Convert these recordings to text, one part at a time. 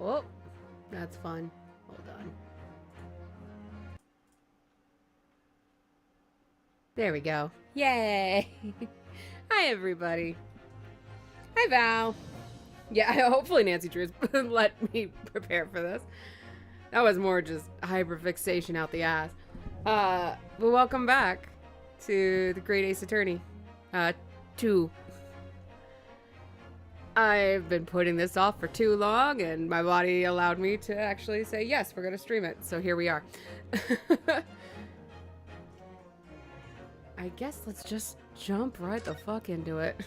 Oh, that's fun. Hold on. There we go. Yay! Hi, everybody. Hi, Val. Yeah, hopefully Nancy Drews let me prepare for this. That was more just hyperfixation out the ass. But welcome back to the Great Ace Attorney 2. I've been putting this off for too long, and my body allowed me to actually say, yes, we're going to stream it. So here we are. I guess let's just jump right the fuck into it.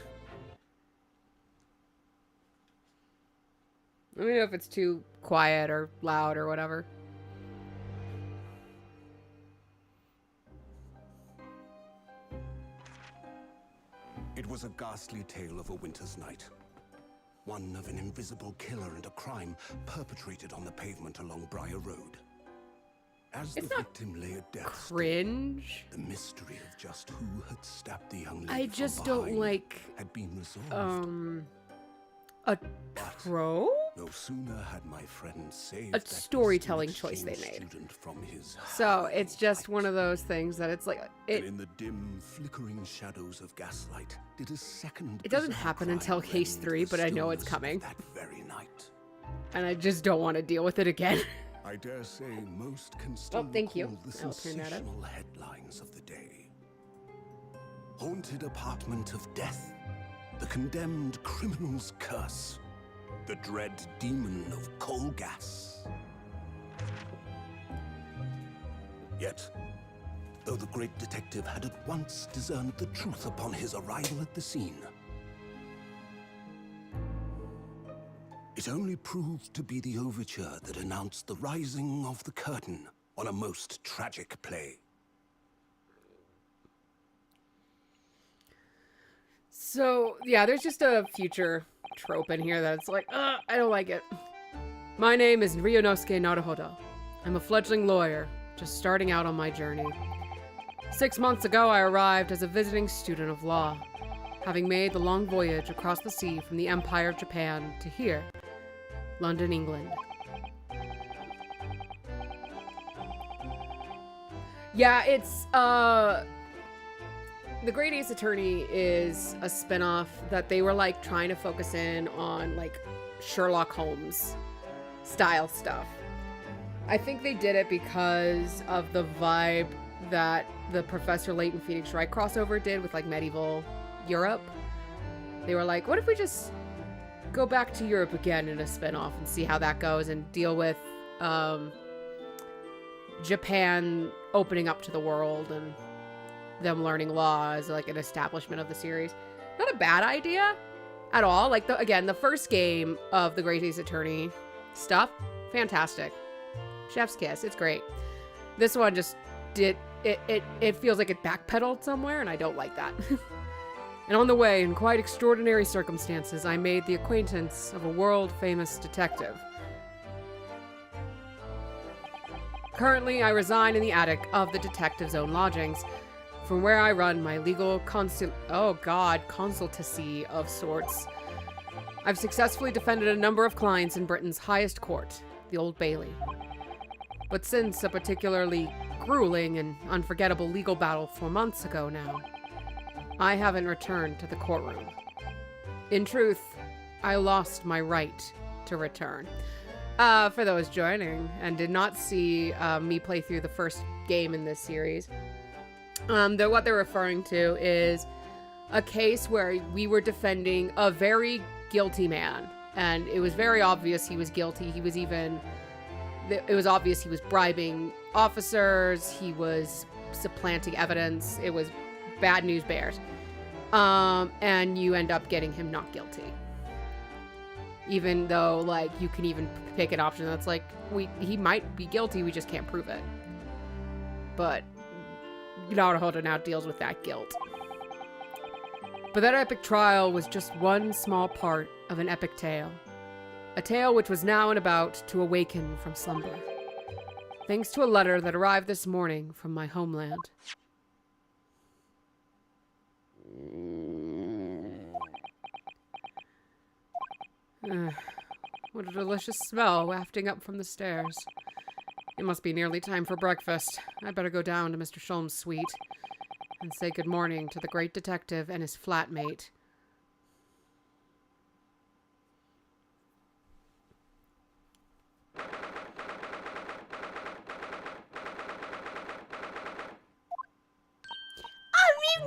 Let me know if it's too quiet or loud or whatever. It was a ghastly tale of a winter's night. One of an invisible killer and a crime perpetrated on the pavement along Briar Road. As It's the not victim lay at death's door, cringe. the mystery of just who had stabbed the young lady I just from don't behind like, had been resolved. a trope? No sooner had my friend saved A that storytelling distant choice they exchange made. student from his So it's just light. one of those things that it's like, And in the dim, flickering shadows of gaslight, did a second. It doesn't bizarre happen crime until case rend 3, the but I know it's stillness coming. of That very night. And I just don't want to deal with it again. I dare say most can still thank you. recall the I'll turn that up. sensational headlines of the day. Haunted apartment of death. The condemned criminal's curse. The dread demon of coal gas. Yet, though the great detective had at once discerned the truth upon his arrival at the scene, it only proved to be the overture that announced the rising of the curtain on a most tragic play. So, yeah, there's just a future trope in here that's like, I don't like it. My name is Ryunosuke Naruhodo. I'm a fledgling lawyer, just starting out on my journey. 6 months ago, I arrived as a visiting student of law, having made the long voyage across the sea from the Empire of Japan to here, London, England. Yeah, it's, The Great Ace Attorney is a spinoff that they were, like, trying to focus in on, like, Sherlock Holmes style stuff. I think they did it because of the vibe that the Professor Layton Phoenix Wright crossover did with, like, medieval Europe. They were like, what if we just go back to Europe again in a spinoff and see how that goes and deal with Japan opening up to the world and them learning law as like an establishment of the series. Not a bad idea at all. Like, again, the first game of the Great Ace Attorney stuff, fantastic. Chef's kiss, it's great. This one just it feels like it backpedaled somewhere, and I don't like that. And on the way, in quite extraordinary circumstances, I made the acquaintance of a world-famous detective. Currently, I reside in the attic of the detective's own lodgings, from where I run my legal consultancy of sorts. I've successfully defended a number of clients in Britain's highest court, the Old Bailey. But since a particularly grueling and unforgettable legal battle 4 months ago now, I haven't returned to the courtroom. In truth, I lost my right to return. For those joining and did not see me play through the first game in this series, what they're referring to is a case where we were defending a very guilty man, and it was very obvious he was guilty. It was obvious he was bribing officers, he was supplanting evidence, it was bad news bears. And you end up getting him not guilty. Even though, like, you can even pick an option that's like, he might be guilty, we just can't prove it. But Naruhodo now deals with that guilt. But that epic trial was just one small part of an epic tale. A tale which was now and about to awaken from slumber. Thanks to a letter that arrived this morning from my homeland. what a delicious smell wafting up from the stairs. It must be nearly time for breakfast. I'd better go down to Mr. Sholmes' suite and say good morning to the great detective and his flatmate.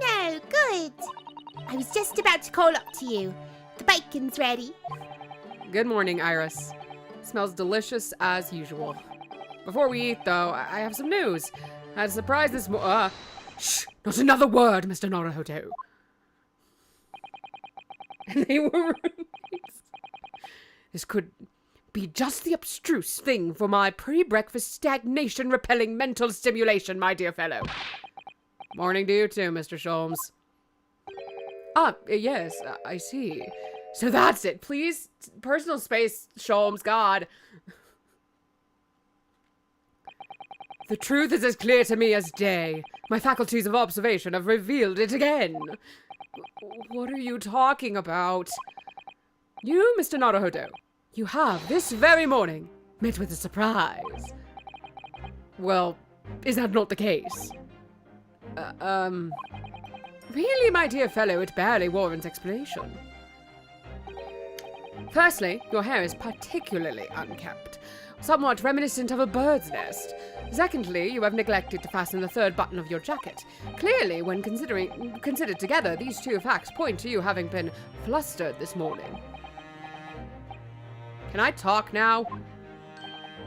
No, good. I was just about to call up to you. The bacon's ready. Good morning, Iris. Smells delicious as usual. Before we eat, though, I have some news. I had a surprise this Shh! Not another word, Mr. Naruhodo. They were roommates. This could be just the abstruse thing for my pre-breakfast stagnation-repelling mental stimulation, my dear fellow. Morning to you too, Mr. Sholmes. Yes, I see. So that's it. Please, personal space, Sholmes, God. The truth is as clear to me as day. My faculties of observation have revealed it again. What are you talking about? You, Mr. Naruhodo, you have, this very morning, met with a surprise. Well, is that not the case? Really, my dear fellow, it barely warrants explanation. Firstly, your hair is particularly unkempt, somewhat reminiscent of a bird's nest. Secondly, you have neglected to fasten the third button of your jacket. Clearly, when considered together, these two facts point to you having been flustered this morning. Can I talk now?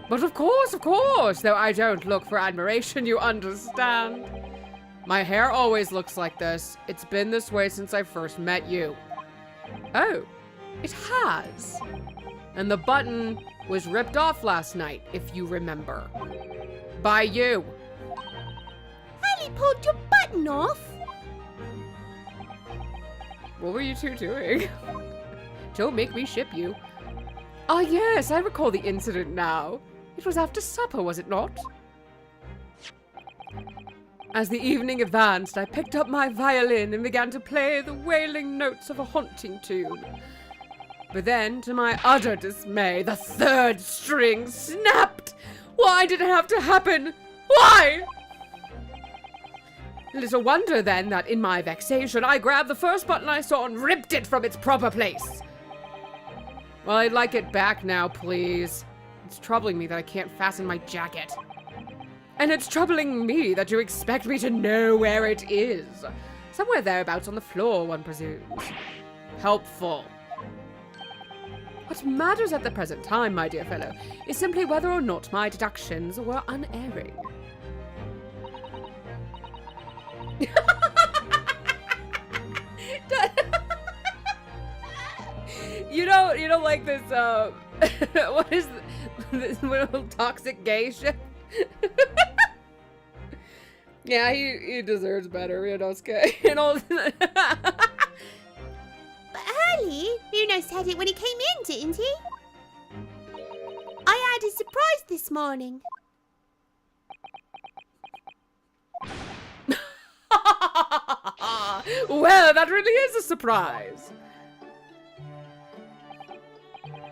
But of course, though I don't look for admiration, you understand. My hair always looks like this. It's been this way since I first met you. Oh, it has. And the button was ripped off last night, if you remember. By you. Hallie pulled your button off? What were you two doing? Don't make me ship you. Ah, yes, I recall the incident now. It was after supper, was it not? As the evening advanced, I picked up my violin and began to play the wailing notes of a haunting tune. But then, to my utter dismay, the third string snapped! Why did it have to happen? Why? Little wonder, then, that in my vexation, I grabbed the first button I saw and ripped it from its proper place. Well, I'd like it back now, please. It's troubling me that I can't fasten my jacket. And it's troubling me that you expect me to know where it is. Somewhere thereabouts on the floor, one presumes. Helpful. What matters at the present time, my dear fellow, is simply whether or not my deductions were unerring. You don't like this, what is this little toxic gay shit? Yeah, he deserves better, Rionosuke. But Hallie, Runo said it when he came in, didn't he? I had a surprise this morning. Well, that really is a surprise.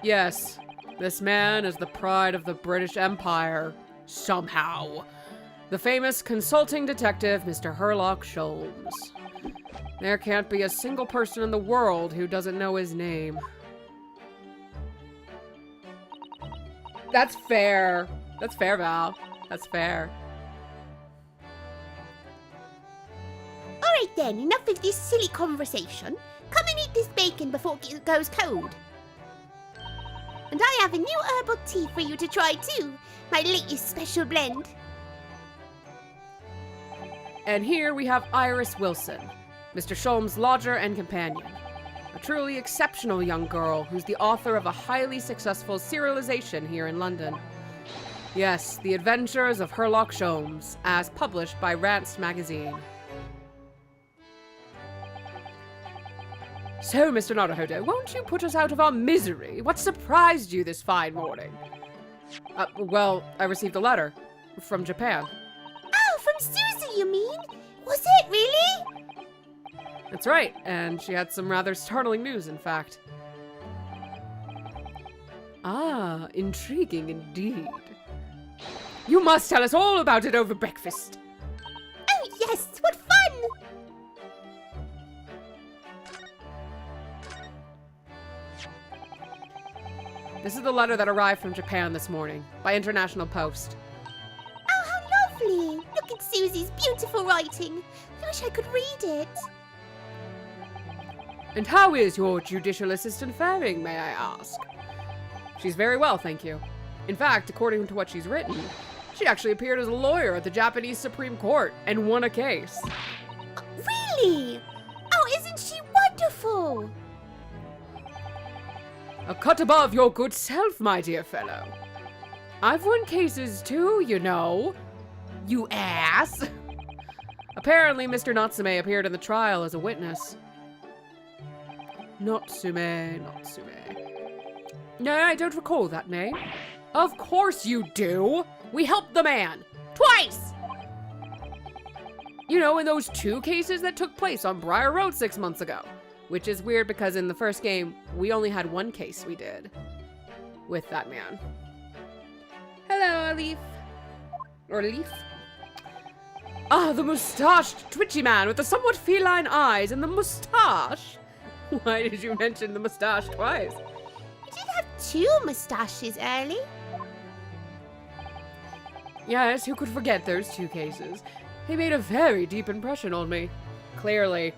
Yes, this man is the pride of the British Empire, somehow. The famous consulting detective, Mr. Sherlock Sholmes. There can't be a single person in the world who doesn't know his name. That's fair. That's fair, Val. That's fair. Alright then, enough of this silly conversation. Come and eat this bacon before it goes cold. And I have a new herbal tea for you to try too. My latest special blend. And here we have Iris Wilson, Mr. Sholmes' lodger and companion. A truly exceptional young girl who's the author of a highly successful serialization here in London. Yes, The Adventures of Sherlock Sholmes, as published by Rants magazine. So, Mr. Naruhodo, won't you put us out of our misery? What surprised you this fine morning? Well, I received a letter from Japan. Oh, from Susie, you mean? Was it really? That's right, and she had some rather startling news, in fact. Ah, intriguing indeed. You must tell us all about it over breakfast. Oh yes, what fun! This is the letter that arrived from Japan this morning, by international post. Oh, how lovely! Look at Susie's beautiful writing. I wish I could read it. And how is your judicial assistant faring, may I ask? She's very well, thank you. In fact, according to what she's written, she actually appeared as a lawyer at the Japanese Supreme Court and won a case. Really? Oh, isn't she wonderful? A cut above your good self, my dear fellow. I've won cases too, you know. You ass. Apparently, Mr. Natsume appeared in the trial as a witness. Natsume. No, I don't recall that name. Of course you do. We helped the man. Twice! You know, in those 2 cases that took place on Briar Road 6 months ago. Which is weird because in the first game, we only had 1 case we did. With that man. Hello, Leaf. Or Leaf. Ah, the mustached, twitchy man with the somewhat feline eyes and the mustache. Why did you mention the mustache twice? You did have 2 mustaches early. Yes, who could forget those 2 cases? He made a very deep impression on me. Clearly.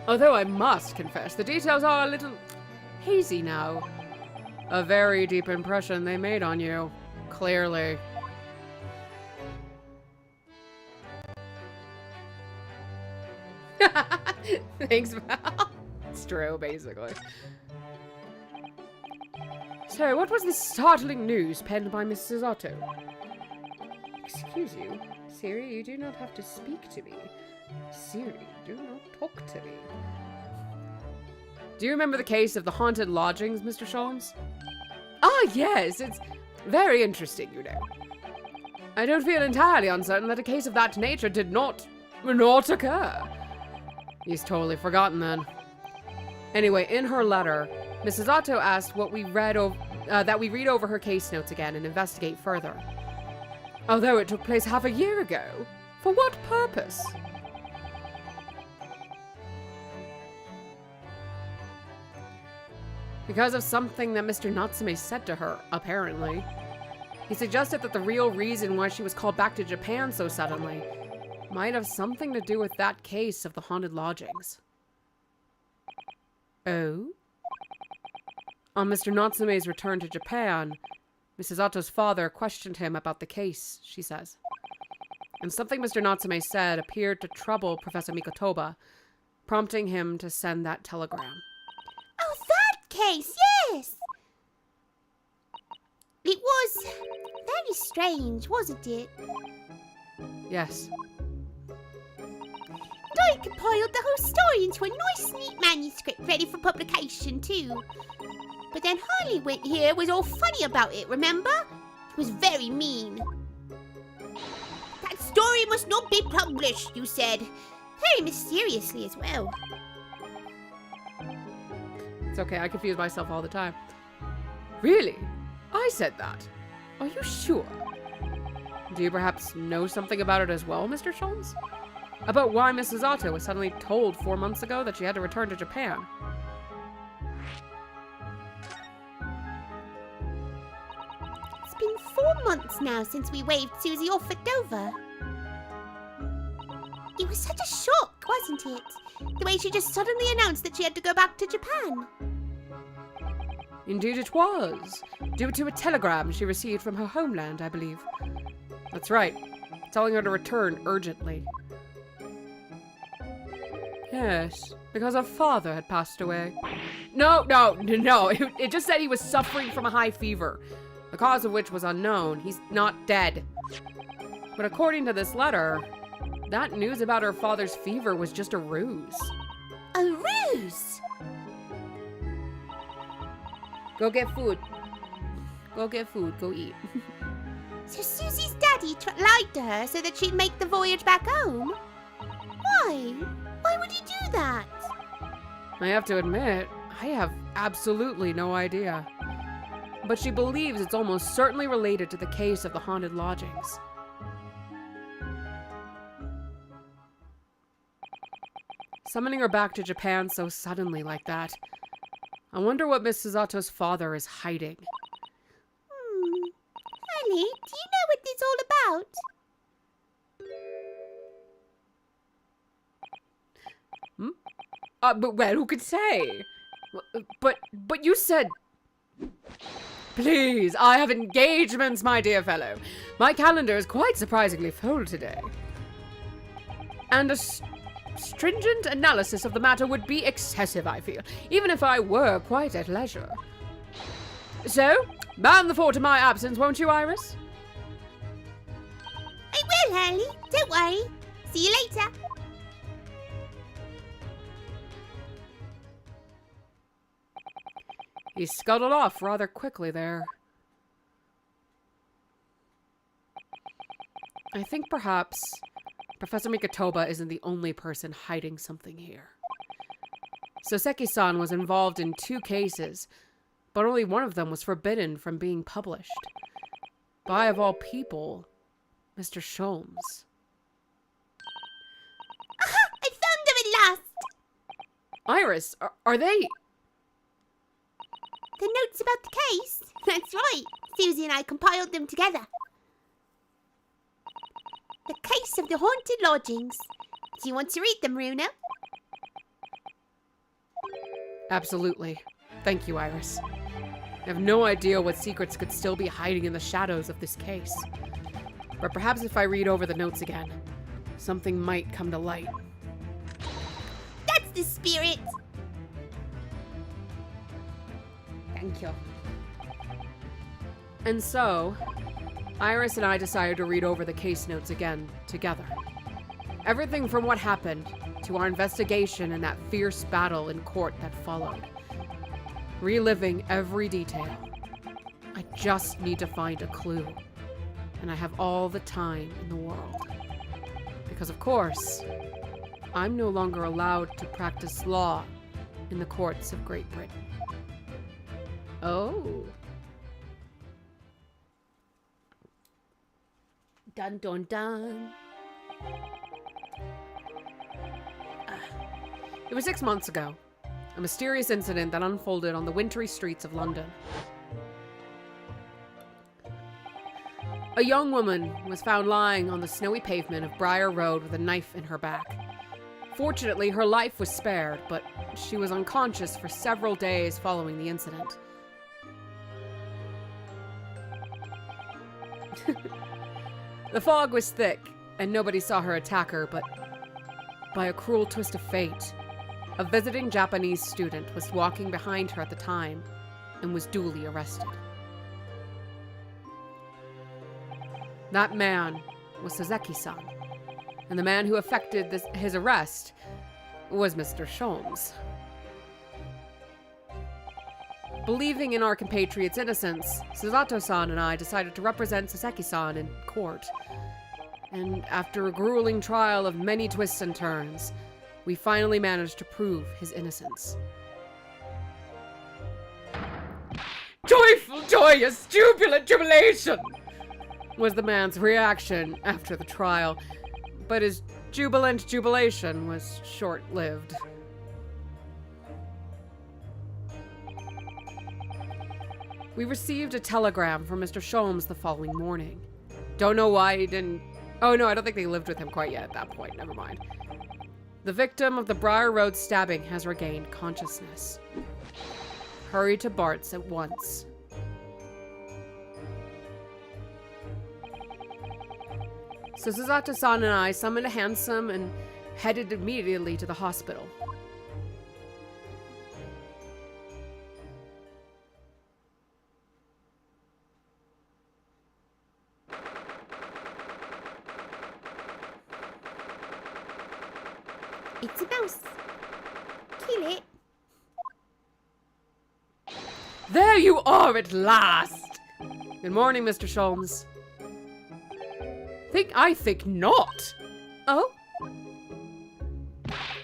Although I must confess, the details are a little hazy now. A very deep impression they made on you. Clearly. Thanks, Val. It's true, basically. So, what was this startling news penned by Mrs. Otto? Excuse you, Siri, you do not have to speak to me. Siri, do not talk to me. Do you remember the case of the haunted lodgings, Mr. Sholmes? Ah, yes, it's very interesting, you know. I don't feel entirely uncertain that a case of that nature did not occur. He's totally forgotten then. Anyway, in her letter, Mrs. Otto asked that we read over her case notes again and investigate further. Although it took place half a year ago, for what purpose? Because of something that Mr. Natsume said to her, apparently. He suggested that the real reason why she was called back to Japan so suddenly might have something to do with that case of the haunted lodgings. Oh? On Mr. Natsume's return to Japan, Mrs. Otto's father questioned him about the case, she says. And something Mr. Natsume said appeared to trouble Professor Mikotoba, prompting him to send that telegram. Oh, that case, yes! It was very strange, wasn't it? Yes. I compiled the whole story into a nice, neat manuscript ready for publication, too. But then Harley went here was all funny about it, remember? It was very mean. That story must not be published, you said. Very mysteriously as well. It's okay, I confuse myself all the time. Really? I said that? Are you sure? Do you perhaps know something about it as well, Mr. Sholmes? About why Mrs. Otto was suddenly told 4 months ago that she had to return to Japan? It's been 4 months now since we waved Susie off at Dover. It was such a shock, wasn't it? The way she just suddenly announced that she had to go back to Japan. Indeed it was. Due to a telegram she received from her homeland, I believe. That's right. Telling her to return urgently. Yes, because her father had passed away. No. It just said he was suffering from a high fever, the cause of which was unknown. He's not dead. But according to this letter, that news about her father's fever was just a ruse. A ruse? Go get food. Go get food. Go eat. So Susie's daddy lied to her so that she'd make the voyage back home? Why? Why would he do that? I have to admit, I have absolutely no idea. But she believes it's almost certainly related to the case of the haunted lodgings. Summoning her back to Japan so suddenly like that. I wonder what Miss Suzato's father is hiding. Annie, do you know what this all about? But well, who could say? But you said... Please, I have engagements, my dear fellow. My calendar is quite surprisingly full today. And a stringent analysis of the matter would be excessive, I feel, even if I were quite at leisure. So, man the fort in my absence, won't you, Iris? I will, Hurley. Don't worry. See you later. He scuttled off rather quickly there. I think perhaps Professor Mikotoba isn't the only person hiding something here. Soseki-san was involved in 2 cases, but only one of them was forbidden from being published. By, of all people, Mr. Sholmes. Aha! I found them at last! Iris, are they... The notes about the case? That's right. Susie and I compiled them together. The case of the haunted lodgings. Do you want to read them, Runa? Absolutely. Thank you, Iris. I have no idea what secrets could still be hiding in the shadows of this case. But perhaps if I read over the notes again, something might come to light. That's the spirit! Thank you. And so, Iris and I decided to read over the case notes again, together. Everything from what happened, to our investigation and that fierce battle in court that followed. Reliving every detail. I just need to find a clue. And I have all the time in the world. Because of course, I'm no longer allowed to practice law in the courts of Great Britain. Oh. Dun dun dun. It was 6 months ago. A mysterious incident that unfolded on the wintry streets of London. A young woman was found lying on the snowy pavement of Briar Road with a knife in her back. Fortunately, her life was spared, but she was unconscious for several days following the incident. The fog was thick, and nobody saw her attacker, but by a cruel twist of fate, a visiting Japanese student was walking behind her at the time and was duly arrested. That man was Soseki-san, and the man who effected his arrest was Mr. Sholmes. Believing in our compatriot's innocence, Suzato-san and I decided to represent Soseki-san in court. And after a grueling trial of many twists and turns, we finally managed to prove his innocence. Joyful, joyous, jubilant jubilation! Was the man's reaction after the trial, but his jubilant jubilation was short-lived. We received a telegram from Mr. Sholmes the following morning. Don't know why he didn't... Oh no, I don't think they lived with him quite yet at that point, never mind. The victim of the Briar Road stabbing has regained consciousness. Hurry to Bart's at once. So Suzato-san and I summoned a hansom and headed immediately to the hospital. It's a mouse. Kill it. There you are at last! Good morning, Mr. Sholmes. I think not. Oh?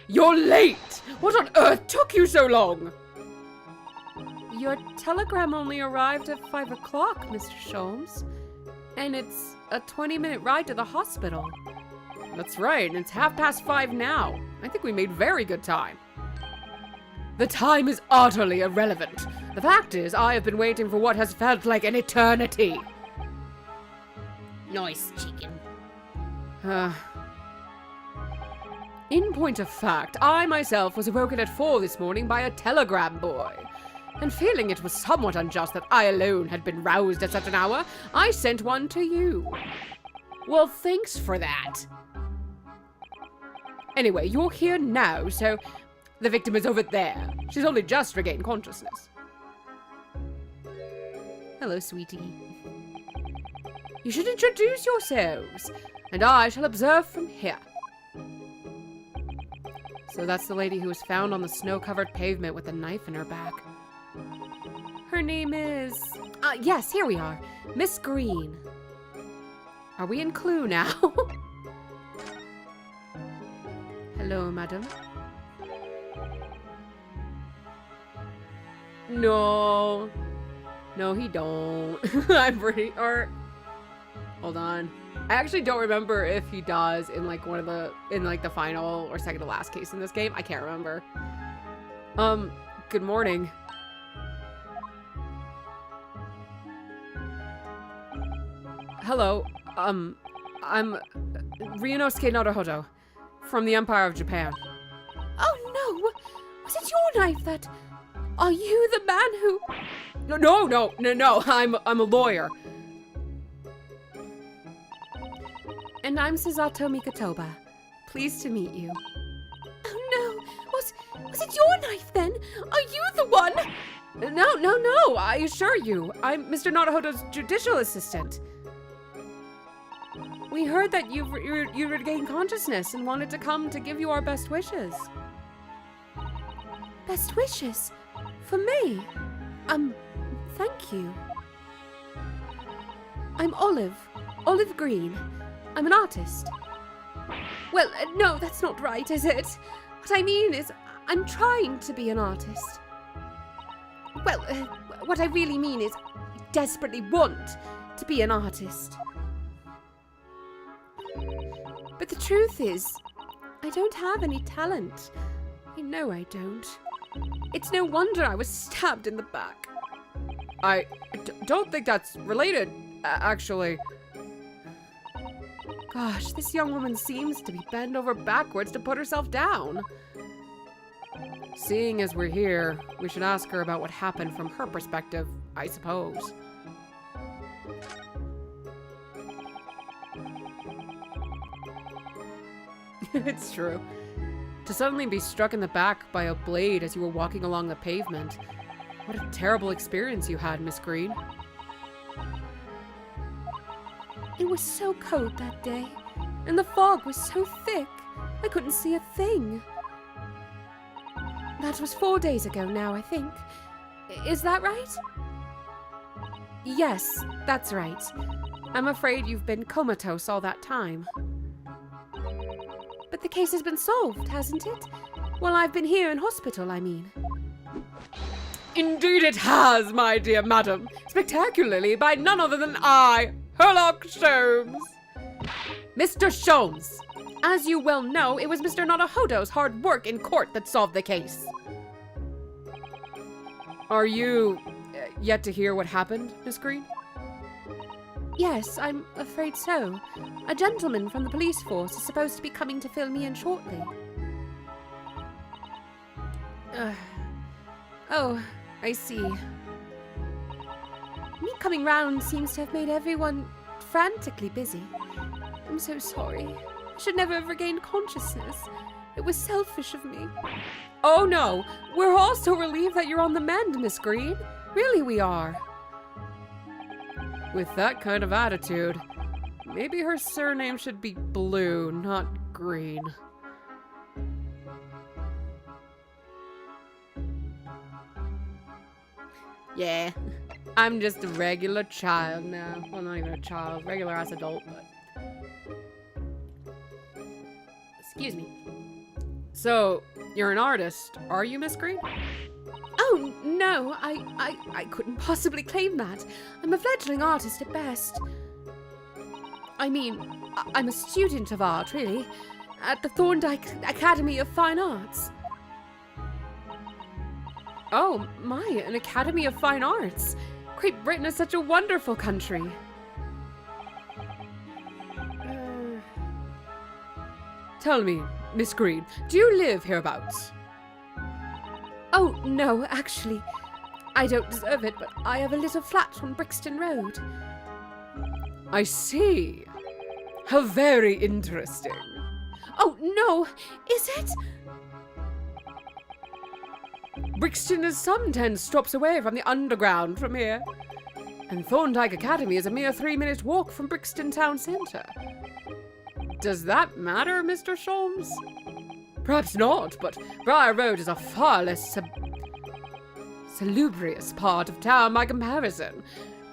You're late! What on earth took you so long? Your telegram only arrived at 5 o'clock, Mr. Sholmes. And it's a 20-minute ride to the hospital. That's right, and it's 5:30 now. I think we made very good time. The time is utterly irrelevant. The fact is, I have been waiting for what has felt like an eternity. Nice chicken. In point of fact, I myself was awoken at 4 this morning by a telegram boy. And feeling it was somewhat unjust that I alone had been roused at such an hour, I sent one to you. Well, thanks for that. Anyway, you're here now, so the victim is over there. She's only just regained consciousness. Hello, sweetie. You should introduce yourselves, and I shall observe from here. So that's the lady who was found on the snow-covered pavement with a knife in her back. Her name is... yes, here we are. Miss Green. Are we in Clue now? Hello, madam. No. No, he don't. I'm pretty... Hold on. I actually don't remember if he does in like one of the... in like the final or second to last case in this game. I can't remember. Good morning. Hello. I'm Ryunosuke Naruhodo from the Empire of Japan. Oh no! Was it your knife that... Are you the man who... No. I'm a lawyer. And I'm Susato Mikotoba. Pleased to meet you. Oh no! Was it your knife then? Are you the one? No, I assure you. I'm Mr. Naruhodo's judicial assistant. We heard that you regained consciousness and wanted to come to give you our best wishes. Best wishes? For me? Thank you. I'm Olive Green. I'm an artist. Well, no, that's not right, is it? What I mean is, I'm trying to be an artist. Well, what I really mean is, I desperately want to be an artist. But the truth is, I don't have any talent. I know I don't. It's no wonder I was stabbed in the back. I don't think that's related, actually. Gosh, this young woman seems to be bent over backwards to put herself down. Seeing as we're here, we should ask her about what happened from her perspective, I suppose. It's true. To suddenly be struck in the back by a blade as you were walking along the pavement. What a terrible experience you had, Miss Green. It was so cold that day, and the fog was so thick, I couldn't see a thing. That was 4 days ago now, I think. Is that right? Yes, that's right. I'm afraid you've been comatose all that time. But the case has been solved, hasn't it? Well, I've been here in hospital, I mean. Indeed it has, my dear madam. Spectacularly by none other than I, Sherlock Sholmes. Mr. Sholmes, as you well know, it was Mr. Naruhodo's hard work in court that solved the case. Are you yet to hear what happened, Miss Green? Yes, I'm afraid so. A gentleman from the police force is supposed to be coming to fill me in shortly. Oh, I see. Me coming round seems to have made everyone frantically busy. I'm so sorry. I should never have regained consciousness. It was selfish of me. Oh no, we're all so relieved that you're on the mend, Miss Green. Really we are. With that kind of attitude, maybe her surname should be Blue, not Green. Yeah, I'm just a regular child now. Well, not even a child, regular ass adult, but... Excuse me. So, you're an artist, are you, Miss Green? Oh, no, no, I couldn't possibly claim that. I'm a fledgling artist at best. I mean, I'm a student of art, really, at the Thorndyke Academy of Fine Arts. Oh, my, an Academy of Fine Arts. Great Britain is such a wonderful country. Tell me, Miss Green, do you live hereabouts? Oh, no, actually. I don't deserve it, but I have a little flat on Brixton Road. I see. How very interesting. Oh, no, is it? Brixton is some 10 stops away from the underground from here. And Thorndyke Academy is a mere 3-minute walk from Brixton town centre. Does that matter, Mr. Sholmes? Perhaps not, but Briar Road is a far less salubrious part of town by comparison,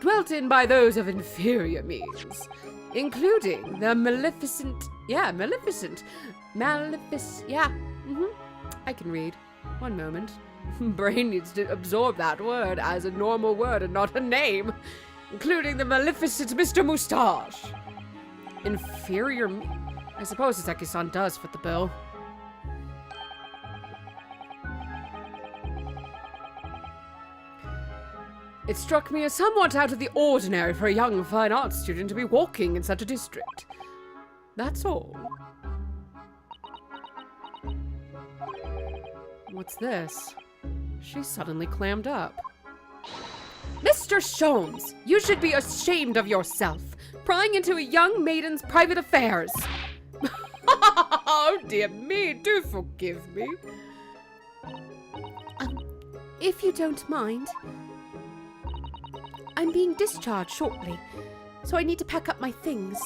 dwelt in by those of inferior means, including the I can read. One moment. Brain needs to absorb that word as a normal word and not a name, including the maleficent Mr. Moustache. Inferior I suppose Seki-san does fit the bill. It struck me as somewhat out of the ordinary for a young fine arts student to be walking in such a district. That's all. What's this? She suddenly clammed up. Mr. Sholmes, you should be ashamed of yourself, prying into a young maiden's private affairs. Oh, dear me, do forgive me. If you don't mind, I'm being discharged shortly, so I need to pack up my things.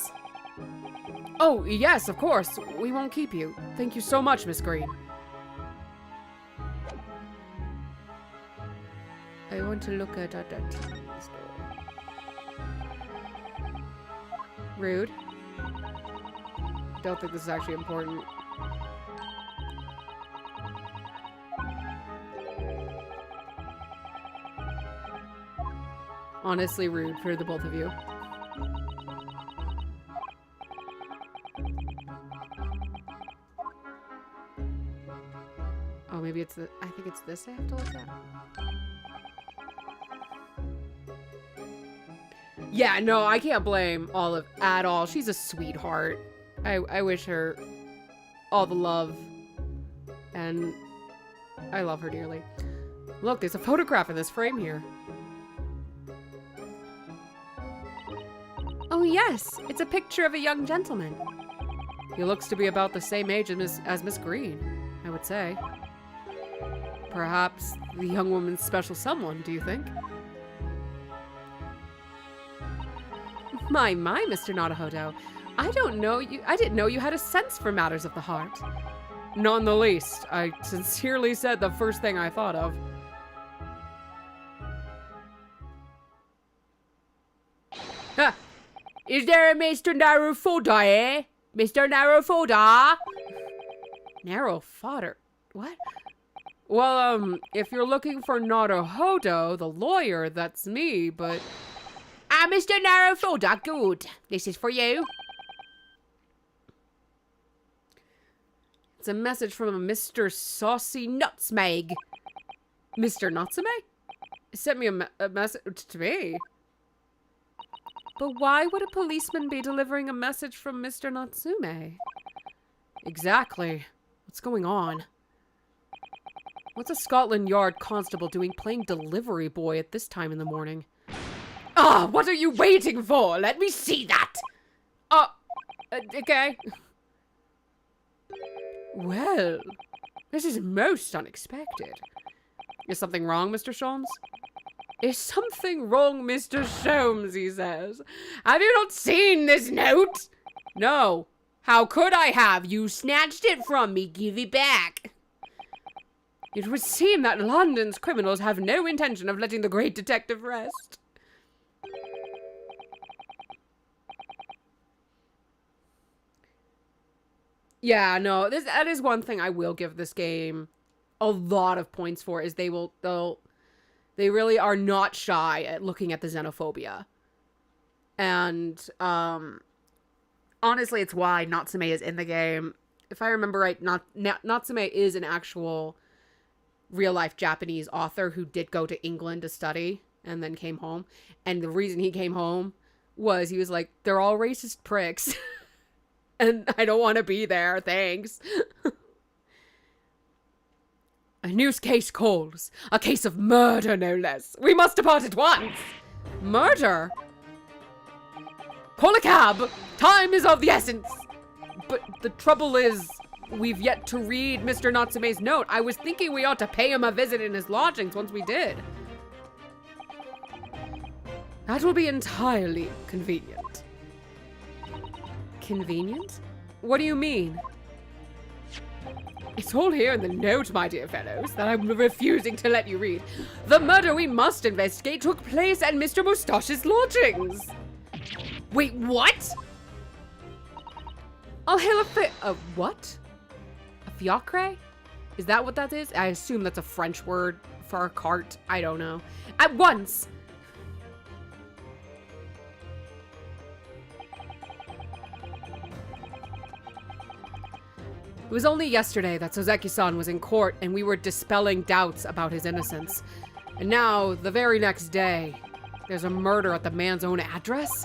Oh, yes, of course. We won't keep you. Thank you so much, Miss Green. I want to look at that store. Rude. Don't think this is actually important. Honestly rude for the both of you. Oh, maybe it's the... I think it's this I have to look at. Yeah, no, I can't blame Olive at all. She's a sweetheart. I wish her all the love. And I love her dearly. Look, there's a photograph in this frame here. Oh yes, it's a picture of a young gentleman. He looks to be about the same age as Miss Green, I would say. Perhaps the young woman's special someone, do you think? My, Mr. Nadahodo. I didn't know you had a sense for matters of the heart. Not in the least. I sincerely said the first thing I thought of. Ha! Is there a Mr. Narufoda, eh? Mr. Narufoda? Narrow fodder? What? Well, if you're looking for Nadahodo, the lawyer, that's me, but... Ah, Mr. Narufoda, good. This is for you. It's a message from a Mr. Saucy Nutsmeg. Mr. Natsume? Sent me a message to me. But why would a policeman be delivering a message from Mr. Natsume? Exactly. What's going on? What's a Scotland Yard constable doing playing delivery boy at this time in the morning? Ah, what are you waiting for? Let me see that! Okay. Well, this is most unexpected. Is something wrong, Mr. Sholmes? Is something wrong, Mr. Sholmes, he says. Have you not seen this note? No. How could I have? You snatched it from me. Give it back. It would seem that London's criminals have no intention of letting the great detective rest. Yeah, no, that is one thing I will give this game a lot of points for, is they'll They really are not shy at looking at the xenophobia. And, honestly, it's why Natsume is in the game. If I remember right, Natsume is an actual real-life Japanese author who did go to England to study and then came home. And the reason he came home was he was like, they're all racist pricks. And I don't want to be there, thanks. A news case calls. A case of murder, no less. We must depart at once. Murder? Call a cab. Time is of the essence. But the trouble is, we've yet to read Mr. Natsume's note. I was thinking we ought to pay him a visit in his lodgings once we did. That will be entirely convenient. Convenient? What do you mean? It's all here in the note, my dear fellows, that I'm refusing to let you read. The murder we must investigate took place at Mr. Moustache's lodgings. Wait, what? I'll hail a what? A fiacre? Is that what that is? I assume that's a French word for a cart. I don't know. At once! It was only yesterday that Soseki-san was in court and we were dispelling doubts about his innocence. And now, the very next day, there's a murder at the man's own address?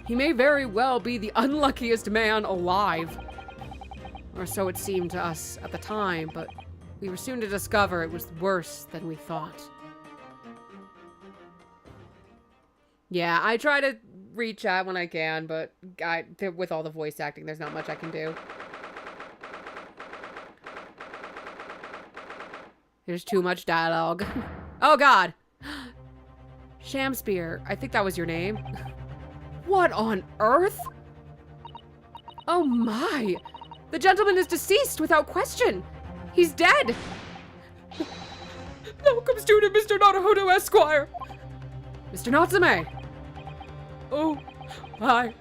He may very well be the unluckiest man alive. Or so it seemed to us at the time, but we were soon to discover it was worse than we thought. Yeah, I try to read chat when I can, but with all the voice acting, there's not much I can do. There's too much dialogue. Oh god! Shamspear, I think that was your name. What on earth? Oh my! The gentleman is deceased without question. He's dead. Welcome, student Mr. Naruhodo Esquire. Mr. Natsume. Oh, why?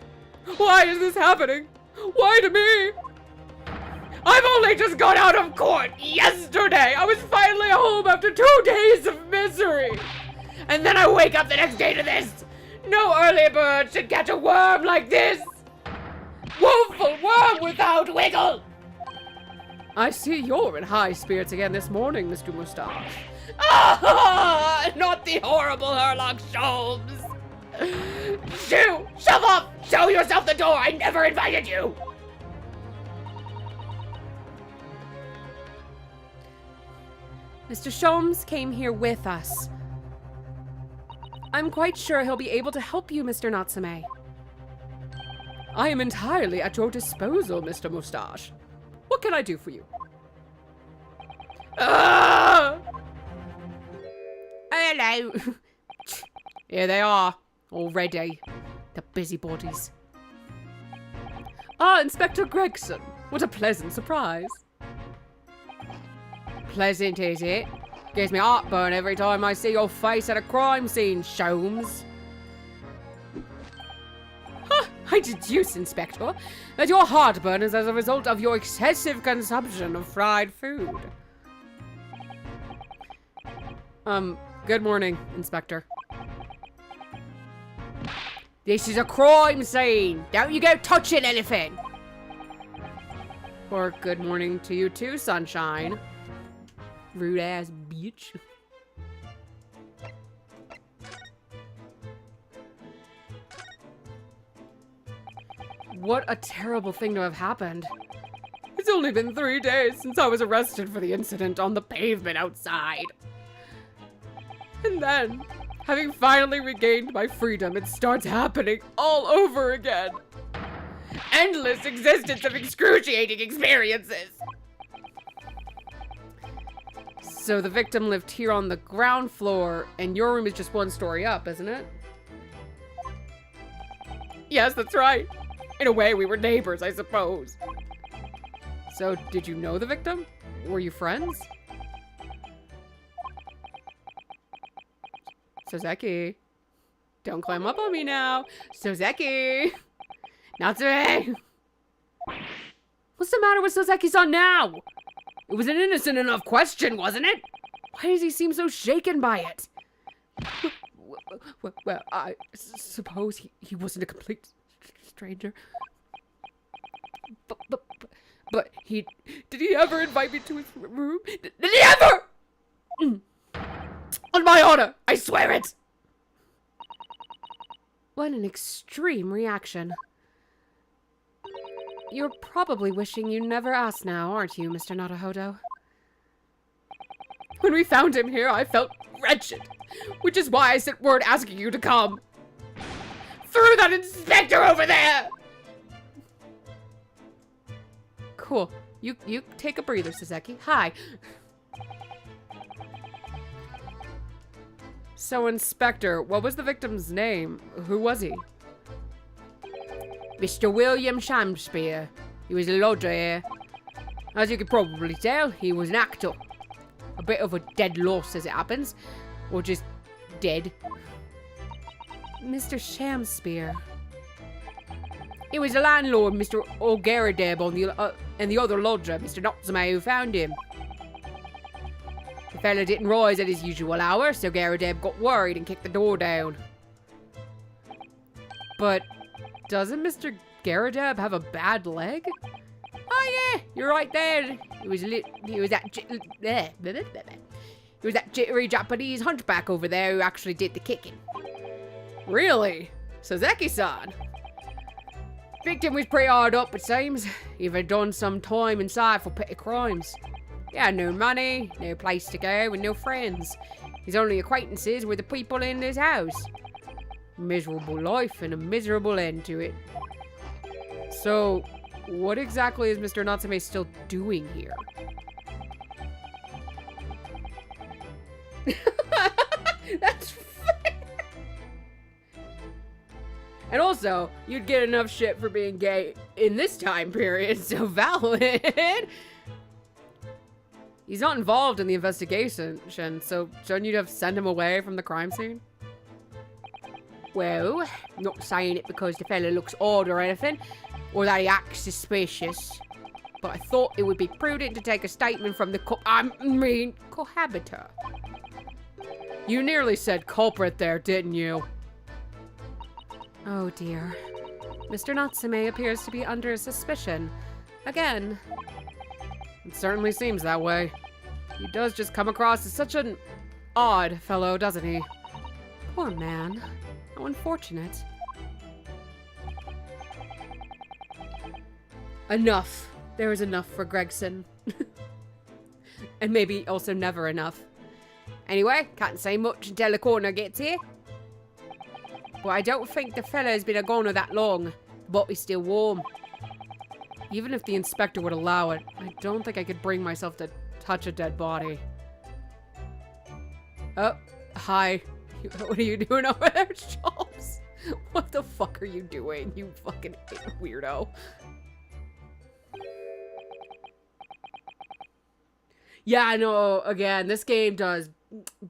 Why is this happening? Why to me? I've only just got out of court yesterday. I was finally home after 2 days of misery. And then I wake up the next day to this. No early bird should catch a worm like this. Woeful worm without wiggle. I see you're in high spirits again this morning, Mr. Moustache. Ah, not the horrible Herlock Sholmes. Shoo, shove off. Show yourself the door. I never invited you. Mr. Sholmes came here with us. I'm quite sure he'll be able to help you, Mr. Natsume. I am entirely at your disposal, Mr. Moustache. What can I do for you? Ah! Oh, hello. Here they are, already. The busybodies. Ah, Inspector Gregson. What a pleasant surprise. Pleasant, is it? Gives me heartburn every time I see your face at a crime scene, Sholmes. Huh, I deduce, Inspector, that your heartburn is as a result of your excessive consumption of fried food. Good morning, Inspector. This is a crime scene. Don't you go touching anything. Or good morning to you too, Sunshine. Rude ass bitch. What a terrible thing to have happened. It's only been 3 days since I was arrested for the incident on the pavement outside. And then, having finally regained my freedom, it starts happening all over again. Endless existence of excruciating experiences. So the victim lived here on the ground floor, and your room is just 1 story up, isn't it? Yes, that's right. In a way, we were neighbors, I suppose. So, did you know the victim? Were you friends? Soseki. Don't climb up on me now. Soseki! Natsume! What's the matter with Soseki-san now? It was an innocent enough question, wasn't it? Why does he seem so shaken by it? Well, I suppose he wasn't a complete stranger. But did he ever invite me to his room? Did he ever? On my honor, I swear it! What an extreme reaction. You're probably wishing you never asked now, aren't you, Mr. Naruhodo? When we found him here, I felt wretched, which is why I sent word asking you to come. Through that inspector over there! Cool. You take a breather, Saseki. Hi. So, Inspector, what was the victim's name? Who was he? Mr. William Shakespeare. He was a lodger here. As you can probably tell, he was an actor. A bit of a dead loss as it happens. Or just dead. Mr. Shamspeare. It was the landlord, Mr. O'Garadeb, and the other lodger, Mr. Natsume, who found him. The fella didn't rise at his usual hour, so Garadeb got worried and kicked the door down. But doesn't Mr. Garadeb have a bad leg? Oh yeah, you're right there. He was that jittery Japanese hunchback over there who actually did the kicking. Really? Saseki-san? Victim was pretty hard up, it seems. Even done some time inside for petty crimes. He had no money, no place to go, and no friends. His only acquaintances were the people in his house. Miserable life and a miserable end to it. So, what exactly is Mr. Natsume still doing here? That's funny. And also, you'd get enough shit for being gay in this time period, so valid. He's not involved in the investigation, so shouldn't you have sent him away from the crime scene? Well, not saying it because the fella looks odd or anything, or that he acts suspicious, but I thought it would be prudent to take a statement from the cohabitor. You nearly said culprit there, didn't you? Oh dear. Mr. Natsume appears to be under suspicion. Again. It certainly seems that way. He does just come across as such an odd fellow, doesn't he? Poor man. How unfortunate. Enough. There is enough for Gregson. And maybe also never enough. Anyway, can't say much until the coroner gets here. But I don't think the fella's been a goner that long. The body's still warm. Even if the inspector would allow it, I don't think I could bring myself to touch a dead body. Oh, hi. What are you doing over there, Charles? What the fuck are you doing, you fucking weirdo? Yeah, I know, again, this game does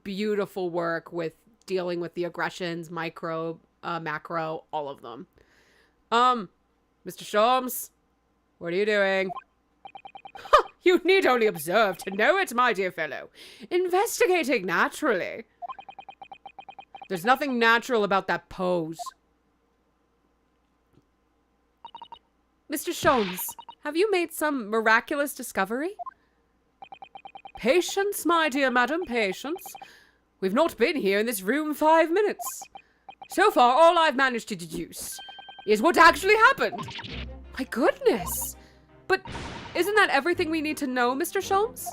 beautiful work with dealing with the aggressions, micro, macro, all of them. Mr. Sholmes? What are you doing? You need only observe to know it, my dear fellow. Investigating naturally. There's nothing natural about that pose. Mr. Sholmes, have you made some miraculous discovery? Patience, my dear madam, patience. We've not been here in this room 5 minutes. So far, all I've managed to deduce is what actually happened. My goodness. But isn't that everything we need to know, Mr. Sholmes?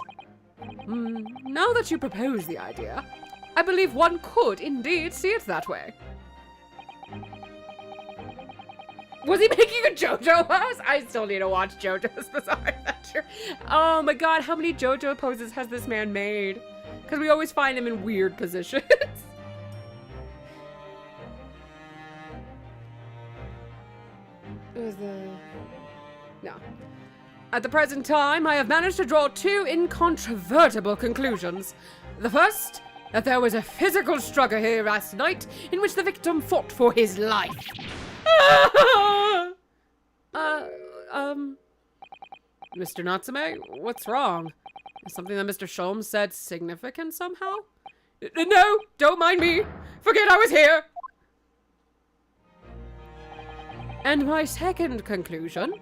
Now that you propose the idea, I believe one could indeed see it that way. Was he making a JoJo pose? I still need to watch JoJo's Bizarre Adventure. Oh my god, how many JoJo poses has this man made? Because we always find him in weird positions. No. At the present time, I have managed to draw 2 incontrovertible conclusions. The first, that there was a physical struggle here last night in which the victim fought for his life. Mr. Natsume, what's wrong? Is something that Mr. Sholmes said significant somehow? No, don't mind me. Forget I was here. And my second conclusion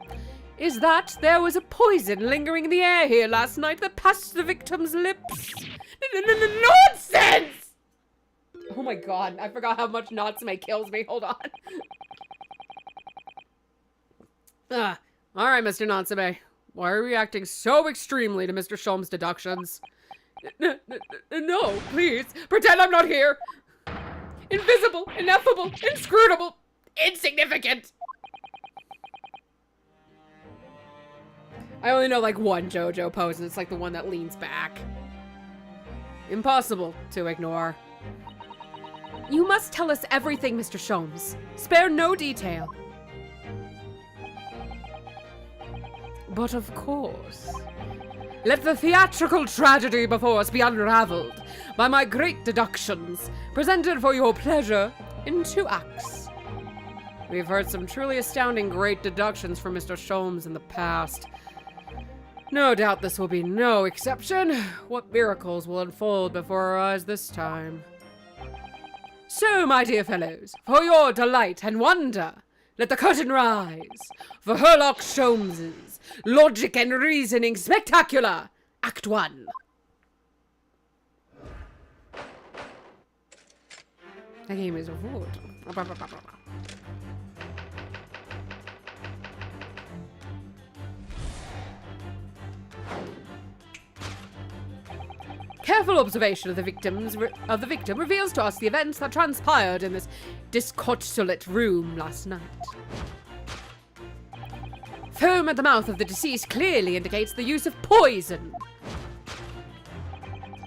is that there was a poison lingering in the air here last night that passed the victim's lips. Nonsense! Oh my god, I forgot how much Natsume kills me. Hold on. Alright, Mr. Natsume. Why are you reacting so extremely to Mr. Sholm's deductions? No, please. Pretend I'm not here. Invisible, ineffable, inscrutable, insignificant. I only know like one JoJo pose, and it's like the one that leans back. Impossible to ignore. You must tell us everything, Mr. Sholmes. Spare no detail. But of course. Let the theatrical tragedy before us be unraveled by my great deductions, presented for your pleasure in 2 acts. We've heard some truly astounding great deductions from Mr. Sholmes in the past. No doubt this will be no exception. What miracles will unfold before our eyes this time? So, my dear fellows, for your delight and wonder, let the curtain rise for Herlock Sholmes's Logic and Reasoning Spectacular, Act 1. That game is wood. Careful observation of the victim reveals to us the events that transpired in this disconsolate room last night. Foam at the mouth of the deceased clearly indicates the use of poison.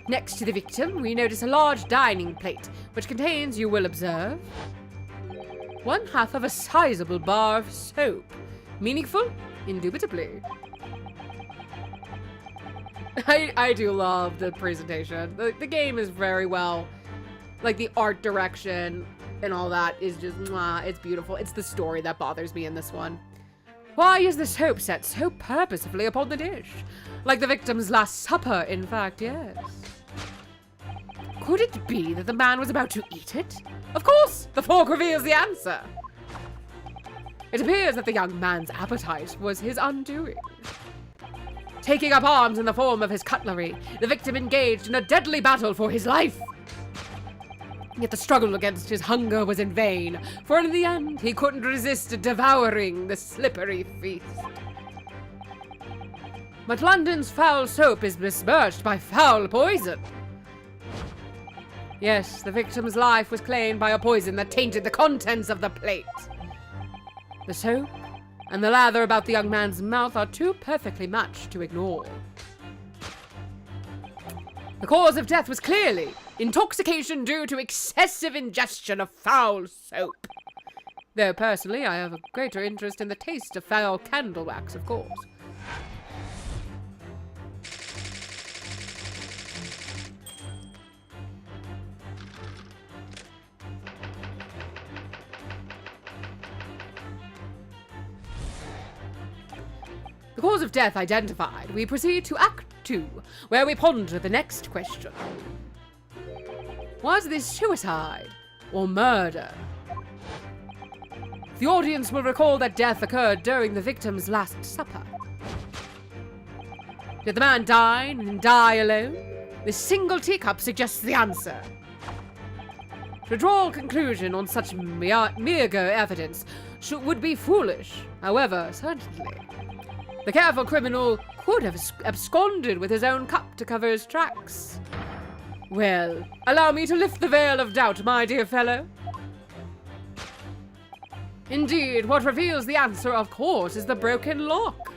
Next to the victim, we notice a large dining plate, which contains, you will observe, 1/2 of a sizable bar of soap. Meaningful? Indubitably. I do love the presentation. The game is very well, like the art direction and all that is just, mwah, it's beautiful. It's the story that bothers me in this one. Why is the soap set so purposefully upon the dish? Like the victim's last supper, in fact, yes. Could it be that the man was about to eat it? Of course, the fork reveals the answer. It appears that the young man's appetite was his undoing. Taking up arms in the form of his cutlery, the victim engaged in a deadly battle for his life. Yet the struggle against his hunger was in vain, for in the end he couldn't resist devouring the slippery feast. But London's foul soap is besmirched by foul poison. Yes, the victim's life was claimed by a poison that tainted the contents of the plate. The soap and the lather about the young man's mouth are too perfectly matched to ignore. The cause of death was clearly intoxication due to excessive ingestion of foul soap. Though personally, I have a greater interest in the taste of foul candle wax, of course. The cause of death identified, we proceed to Act 2, where we ponder the next question. Was this suicide or murder? The audience will recall that death occurred during the victim's last supper. Did the man dine and die alone? This single teacup suggests the answer. To draw a conclusion on such meager evidence would be foolish, however, certainly. The careful criminal could have absconded with his own cup to cover his tracks. Well, allow me to lift the veil of doubt, my dear fellow. Indeed, what reveals the answer, of course, is the broken lock.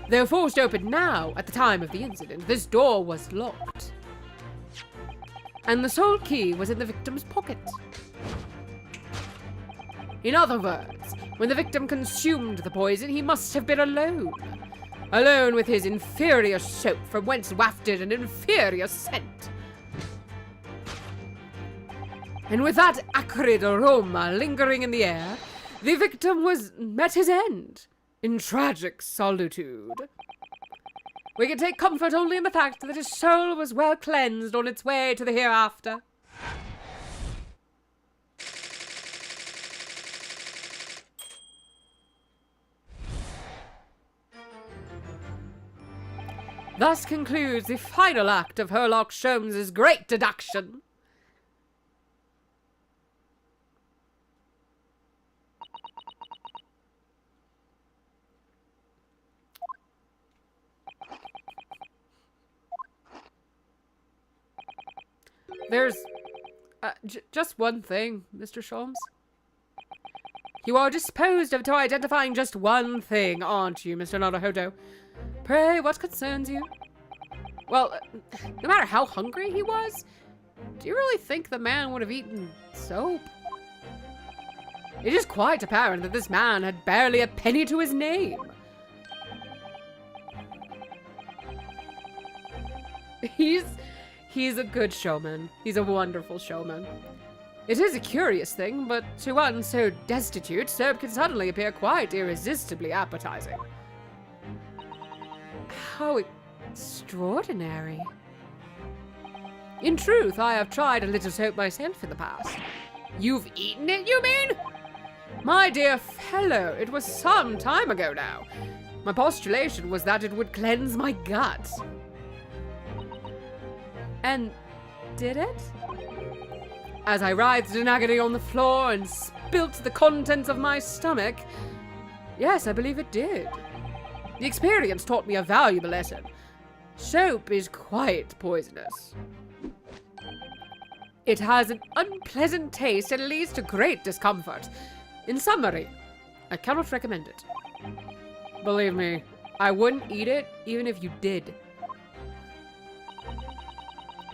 Though forced open now, at the time of the incident, this door was locked. And the sole key was in the victim's pocket. In other words, when the victim consumed the poison, he must have been alone. Alone with his inferior soap, from whence wafted an inferior scent. And with that acrid aroma lingering in the air, the victim met his end in tragic solitude. We can take comfort only in the fact that his soul was well cleansed on its way to the hereafter. Thus concludes the final act of Sherlock Sholmes's great deduction. There's just one thing, Mr. Sholmes. You are disposed of to identifying just one thing, aren't you, Mr. Naruhodo? Pray, what concerns you? Well, no matter how hungry he was, do you really think the man would have eaten soap? It is quite apparent that this man had barely a penny to his name. He's a good showman. He's a wonderful showman. It is a curious thing, but to one so destitute, soap can suddenly appear quite irresistibly appetizing. How extraordinary. In truth, I have tried a little soap myself in the past. You've eaten it, you mean? My dear fellow, it was some time ago now. My postulation was that it would cleanse my gut. And did it? As I writhed in agony on the floor and spilt the contents of my stomach, yes, I believe it did. The experience taught me a valuable lesson. Soap is quite poisonous. It has an unpleasant taste and leads to great discomfort. In summary, I cannot recommend it. Believe me, I wouldn't eat it even if you did.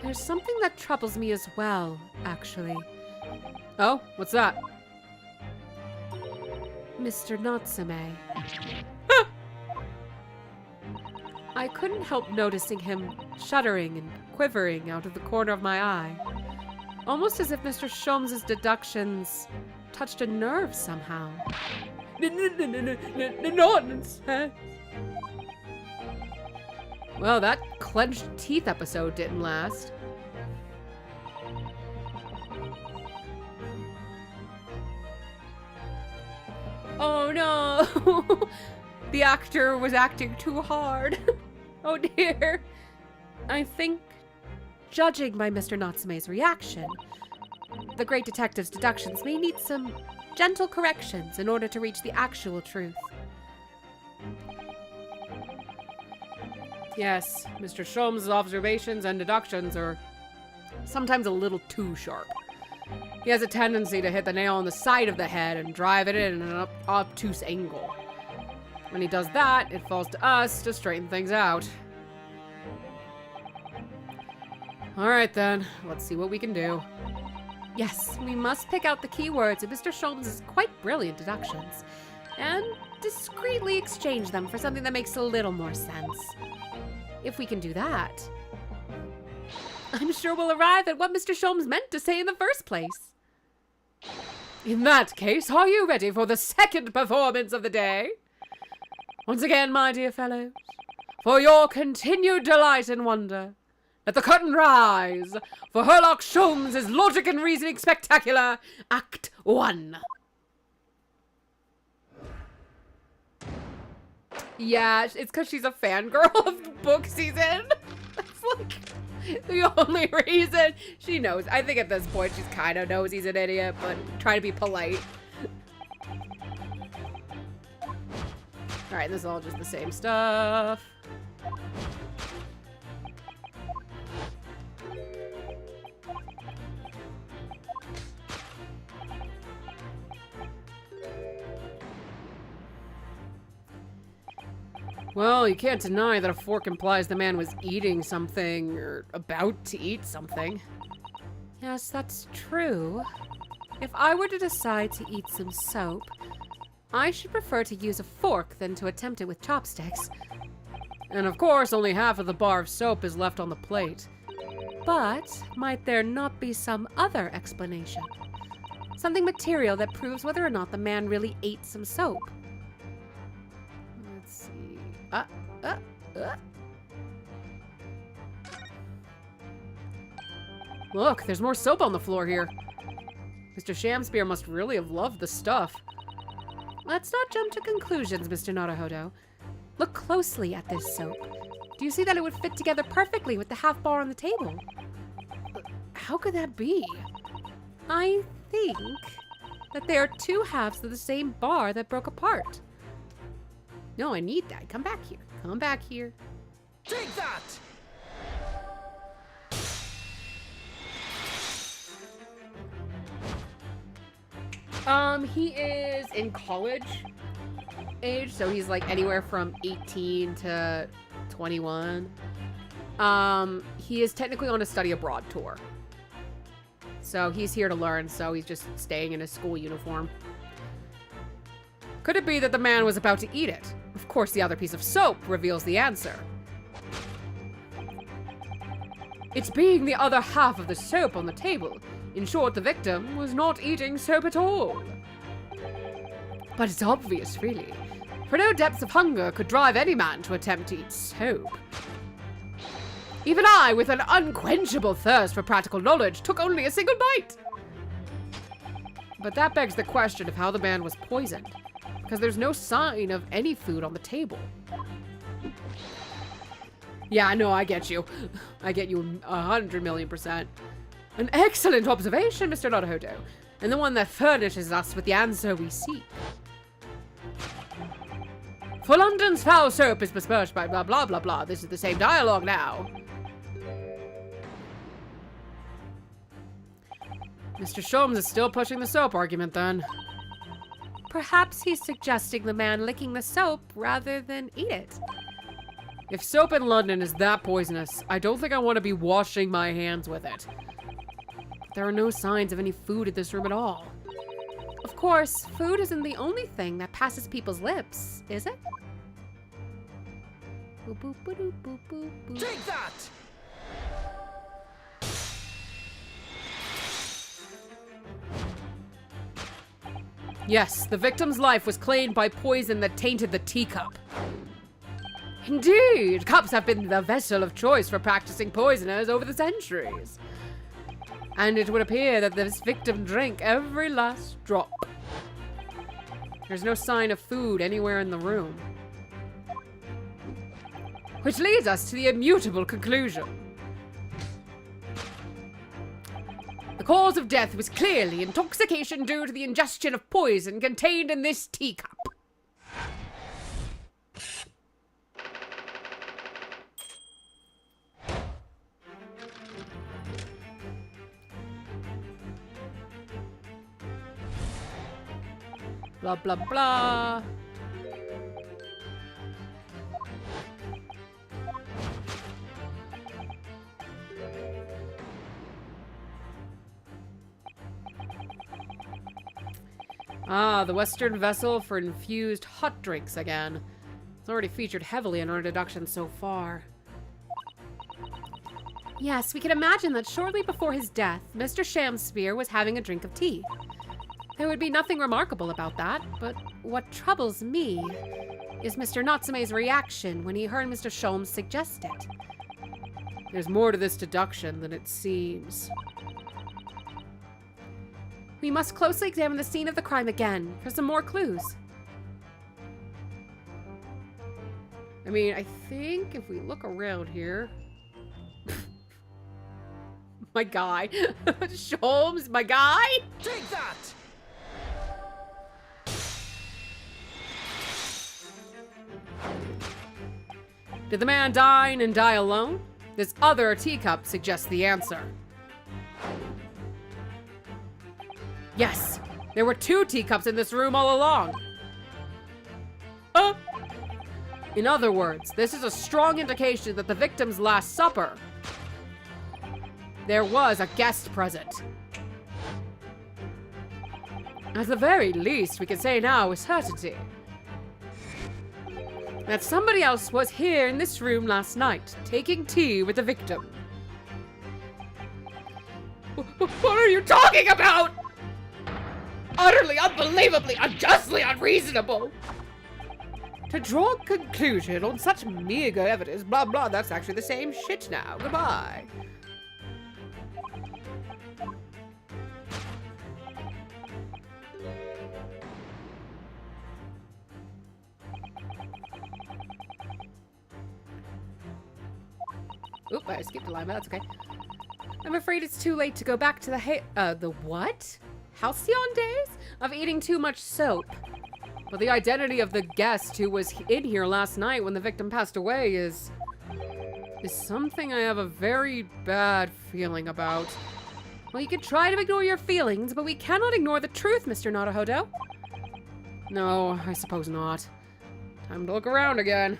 There's something that troubles me as well, actually. Oh, what's that? Mr. Natsume. I couldn't help noticing him shuddering and quivering out of the corner of my eye. Almost as if Mr. Sholmes' deductions touched a nerve somehow. Nonsense. Well, that clenched teeth episode didn't last. Oh no! The actor was acting too hard. Oh dear. I think, judging by Mr. Natsume's reaction, the great detective's deductions may need some gentle corrections in order to reach the actual truth. Yes, Mr. Sholmes' observations and deductions are sometimes a little too sharp. He has a tendency to hit the nail on the side of the head and drive it in an obtuse angle. When he does that, it falls to us to straighten things out. Alright then, let's see what we can do. Yes, we must pick out the keywords of Mr. Sholmes' quite brilliant deductions, and discreetly exchange them for something that makes a little more sense. If we can do that, I'm sure we'll arrive at what Mr. Sholmes meant to say in the first place. In that case, are you ready for the second performance of the day? Once again, my dear fellows, for your continued delight and wonder, let the curtain rise for Sherlock Sholmes' Logic and Reasoning Spectacular, Act 1. Yeah, it's because she's a fangirl of the book season. That's like the only reason she knows. I think at this point she's kind of knows he's an idiot, but trying to be polite. Alright, this is all just the same stuff. Well, you can't deny that a fork implies the man was eating something, or about to eat something. Yes, that's true. If I were to decide to eat some soap, I should prefer to use a fork than to attempt it with chopsticks. And of course, only half of the bar of soap is left on the plate. But might there not be some other explanation? Something material that proves whether or not the man really ate some soap. Let's see. Look, there's more soap on the floor here. Mr. Shamspear must really have loved the stuff. Let's not jump to conclusions, Mr. Naruhodo. Look closely at this soap. Do you see that it would fit together perfectly with the half bar on the table? How could that be? I think that they are two halves of the same bar that broke apart. No, I need that. Come back here. Come back here. Take that! He is in college age, so he's like anywhere from 18 to 21. He is technically on a study abroad tour. So he's here to learn, so he's just staying in his school uniform. Could it be that the man was about to eat it? Of course, the other piece of soap reveals the answer. It's being the other half of the soap on the table. In short, the victim was not eating soap at all. But it's obvious, really. For no depths of hunger could drive any man to attempt to eat soap. Even I, with an unquenchable thirst for practical knowledge, took only a single bite. But that begs the question of how the man was poisoned, because there's no sign of any food on the table. Yeah, no, I get you. I get you 100,000,000%. An excellent observation, Mr. Naruhodo, and the one that furnishes us with the answer we seek. For London's foul soap is besmirched by blah blah blah blah. This is the same dialogue now. Mr. Sholmes is still pushing the soap argument then. Perhaps he's suggesting the man licking the soap rather than eat it. If soap in London is that poisonous, I don't think I want to be washing my hands with it. There are no signs of any food in this room at all. Of course, food isn't the only thing that passes people's lips, is it? Boop, boop, boop, boop, boop, boop. Take that! Yes, the victim's life was claimed by poison that tainted the teacup. Indeed, cups have been the vessel of choice for practicing poisoners over the centuries. And it would appear that this victim drank every last drop. There's no sign of food anywhere in the room. Which leads us to the immutable conclusion. The cause of death was clearly intoxication due to the ingestion of poison contained in this teacup. Blah, blah, blah. Ah, the Western vessel for infused hot drinks again. It's already featured heavily in our deductions so far. Yes, we can imagine that shortly before his death, Mr. Shamspear was having a drink of tea. There would be nothing remarkable about that, but what troubles me is Mr. Natsume's reaction when he heard Mr. Sholmes suggest it. There's more to this deduction than it seems. We must closely examine the scene of the crime again for some more clues. I mean, I think if we look around here... my guy. Sholmes, my guy? Take that! Did the man dine and die alone? This other teacup suggests the answer. Yes, there were two teacups in this room all along. In other words, this is a strong indication that the victim's Last Supper, there was a guest present. At the very least, we can say now with certainty that somebody else was here in this room last night, taking tea with the victim. What are you talking about? Utterly, unbelievably, unjustly unreasonable. To draw a conclusion on such meager evidence, blah blah, that's actually the same shit now. Goodbye. Oop, I skipped a line, but that's okay. I'm afraid it's too late to go back to the what? Halcyon days? Of eating too much soap. But the identity of the guest who was in here last night when the victim passed away is something I have a very bad feeling about. Well, you can try to ignore your feelings, but we cannot ignore the truth, Mr. Naruhodo. No, I suppose not. Time to look around again.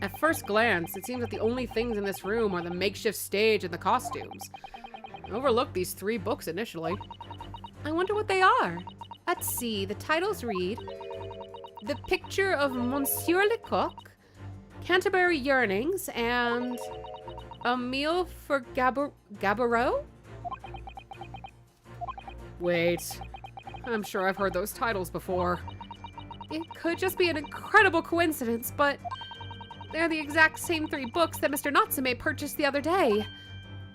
At first glance, it seems that the only things in this room are the makeshift stage and the costumes. I overlooked these 3 books initially. I wonder what they are. Let's see, the titles read, The Picture of Monsieur Lecoq, Canterbury Yearnings, and A Meal for Gaboreau? Wait, I'm sure I've heard those titles before. It could just be an incredible coincidence, but they're the exact same 3 books that Mr. Natsume purchased the other day.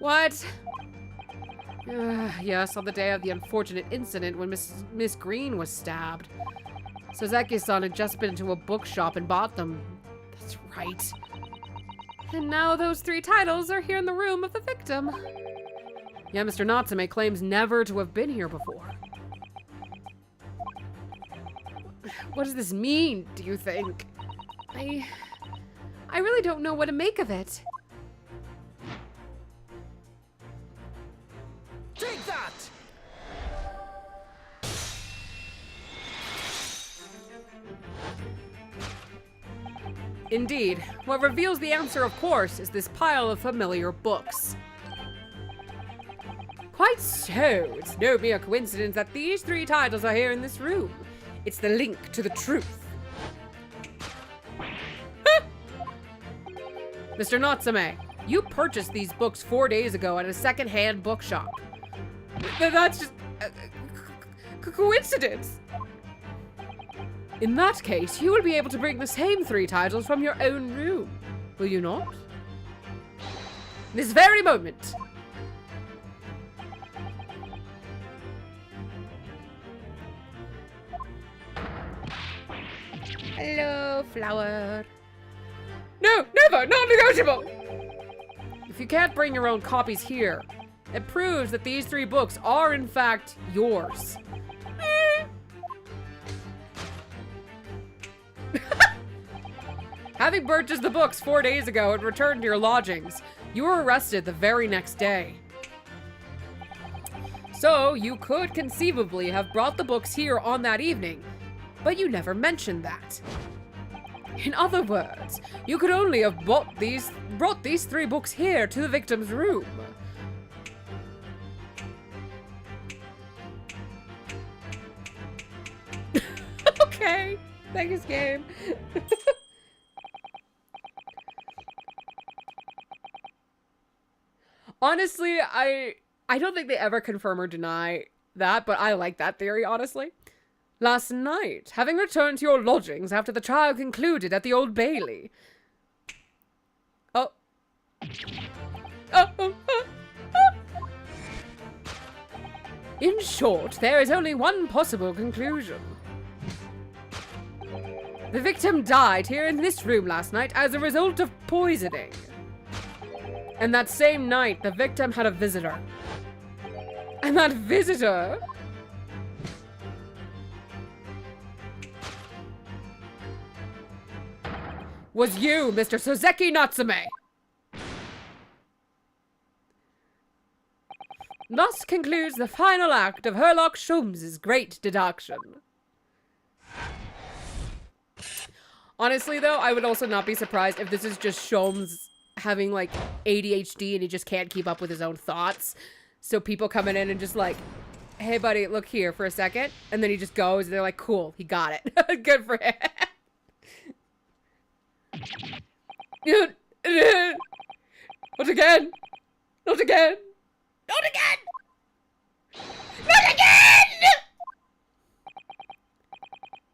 What? Yes, on the day of the unfortunate incident when Miss Green was stabbed. Soseki-san had just been to a bookshop and bought them. That's right. And now those 3 titles are here in the room of the victim. Yeah, Mr. Natsume claims never to have been here before. What does this mean, do you think? I really don't know what to make of it. Take that! Indeed. What reveals the answer, of course, is this pile of familiar books. Quite so. It's no mere coincidence that these 3 titles are here in this room. It's the link to the truth. Mr. Natsume, you purchased these books 4 days ago at a second-hand bookshop. That's just coincidence. In that case, you will be able to bring the same 3 titles from your own room, will you not? This very moment. Hello, flower. No, never, non-negotiable! If you can't bring your own copies here, it proves that these 3 books are in fact yours. Having purchased the books 4 days ago and returned to your lodgings, you were arrested the very next day. So, you could conceivably have brought the books here on that evening, but you never mentioned that. In other words, you could only have brought these 3 books here to the victim's room. Okay, thanks, game. Honestly, I don't think they ever confirm or deny that, but I like that theory, honestly. Last night, having returned to your lodgings after the trial concluded at the Old Bailey. In short, there is only one possible conclusion. The victim died here in this room last night as a result of poisoning. And that same night, the victim had a visitor. And that visitor was you, Mr. Soseki Natsume. Thus concludes the final act of Herlock Sholmes' great deduction. Honestly, though, I would also not be surprised if this is just Sholmes having, like, ADHD and he just can't keep up with his own thoughts. So people coming in and just like, hey, buddy, look here for a second. And then he just goes and they're like, cool, he got it. Good for him. Not again. Not again. Not again. Not again!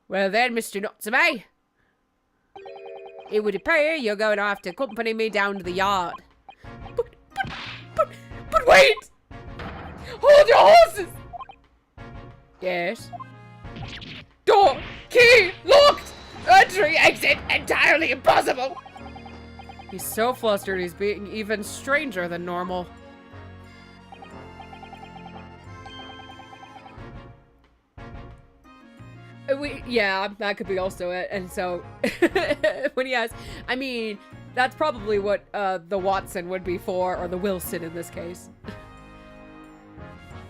Well then, Mr. Natsume, it would appear you're going to have to accompany me down to the yard. But wait! Hold your horses! Yes. Door! Key! Locked! Entry, exit, entirely impossible! He's so flustered he's being even stranger than normal. Yeah, that could be also it. And so, when he asks, I mean, that's probably what the Watson would be for, or the Wilson in this case.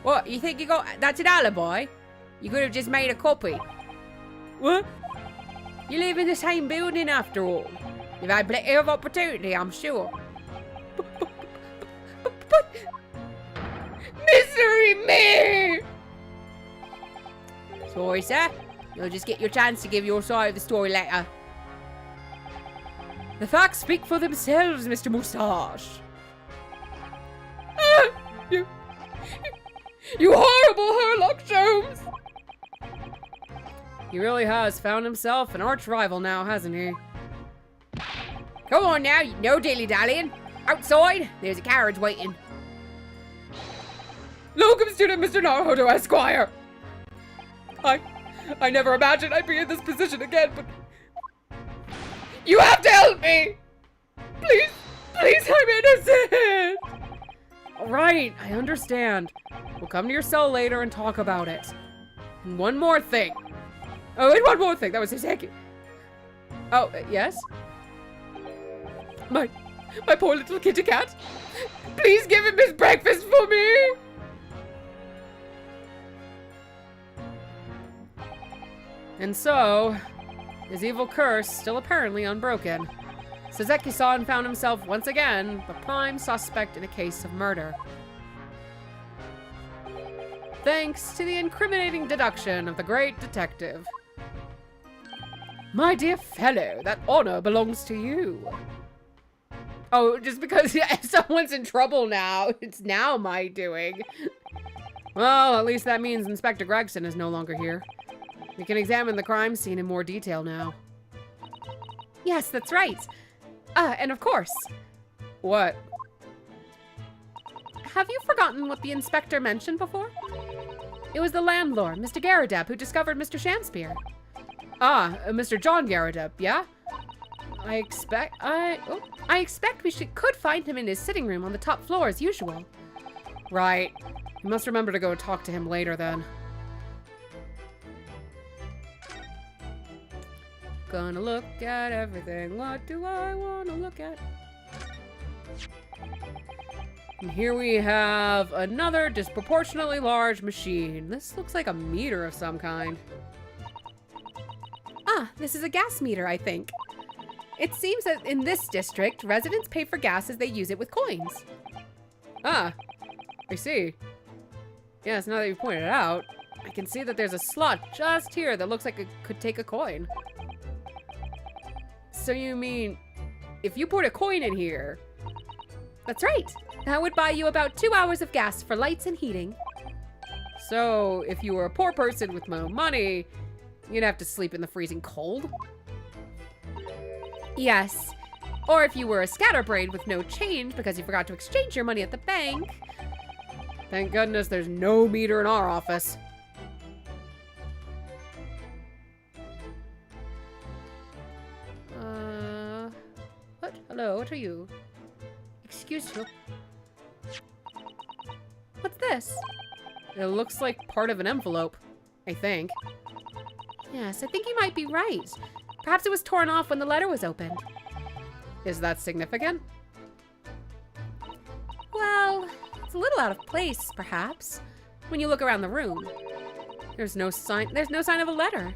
What, you think you got, that's an alibi? You could have just made a copy. What? You live in the same building after all. You've had plenty of opportunity, I'm sure. But Misery me! Sorry, sir. You'll just get your chance to give your side of the story later. The facts speak for themselves, Mr. Moustache. You horrible Herlock Sholmes! He really has found himself an arch rival now, hasn't he? Come on now, no dilly-dallying. Outside, there's a carriage waiting. Locum student Mr. Naruto Esquire! I never imagined I'd be in this position again, but... You have to help me! Please, please, I'm innocent! Alright, I understand. We'll come to your cell later and talk about it. And one more thing. Oh, and one more thing. That was a second. Oh, yes? My poor little kitty cat. Please give him his breakfast for me! And so, his evil curse still apparently unbroken. Suzeki-san found himself once again the prime suspect in a case of murder. Thanks to the incriminating deduction of the great detective. My dear fellow, that honor belongs to you. Oh, just because someone's in trouble now, it's now my doing. Well, at least that means Inspector Gregson is no longer here. We can examine the crime scene in more detail now. Yes, that's right. And of course. What? Have you forgotten what the inspector mentioned before? It was the landlord, Mr. Garadeb, who discovered Mr. Shamspear. Ah, Mr. John Garadeb, yeah? I expect we could find him in his sitting room on the top floor as usual. Right. We must remember to go talk to him later then. Gonna look at everything. What do I want to look at? And here we have another disproportionately large machine. This looks like a meter of some kind. Ah, this is a gas meter, I think. It seems that in this district, residents pay for gas as they use it with coins. Ah, I see. Yes, now that you pointed it out, I can see that there's a slot just here that looks like it could take a coin. So you mean, if you put a coin in here... That's right. That would buy you about 2 hours of gas for lights and heating. So, if you were a poor person with no money, you'd have to sleep in the freezing cold? Yes. Or if you were a scatterbrain with no change because you forgot to exchange your money at the bank. Thank goodness there's no meter in our office. What? Hello, what are you? Excuse you. What's this? It looks like part of an envelope, I think. Yes, I think you might be right. Perhaps it was torn off when the letter was opened. Is that significant? Well, it's a little out of place, perhaps, when you look around the room. There's no sign of a letter.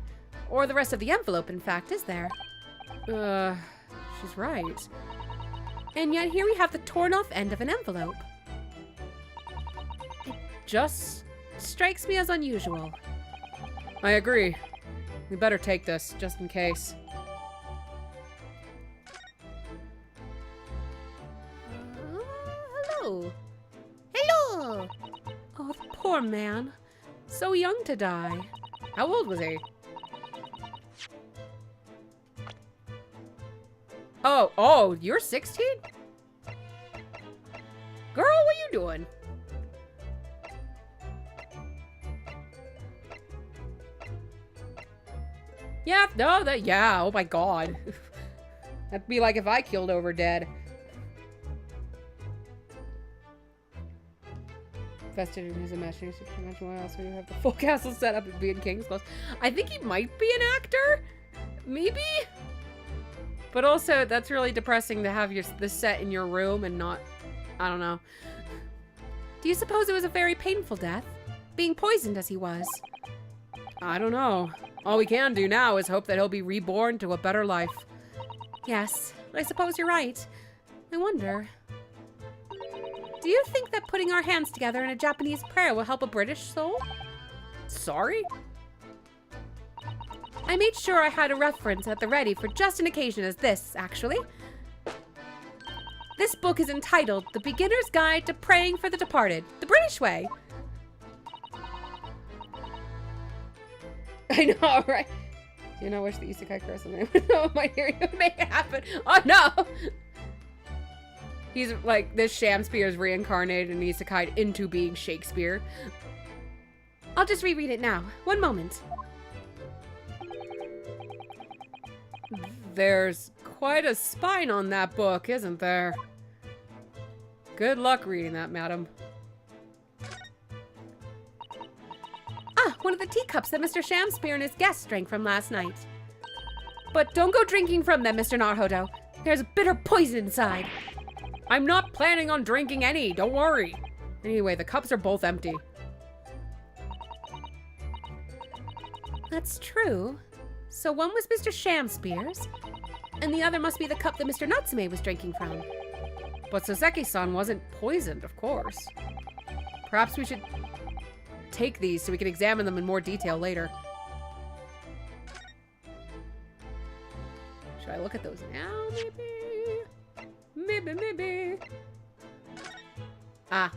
Or the rest of the envelope, in fact, is there? She's right. And yet here we have the torn off end of an envelope. It just strikes me as unusual. I agree. We better take this, just in case. Hello. Hello! Oh, the poor man. So young to die. How old was he? Oh, you're 16? Girl, what are you doing? Yeah, no, yeah, oh my god. That'd be like if I killed over dead. Vested in his imagination. Imagine what else would you have the full castle set up and be in King's Cross. I think he might be an actor. Maybe? But also, that's really depressing to have this set in your room and not... I don't know. Do you suppose it was a very painful death? Being poisoned as he was? I don't know. All we can do now is hope that he'll be reborn to a better life. Yes, I suppose you're right. I wonder... Do you think that putting our hands together in a Japanese prayer will help a British soul? Sorry? I made sure I had a reference at the ready for just an occasion as this, actually. This book is entitled The Beginner's Guide to Praying for the Departed, the British Way. I know, right? Do you not wish the isekai curse on anyone? No, my hearing would make it happen. Oh no! He's like, this Shamspear is reincarnated and isekai into being Shakespeare. I'll just reread it now. One moment. There's quite a spine on that book, isn't there? Good luck reading that, madam. Ah, one of the teacups that Mr. Shamspear and his guests drank from last night. But don't go drinking from them, Mr. Naruhodo. There's bitter poison inside. I'm not planning on drinking any, don't worry. Anyway, the cups are both empty. That's true. So one was Mr. Shamspear's, and the other must be the cup that Mr. Natsume was drinking from. But Soseki-san wasn't poisoned, of course. Perhaps we should take these so we can examine them in more detail later. Should I look at those now, maybe? Maybe. Ah.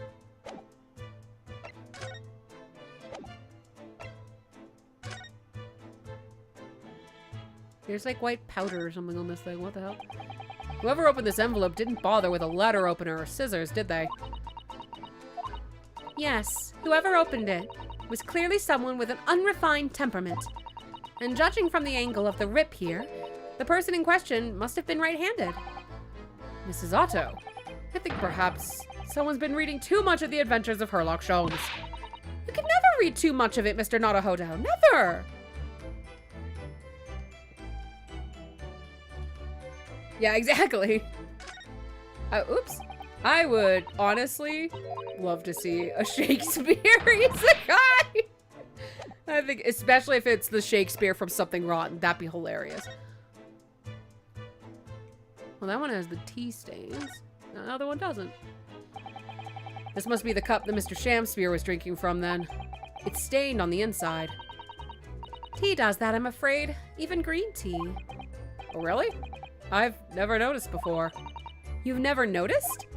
There's like white powder or something on this thing. What the hell? Whoever opened this envelope didn't bother with a letter opener or scissors, did they? Yes, whoever opened it was clearly someone with an unrefined temperament. And judging from the angle of the rip here, the person in question must have been right-handed. Mrs. Otto, I think perhaps someone's been reading too much of the adventures of Sherlock Holmes. You can never read too much of it, Mr. Naruhodo. Never! Yeah, exactly. Oops. I would honestly love to see a Shakespeare isekai. I think, especially if it's the Shakespeare from Something Rotten, that'd be hilarious. Well, that one has the tea stains. The other one doesn't. This must be the cup that Mr. Shamspear was drinking from then. It's stained on the inside. Tea does that, I'm afraid. Even green tea. Oh, really? I've never noticed before. You've never noticed?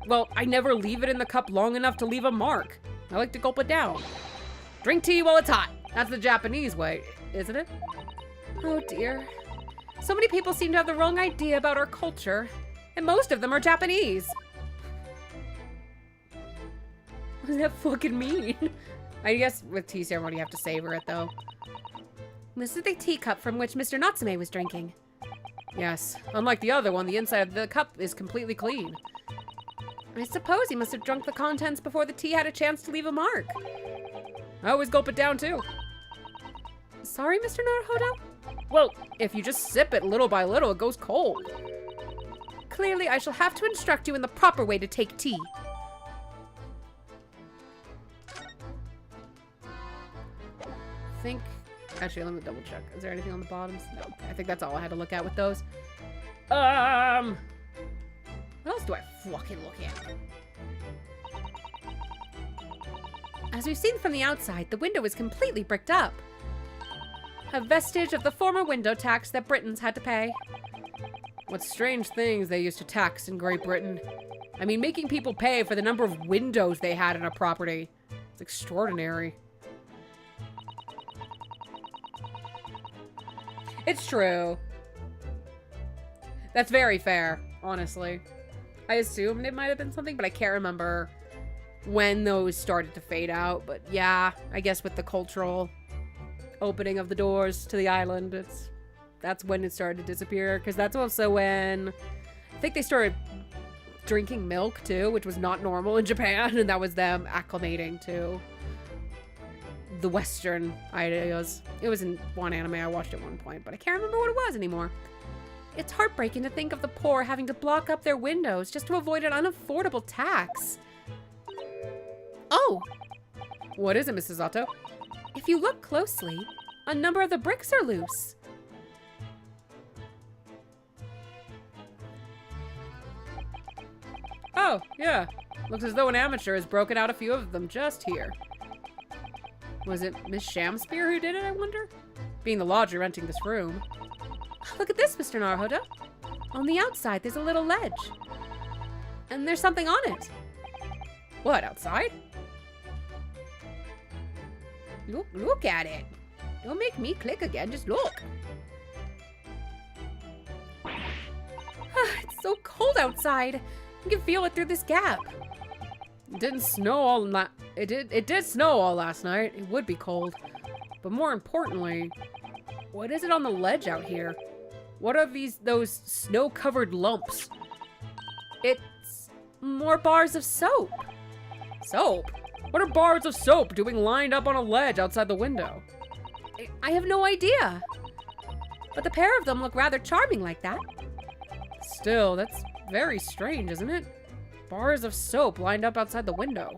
Well, I never leave it in the cup long enough to leave a mark. I like to gulp it down. Drink tea while it's hot. That's the Japanese way, isn't it? Oh dear. So many people seem to have the wrong idea about our culture, and most of them are Japanese. What does that fucking mean? I guess with tea ceremony you have to savor it though. This is the teacup from which Mr. Natsume was drinking. Yes, unlike the other one, the inside of the cup is completely clean. I suppose he must have drunk the contents before the tea had a chance to leave a mark. I always gulp it down too. Sorry, Mr. Naruhodo? Well, if you just sip it little by little, it goes cold. Clearly, I shall have to instruct you in the proper way to take tea. Actually, let me double check. Is there anything on the bottoms? No. I think that's all I had to look at with those. What else do I fucking look at? As we've seen from the outside, the window is completely bricked up. A vestige of the former window tax that Britons had to pay. What strange things they used to tax in Great Britain. I mean, making people pay for the number of windows they had in a property. It's extraordinary. It's true. That's very fair, honestly. I assumed it might have been something, but I can't remember when those started to fade out. But yeah, I guess with the cultural opening of the doors to the island. That's when it started to disappear, because that's also when I think they started drinking milk too, which was not normal in Japan, and that was them acclimating to the Western ideas. It was in one anime I watched at one point, but I can't remember what it was anymore. It's heartbreaking to think of the poor having to block up their windows just to avoid an unaffordable tax. Oh! What is it, Mrs. Otto? If you look closely, a number of the bricks are loose. Oh, yeah. Looks as though an amateur has broken out a few of them just here. Was it Miss Shamspear who did it, I wonder? Being the lodger renting this room. Look at this, Mr. Naruhodo. On the outside, there's a little ledge. And there's something on it. What, outside? Look at it. Don't make me click again, just look. It's so cold outside. You can feel it through this gap. It didn't snow all it did snow all last night. It would be cold. But more importantly, what is it on the ledge out here? What are those snow-covered lumps? It's more bars of soap. Soap? What are bars of soap doing lined up on a ledge outside the window? I have no idea. But the pair of them look rather charming like that. Still, that's very strange, isn't it? Bars of soap lined up outside the window.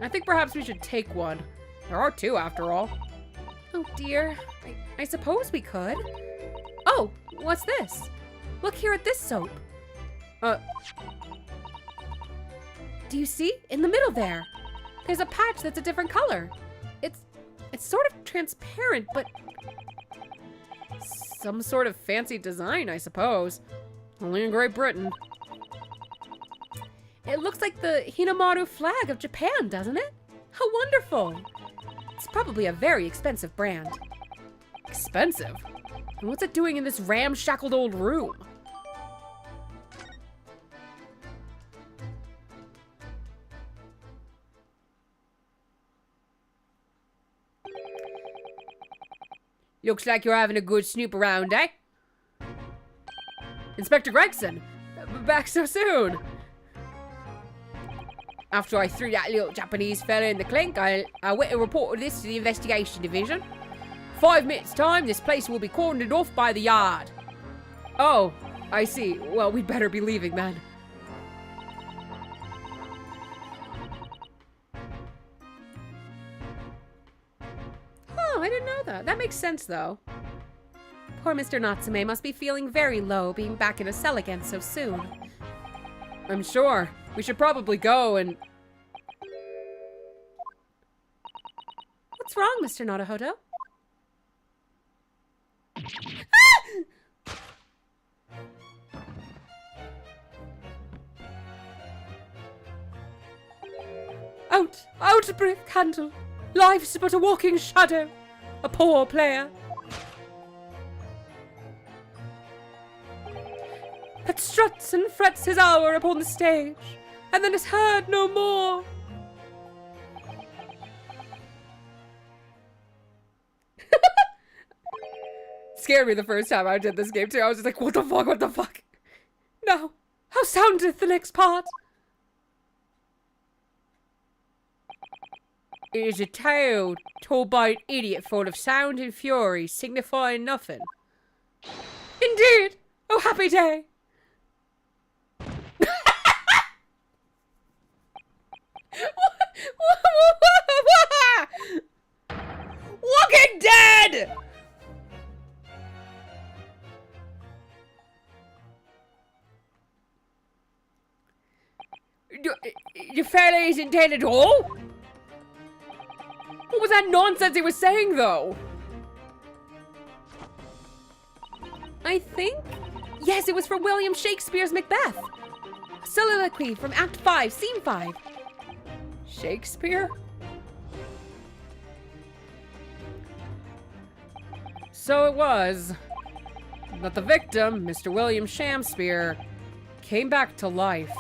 I think perhaps we should take one. There are two, after all. Oh dear. I suppose we could. Oh, what's this? Look here at this soap. Do you see? In the middle there. There's a patch that's a different color. It's sort of transparent, but some sort of fancy design, I suppose. Only in Great Britain. It looks like the Hinamaru flag of Japan, doesn't it? How wonderful! It's probably a very expensive brand. Expensive? And what's it doing in this ramshackled old room? Looks like you're having a good snoop around, eh? Inspector Gregson! Back so soon! After I threw that little Japanese fella in the clink, I went and reported this to the investigation division. 5 minutes time, this place will be cordoned off by the yard. Oh, I see. Well, we'd better be leaving then. Oh, I didn't know that. That makes sense, though. Poor Mr. Natsume must be feeling very low being back in a cell again so soon. I'm sure. We should probably go and... What's wrong, Mr. Naruhodo? Out, brief candle. Life's but a walking shadow. A poor player. That struts and frets his hour upon the stage, and then is heard no more. Scared me the first time I did this game too. I was just like, what the fuck? No. How soundeth the next part? It is a tale told by an idiot full of sound and fury, signifying nothing. Indeed! Oh, happy day! Walking Dead! The fella isn't dead at all? What was that nonsense he was saying, though? I think... Yes, it was from William Shakespeare's Macbeth. A soliloquy from Act 5, Scene 5. Shakespeare? So it was that the victim, Mr. William Shamspeare, came back to life.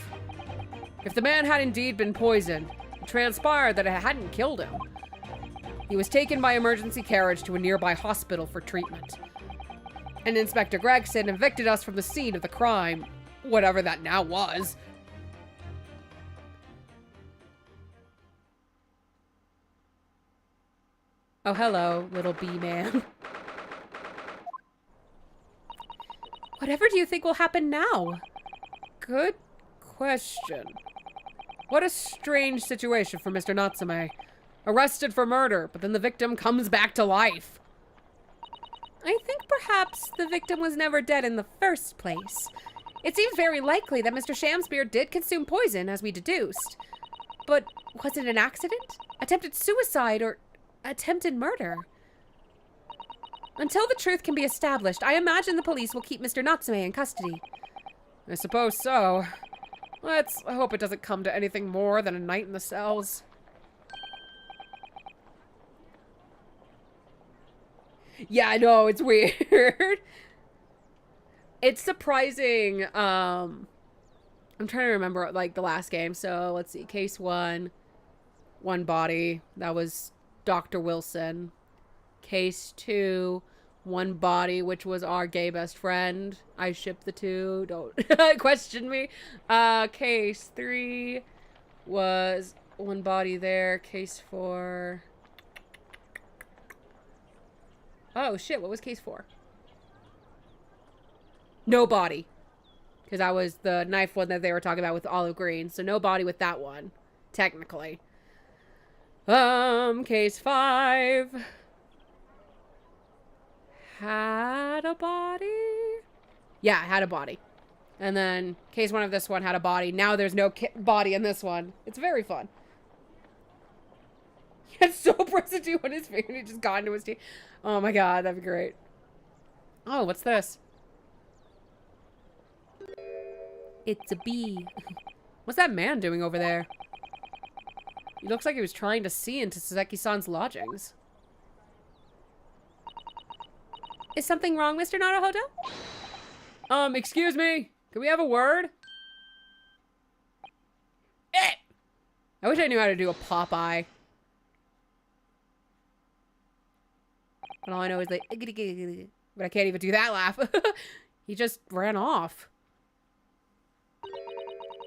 If the man had indeed been poisoned, it transpired that it hadn't killed him. He was taken by emergency carriage to a nearby hospital for treatment. And Inspector Gregson evicted us from the scene of the crime, whatever that now was. Oh, hello, little bee man. Whatever do you think will happen now? Good question. What a strange situation for Mr. Natsume. Arrested for murder, but then the victim comes back to life. I think perhaps the victim was never dead in the first place. It seems very likely that Mr. Shamspear did consume poison, as we deduced. But was it an accident? Attempted suicide or attempted murder? Until the truth can be established, I imagine the police will keep Mr. Natsume in custody. I suppose so. Let's hope it doesn't come to anything more than a night in the cells. Yeah, I know, it's weird. It's surprising. I'm trying to remember, like, the last game. So, let's see. Case 1. One body. That was Dr. Wilson. Case 2. One body, which was our gay best friend. I ship the two. Don't question me. Case 3 was one body there. Case 4. Oh, shit. What was case 4? No body. Because that was the knife one that they were talking about with olive green. So no body with that one. Technically. Case 5. Had a body? Yeah, had a body. And then case 1 of this one had a body. Now there's no body in this one. It's very fun. He had soap residue on his finger and he just got into his teeth. Oh my god, that'd be great. Oh, what's this? It's a bee. What's that man doing over there? He looks like he was trying to see into Saseki-san's lodgings. Is something wrong, Mr. Naruhodo? Excuse me? Can we have a word? I wish I knew how to do a Popeye. But all I know is like, but I can't even do that laugh. He just ran off.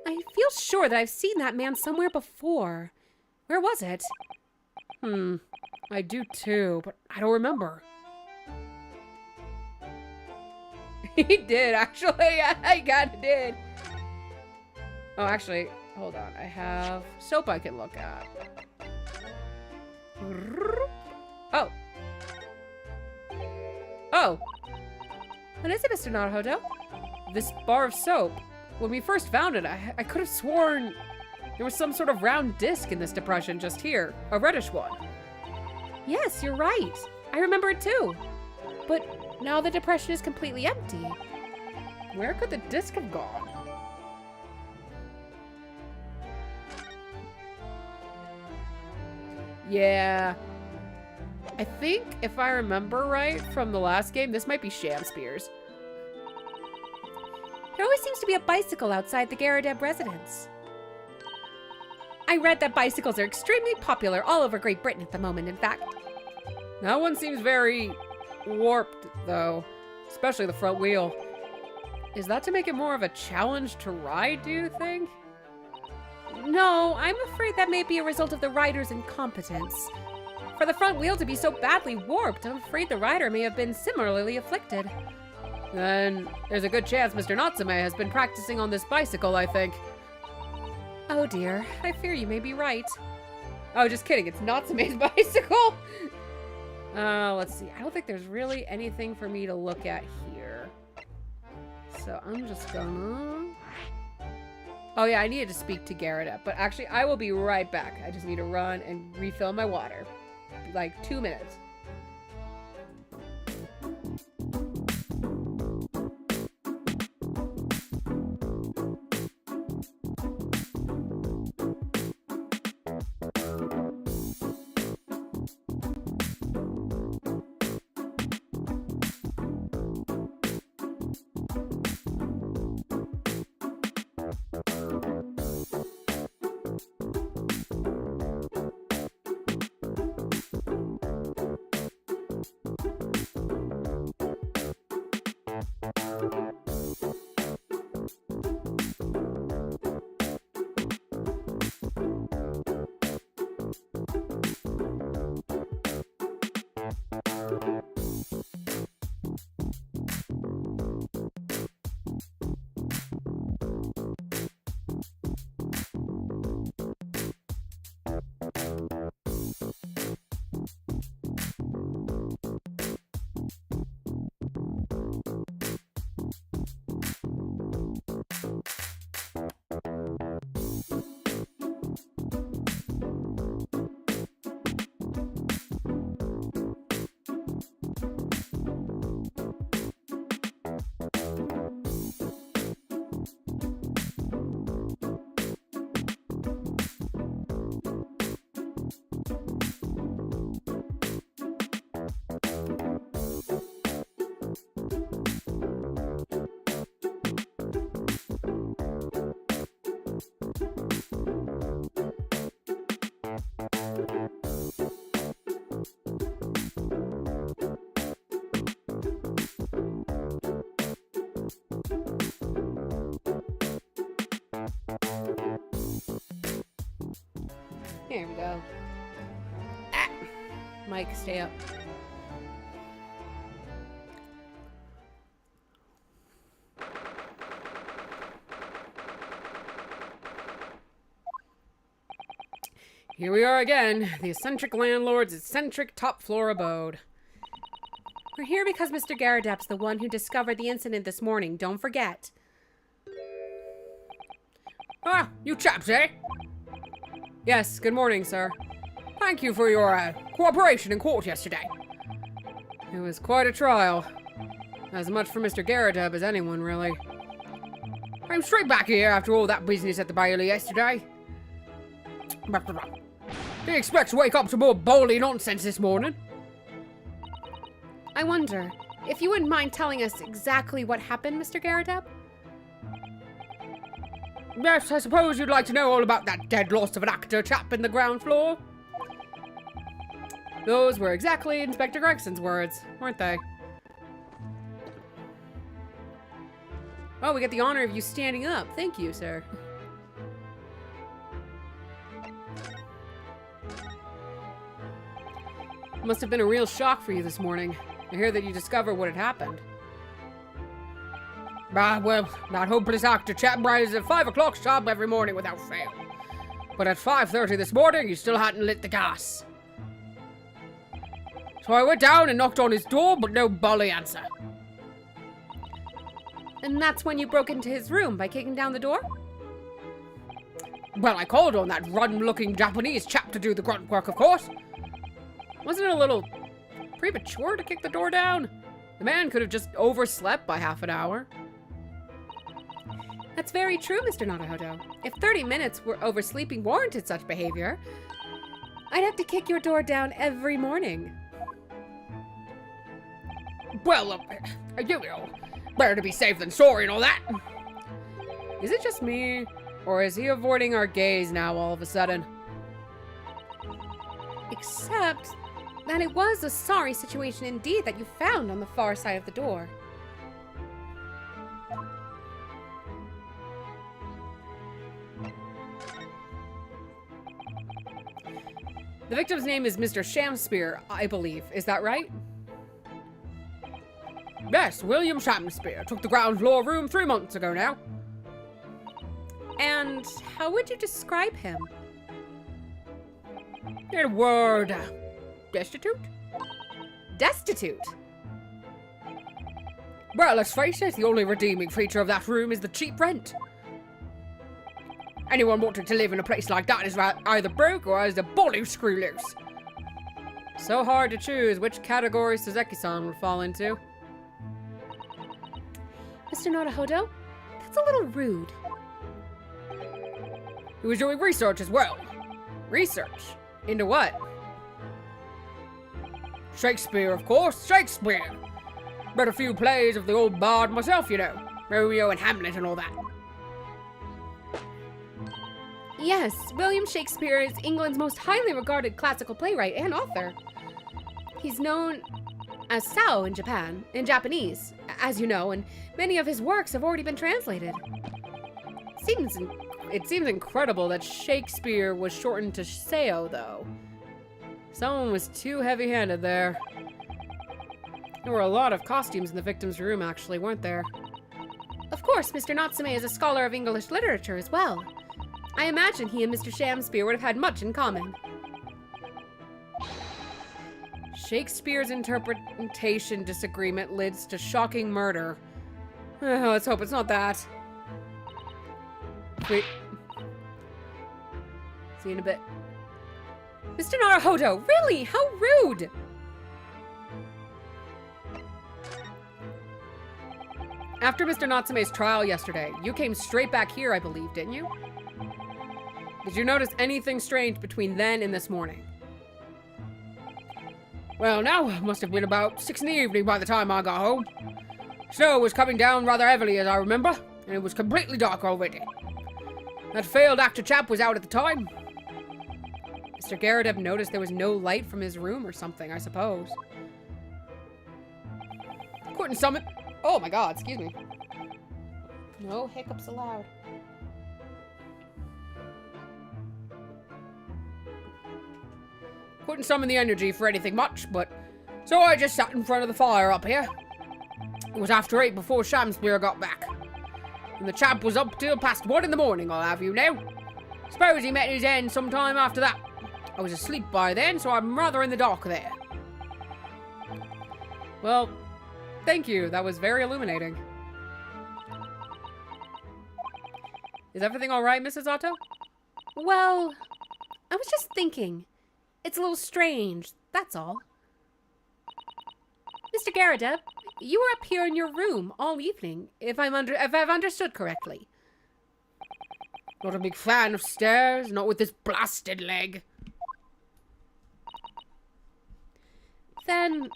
I feel sure that I've seen that man somewhere before. Where was it? I do too, but I don't remember. He did, actually. I kinda did. Oh, actually, hold on. I have soap I can look at. Oh. Oh. What is it, Mr. Naruhodo? This bar of soap. When we first found it, I could have sworn there was some sort of round disc in this depression just here. A reddish one. Yes, you're right. I remember it too. But now the depression is completely empty. Where could the disc have gone? Yeah. I think, if I remember right from the last game, this might be Shamspear's. There always seems to be a bicycle outside the Garadeb residence. I read that bicycles are extremely popular all over Great Britain at the moment, in fact. That one seems very warped, though. Especially the front wheel. Is that to make it more of a challenge to ride, do you think? No, I'm afraid that may be a result of the rider's incompetence. For the front wheel to be so badly warped, I'm afraid the rider may have been similarly afflicted. Then there's a good chance Mr. Natsume has been practicing on this bicycle, I think. Oh dear, I fear you may be right. Oh, just kidding, it's Natsume's bicycle! Let's see, I don't think there's really anything for me to look at here. So I'm just gonna... Oh yeah, I needed to speak to Garadeb, but actually I will be right back. I just need to run and refill my water. Like 2 minutes. Here we go. Ah! Mike, stay up. Here we are again, the eccentric landlord's eccentric top floor abode. We're here because Mr. Garadep's the one who discovered the incident this morning, don't forget. Ah, you chaps, eh? Yes, good morning, sir. Thank you for your cooperation in court yesterday. It was quite a trial. As much for Mr. Garadep as anyone, really. I'm straight back here after all that business at the Bailey yesterday. Didn't expect to wake up to more bawly nonsense this morning. I wonder, if you wouldn't mind telling us exactly what happened, Mr. Garadep? Yes, I suppose you'd like to know all about that dead loss of an actor chap in the ground floor? Those were exactly Inspector Gregson's words, weren't they? Oh, we get the honor of you standing up. Thank you, sir. Must have been a real shock for you this morning. I hear that you discovered what had happened. Well, that hopeless actor chap rises at 5 o'clock sharp every morning without fail. But at 5:30 this morning, he still hadn't lit the gas. So I went down and knocked on his door, but no bully answer. And that's when you broke into his room by kicking down the door? Well, I called on that run-looking Japanese chap to do the grunt work, of course. Wasn't it a little premature to kick the door down? The man could have just overslept by half an hour. That's very true, Mr. Naruhodo. If 30 minutes were oversleeping warranted such behavior, I'd have to kick your door down every morning. Well, you know, better to be safe than sorry and all that. Is it just me, or is he avoiding our gaze now all of a sudden? Except that it was a sorry situation indeed that you found on the far side of the door. The victim's name is Mr. Shamspear, I believe. Is that right? Yes, William Shamspear. Took the ground floor room 3 months ago now. And how would you describe him? In a word, destitute? Destitute? Well, let's face it, the only redeeming feature of that room is the cheap rent. Anyone wanting to live in a place like that is either broke or has the bully screw loose. So hard to choose which category Suzeki-san would fall into. Mr. Naruhodo, that's a little rude. He was doing research as well. Research? Into what? Shakespeare, of course. Shakespeare. Read a few plays of the old bard myself, you know. Romeo and Hamlet and all that. Yes, William Shakespeare is England's most highly regarded classical playwright and author. He's known as Sao in Japanese, as you know, and many of his works have already been translated. It seems incredible that Shakespeare was shortened to Sao, though. Someone was too heavy-handed there. There were a lot of costumes in the victim's room, actually, weren't there? Of course, Mr. Natsume is a scholar of English literature as well. I imagine he and Mr. Shamspeare would have had much in common. Shakespeare's interpretation disagreement leads to shocking murder. Let's hope it's not that. Wait. See you in a bit. Mr. Naruhodo, really? How rude! After Mr. Natsume's trial yesterday, you came straight back here, I believe, didn't you? Did you notice anything strange between then and this morning? Well, now, it must have been about 6 in the evening by the time I got home. Snow was coming down rather heavily, as I remember, and it was completely dark already. That failed actor chap was out at the time. Mr. Garrett noticed there was no light from his room or something, I suppose. Couldn't summon... Oh my god, excuse me. No hiccups allowed. Couldn't summon the energy for anything much, but... So I just sat in front of the fire up here. It was after 8 before Shamspeare got back. And the chap was up till past 1 in the morning, I'll have you know. Suppose he met his end sometime after that. I was asleep by then, so I'm rather in the dark there. Well, thank you. That was very illuminating. Is everything all right, Mrs. Otto? Well, I was just thinking. It's a little strange, that's all. Mr. Garradeb, you were up here in your room all evening, if I've understood correctly. Not a big fan of stairs, not with this blasted leg. Then,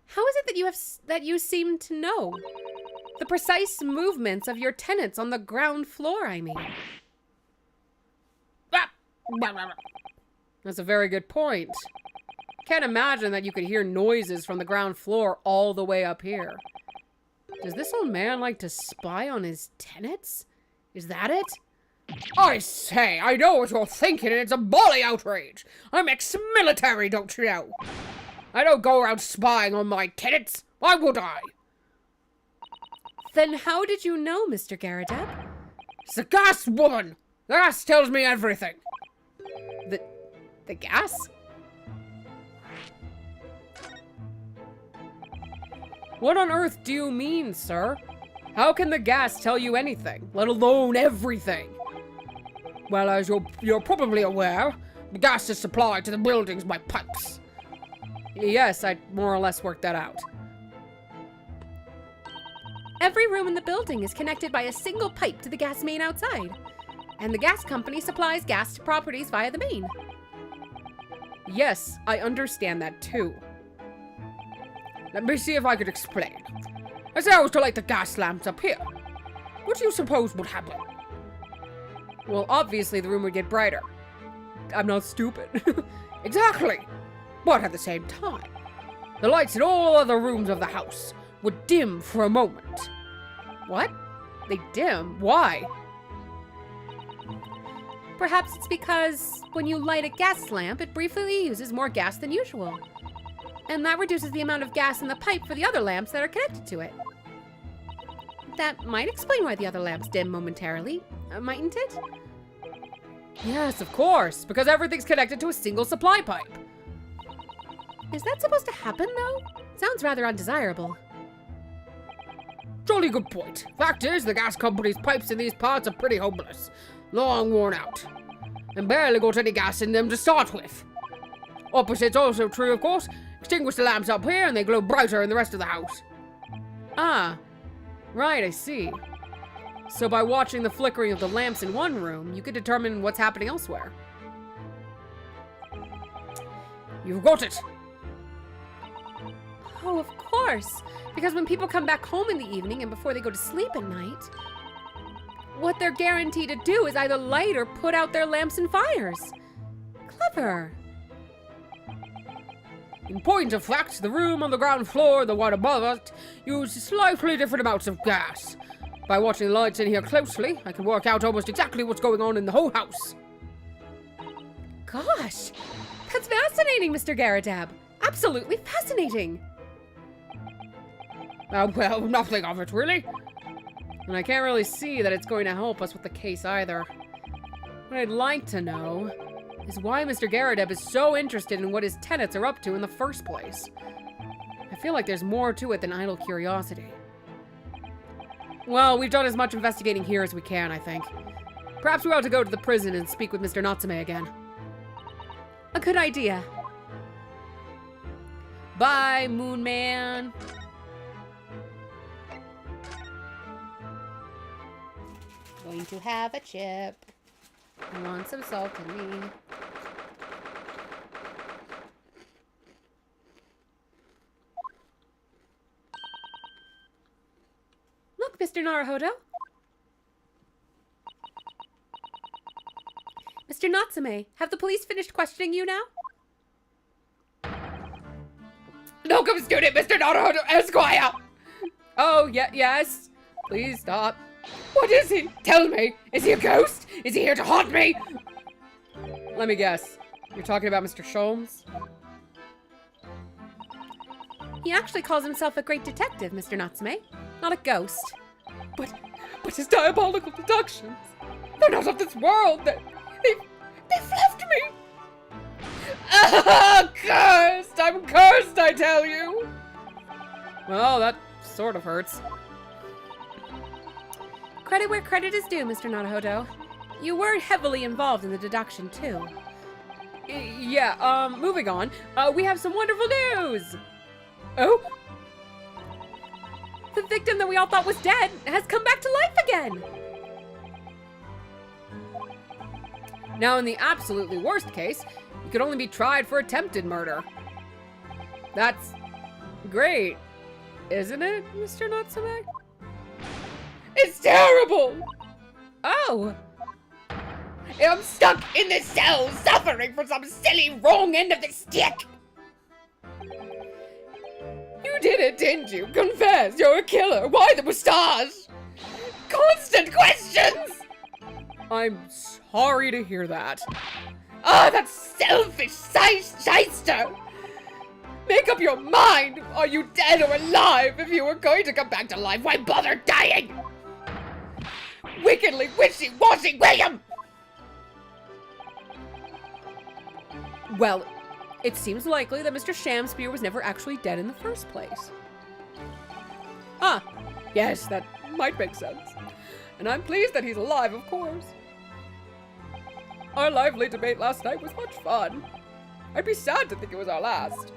how is it that you seem to know? The precise movements of your tenants on the ground floor, I mean. That's a very good point. Can't imagine that you could hear noises from the ground floor all the way up here. Does this old man like to spy on his tenants? Is that it? I say, I know what you're thinking, and it's a bally outrage. I'm ex-military, don't you know? I don't go around spying on my tenants. Why would I? Then how did you know, Mr. Garradeb? It's the gas woman. The gas tells me everything. The gas? What on earth do you mean, sir? How can the gas tell you anything, let alone everything? Well, as you're probably aware, the gas is supplied to the buildings by pipes. Yes, I more or less worked that out. Every room in the building is connected by a single pipe to the gas main outside, and the gas company supplies gas to properties via the main. Yes, I understand that too. Let me see if I could explain. As I was to light the gas lamps up here, what do you suppose would happen? Well, obviously the room would get brighter. I'm not stupid. Exactly. But at the same time, the lights in all other rooms of the house would dim for a moment. What? They dim? Why? Perhaps it's because when you light a gas lamp, it briefly uses more gas than usual. And that reduces the amount of gas in the pipe for the other lamps that are connected to it. That might explain why the other lamps dim momentarily, mightn't it? Yes, of course, because everything's connected to a single supply pipe. Is that supposed to happen, though? Sounds rather undesirable. Jolly good point. Fact is, the gas company's pipes in these parts are pretty hopeless. Long worn out. And barely got any gas in them to start with. Opposite's also true, of course. Extinguish the lamps up here and they glow brighter in the rest of the house. Ah, right, I see. So by watching the flickering of the lamps in one room, you could determine what's happening elsewhere. You've got it. Oh, of course. Because when people come back home in the evening and before they go to sleep at night, what they're guaranteed to do is either light or put out their lamps and fires. Clever. In point of fact, the room on the ground floor and the one above it use slightly different amounts of gas. By watching the lights in here closely, I can work out almost exactly what's going on in the whole house. Gosh, that's fascinating, Mr. Garadab. Absolutely fascinating. Well, nothing of it, really. And I can't really see that it's going to help us with the case either. What I'd like to know is why Mr. Garadeb is so interested in what his tenants are up to in the first place. I feel like there's more to it than idle curiosity. Well, we've done as much investigating here as we can, I think. Perhaps we ought to go to the prison and speak with Mr. Natsume again. A good idea. Bye, Moon Man. Going to have a chip. I want some salt in me. Look, Mr. Naruhodo. Mr. Natsume, have the police finished questioning you now? Welcome, student, Mr. Naruhodo Esquire! Oh, yes. Please stop. What is he? Tell me. Is he a ghost? Is he here to haunt me? Let me guess. You're talking about Mr. Sholmes? He actually calls himself a great detective, Mr. Natsume, not a ghost. But his diabolical deductions, they're not of this world. They've left me. Ah, cursed! I'm cursed, I tell you. Well, that sort of hurts. Credit where credit is due, Mr. Naruhodo. You were heavily involved in the deduction, too. Yeah, moving on. We have some wonderful news! Oh? The victim that we all thought was dead has come back to life again! Now, in the absolutely worst case, you could only be tried for attempted murder. That's great, isn't it, Mr. Natsume? It's terrible! Oh! I'm stuck in this cell, suffering from some silly wrong end of the stick! You did it, didn't you? Confess, you're a killer. Why the moustache? Constant questions! I'm sorry to hear that. Ah, that selfish shyster! Make up your mind! Are you dead or alive? If you were going to come back to life, why bother dying? Wickedly wishy-washy William! Well, it seems likely that Mr. Shamspear was never actually dead in the first place. Ah, yes, that might make sense. And I'm pleased that he's alive, of course. Our lively debate last night was much fun. I'd be sad to think it was our last.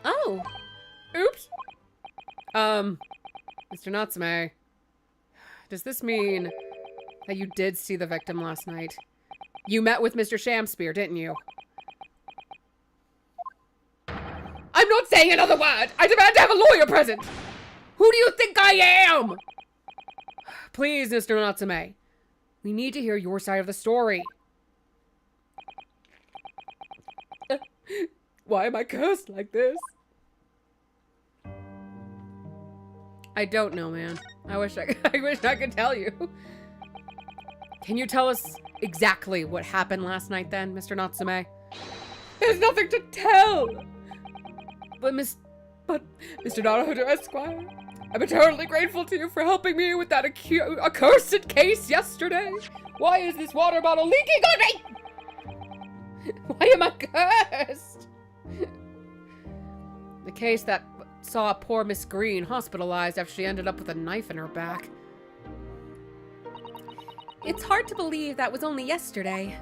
Oh. Oops. Mr. Natsume, does this mean that you did see the victim last night? You met with Mr. Shamspear, didn't you? I'm not saying another word! I demand to have a lawyer present! Who do you think I am? Please, Mr. Natsume. We need to hear your side of the story. Why am I cursed like this? I don't know, man. I wish I could tell you. Can you tell us exactly what happened last night then, Mr. Natsume? There's nothing to tell! But Mr. Naruhodo Esquire, I'm eternally grateful to you for helping me with that accursed case yesterday. Why is this water bottle leaking on me? Why am I cursed? The case that saw poor Miss Green hospitalized after she ended up with a knife in her back. It's hard to believe that was only yesterday.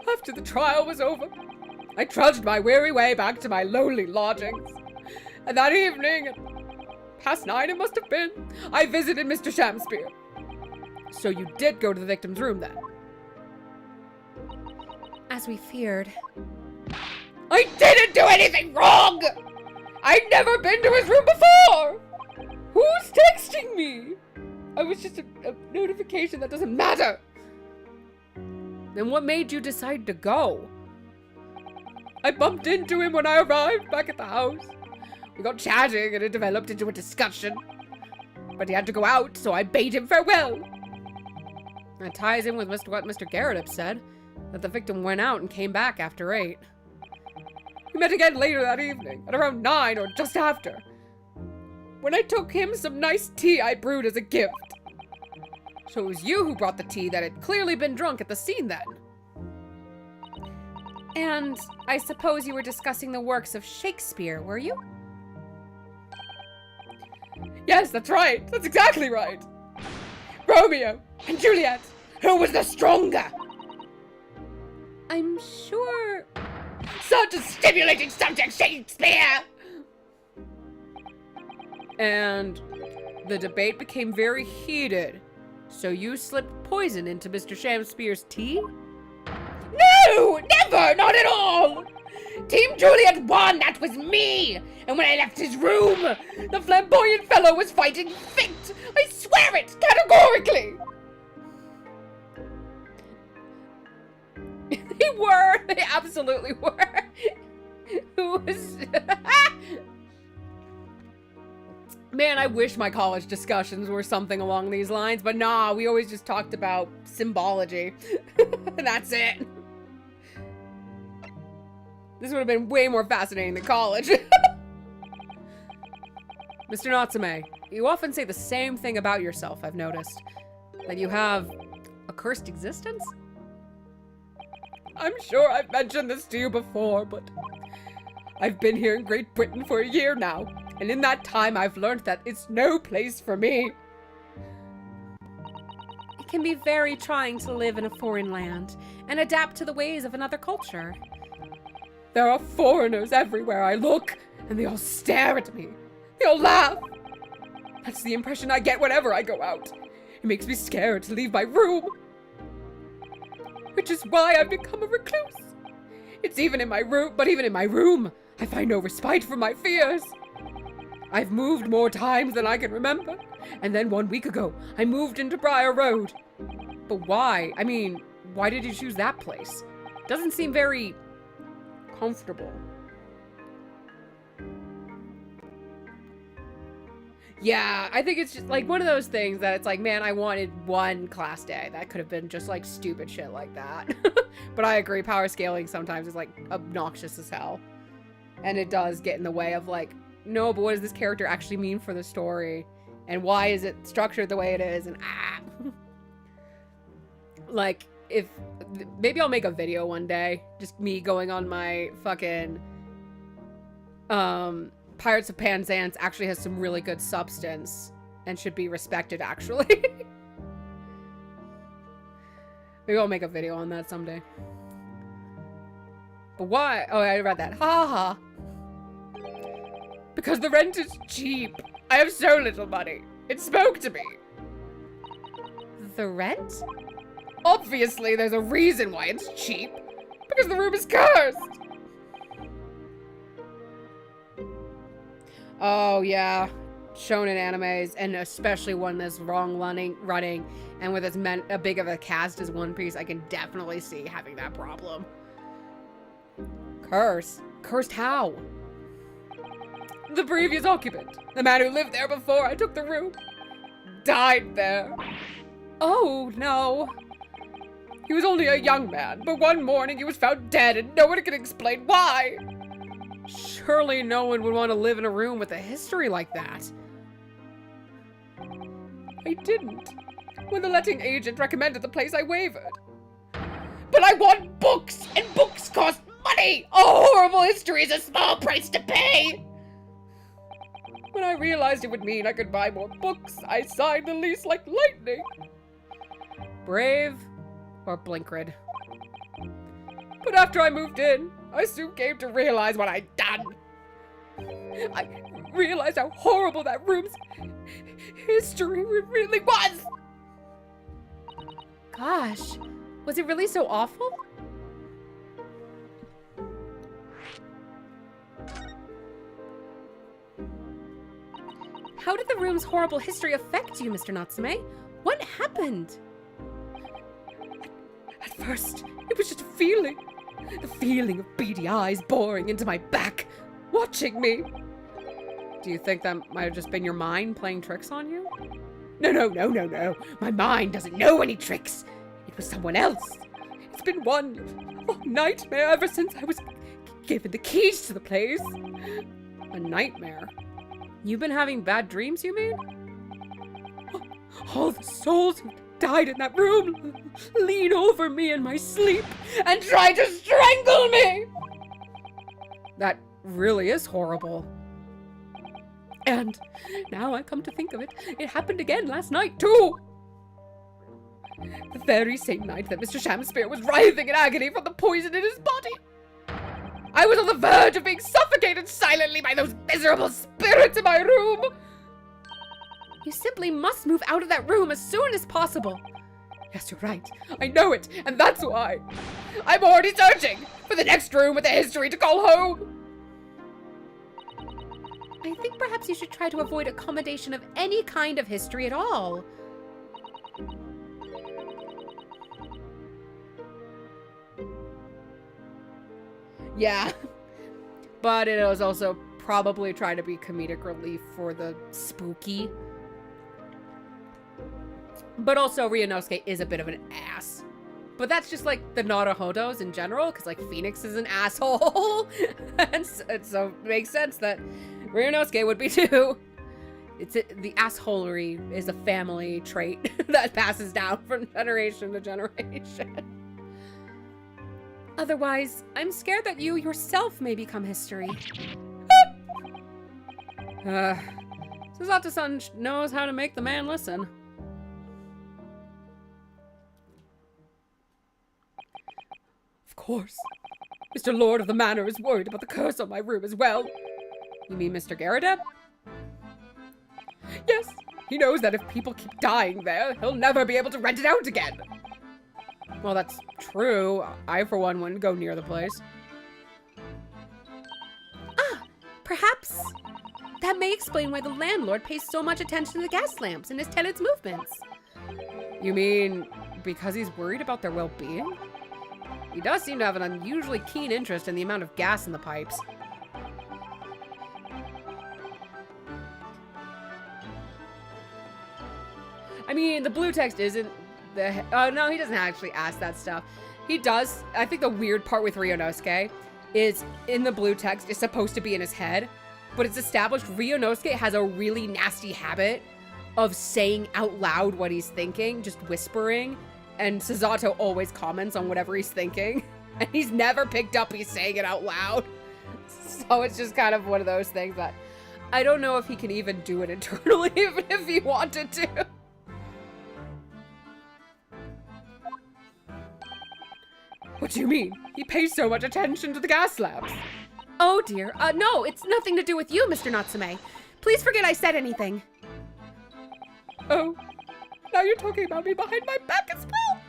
After the trial was over, I trudged my weary way back to my lowly lodgings. And that evening, at past 9 it must have been, I visited Mr. Shamspear. So you did go to the victim's room then? As we feared. I didn't do anything wrong! I'd never been to his room before! Who's texting me? I was just a notification that doesn't matter. Then what made you decide to go? I bumped into him when I arrived back at the house. We got chatting and it developed into a discussion. But he had to go out, so I bade him farewell. That ties in with what Mr. Garrett said, that the victim went out and came back after 8. We met again later that evening, at around 9 or just after, when I took him some nice tea I brewed as a gift. So it was you who brought the tea that had clearly been drunk at the scene then. And I suppose you were discussing the works of Shakespeare, were you? Yes, that's right. That's exactly right. Romeo and Juliet. Who was the stronger? I'm sure... Such a stimulating subject, Shakespeare! And the debate became very heated. So you slipped poison into Mr. Shamspeare's tea? No! Never! Not at all! Team Juliet won! That was me! And when I left his room, the flamboyant fellow was fighting fit! I swear it! Categorically! They were! They absolutely were! Who was... Man, I wish my college discussions were something along these lines, but nah, we always just talked about symbology. And that's it. This would have been way more fascinating than college. Mr. Natsume, you often say the same thing about yourself, I've noticed. That you have a cursed existence? I'm sure I've mentioned this to you before, but I've been here in Great Britain for a year now, and in that time I've learned that it's no place for me. It can be very trying to live in a foreign land and adapt to the ways of another culture. There are foreigners everywhere I look, and they all stare at me. They all laugh. That's the impression I get whenever I go out. It makes me scared to leave my room. Which is why I've become a recluse. It's even in my room, but even in my room, I find no respite from my fears. I've moved more times than I can remember, and then 1 week ago, I moved into Briar Road. But why? I mean, why did you choose that place? Doesn't seem very comfortable. Yeah, I think it's just like one of those things that it's like, man, I wanted one class day that could have been just like stupid shit like that. But I agree, power scaling sometimes is like obnoxious as hell. And it does get in the way of like, no, but what does this character actually mean for the story? And why is it structured the way it is? And like, if maybe I'll make a video one day, just me going on my fucking Pirates of Penzance actually has some really good substance and should be respected, actually. Maybe I'll make a video on that someday. But why? Oh, I read that. Ha ha. Because the rent is cheap. I have so little money. It spoke to me. The rent? Obviously, there's a reason why it's cheap. Because the room is cursed. Oh, yeah. Shonen animes, and especially one that's running, and with as big of a cast as One Piece, I can definitely see having that problem. Curse? Cursed how? The previous occupant, the man who lived there before I took the room, died there. Oh, no. He was only a young man, but one morning he was found dead and no one could explain why. Surely no one would want to live in a room with a history like that. I didn't. When the letting agent recommended the place, I wavered. But I want books, and books cost money! A horrible history is a small price to pay! When I realized it would mean I could buy more books, I signed the lease like lightning. Brave or Blinkred. But after I moved in, I soon came to realize what I'd done. I realized how horrible that room's history really was. Gosh, was it really so awful? How did the room's horrible history affect you, Mr. Natsume? What happened? At first, it was just a feeling. The feeling of beady eyes boring into my back, watching me. Do you think that might have just been your mind playing tricks on you? No. My mind doesn't know any tricks. It was someone else. It's been one long nightmare ever since I was given the keys to the place. A nightmare? You've been having bad dreams, you mean? All the souls who died in that room lean over me in my sleep and try to strangle me! That really is horrible. And now I come to think of it, it happened again last night, too! The very same night that Mr. Shamspeare was writhing in agony from the poison in his body. I was on the verge of being suffocated silently by those miserable spirits in my room! You simply must move out of that room as soon as possible. Yes, you're right. I know it, and that's why. I'm already searching for the next room with a history to call home. I think perhaps you should try to avoid accommodation of any kind of history at all. Yeah, but it was also probably trying to be comedic relief for the spooky. But also Ryunosuke is a bit of an ass. But that's just like the Naruhodos in general, because like Phoenix is an asshole. and so it makes sense that Ryunosuke would be too. The assholery is a family trait that passes down from generation to generation. Otherwise, I'm scared that you yourself may become history. Susato-san knows how to make the man listen. Of course. Mr. Lord of the Manor is worried about the curse on my room as well. You mean Mr. Garradeb? Yes, he knows that if people keep dying there, he'll never be able to rent it out again. Well, that's true. I, for one, wouldn't go near the place. Perhaps that may explain why the landlord pays so much attention to the gas lamps and his tenants' movements. You mean because he's worried about their well-being? He does seem to have an unusually keen interest in the amount of gas in the pipes. I mean, the blue text isn't the... Oh, no, he doesn't actually ask that stuff. He does. I think the weird part with Ryunosuke is in the blue text is supposed to be in his head, but it's established Ryunosuke has a really nasty habit of saying out loud what he's thinking, just whispering, and Susato always comments on whatever he's thinking, and he's never picked up he's saying it out loud. So it's just kind of one of those things that I don't know if he can even do it internally, even if he wanted to. What do you mean? He pays so much attention to the gas lamps. Oh dear, no, it's nothing to do with you, Mr. Natsume. Please forget I said anything. Oh, now you're talking about me behind my back as well.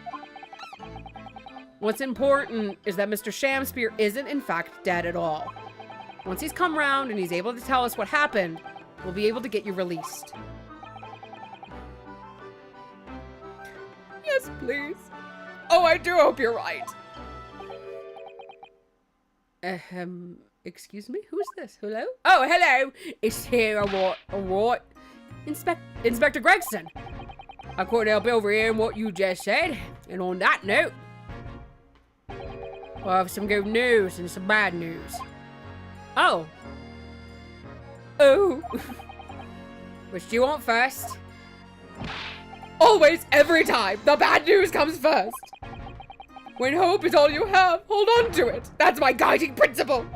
What's important is that Mr. Shamspeare isn't in fact dead at all. Once he's come round and he's able to tell us what happened, we'll be able to get you released. Yes, please. Oh, I do hope you're right. Excuse me? Who's this? Hello? Oh, hello! It's here, what? Inspector Gregson! I couldn't help overhearing what you just said, and on that note, I have some good news and some bad news. Oh. Oh. Which do you want first? Always, every time, the bad news comes first! When hope is all you have, hold on to it. That's my guiding principle.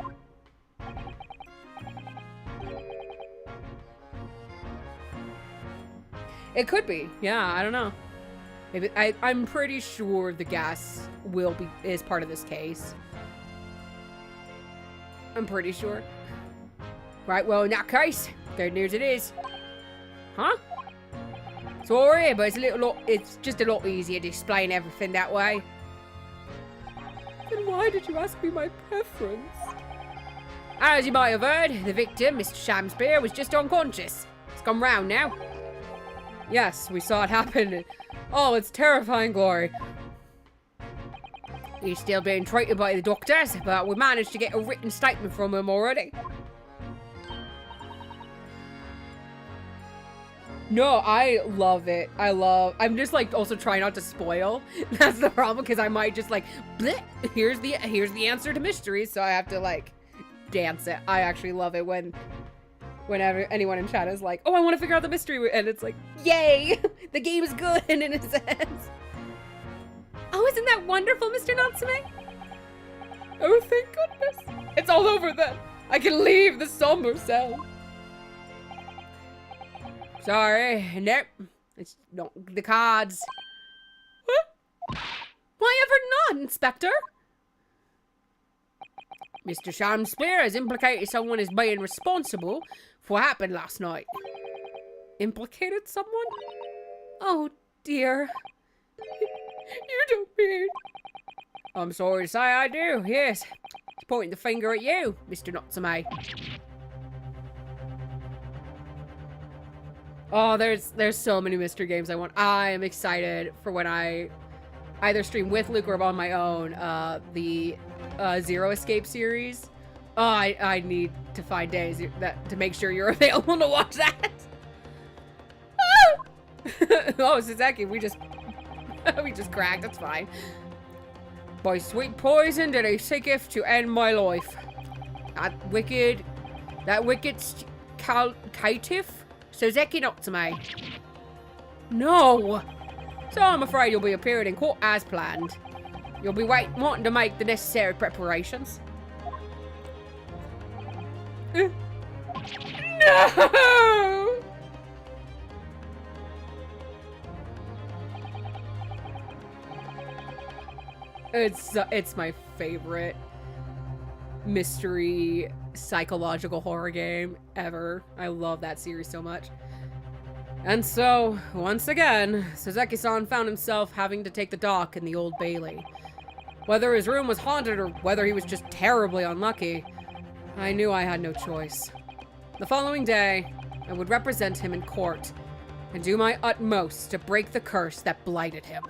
It could be. Yeah, I don't know. Maybe I'm pretty sure the gas is part of this case. I'm pretty sure. Right, well, in that case, good news it is. Huh? Sorry, but it's just a lot easier to explain everything that way. Then why did you ask me my preference? As you might have heard, the victim, Mr. Shamspeare, was just unconscious. It's come round now. Yes, we saw it happen. Oh, it's terrifying glory. He's still being treated by the doctors, but we managed to get a written statement from him already. No, I love it. I'm just like also trying not to spoil. That's the problem, because I might just like, bleh, here's the answer to mysteries, so I have to like dance it. I actually love it whenever anyone in chat is like, oh, I want to figure out the mystery, and it's like, yay, the game is good in a sense. Oh, isn't that wonderful, Mr. Natsume? Oh, thank goodness. It's all over then. I can leave the somber cell. Sorry, nope. It's not the cards. What? Why ever not, Inspector? Mr. Shamspear has implicated someone as being responsible for what happened last night. Implicated someone? Oh, dear. You don't mean... I'm sorry to say I do, yes. He's pointing the finger at you, Mr. Natsume. Oh, there's so many mystery games I want. I am excited for when I either stream with Luke or on my own, the Zero Escape series. Oh, I need to find days to make sure you're available to watch that. Oh, Suzaki, we just cracked. That's fine. By sweet poison that I seeketh to end my life. That wicked caitiff, Suzaki Natsume. No. So I'm afraid you'll be appearing in court as planned. You'll be wanting to make the necessary preparations. No! It's my favorite mystery psychological horror game ever. I love that series so much. And so, once again, Suzaki-san found himself having to take the dock in the Old Bailey. Whether his room was haunted or whether he was just terribly unlucky, I knew I had no choice. The following day, I would represent him in court and do my utmost to break the curse that blighted him.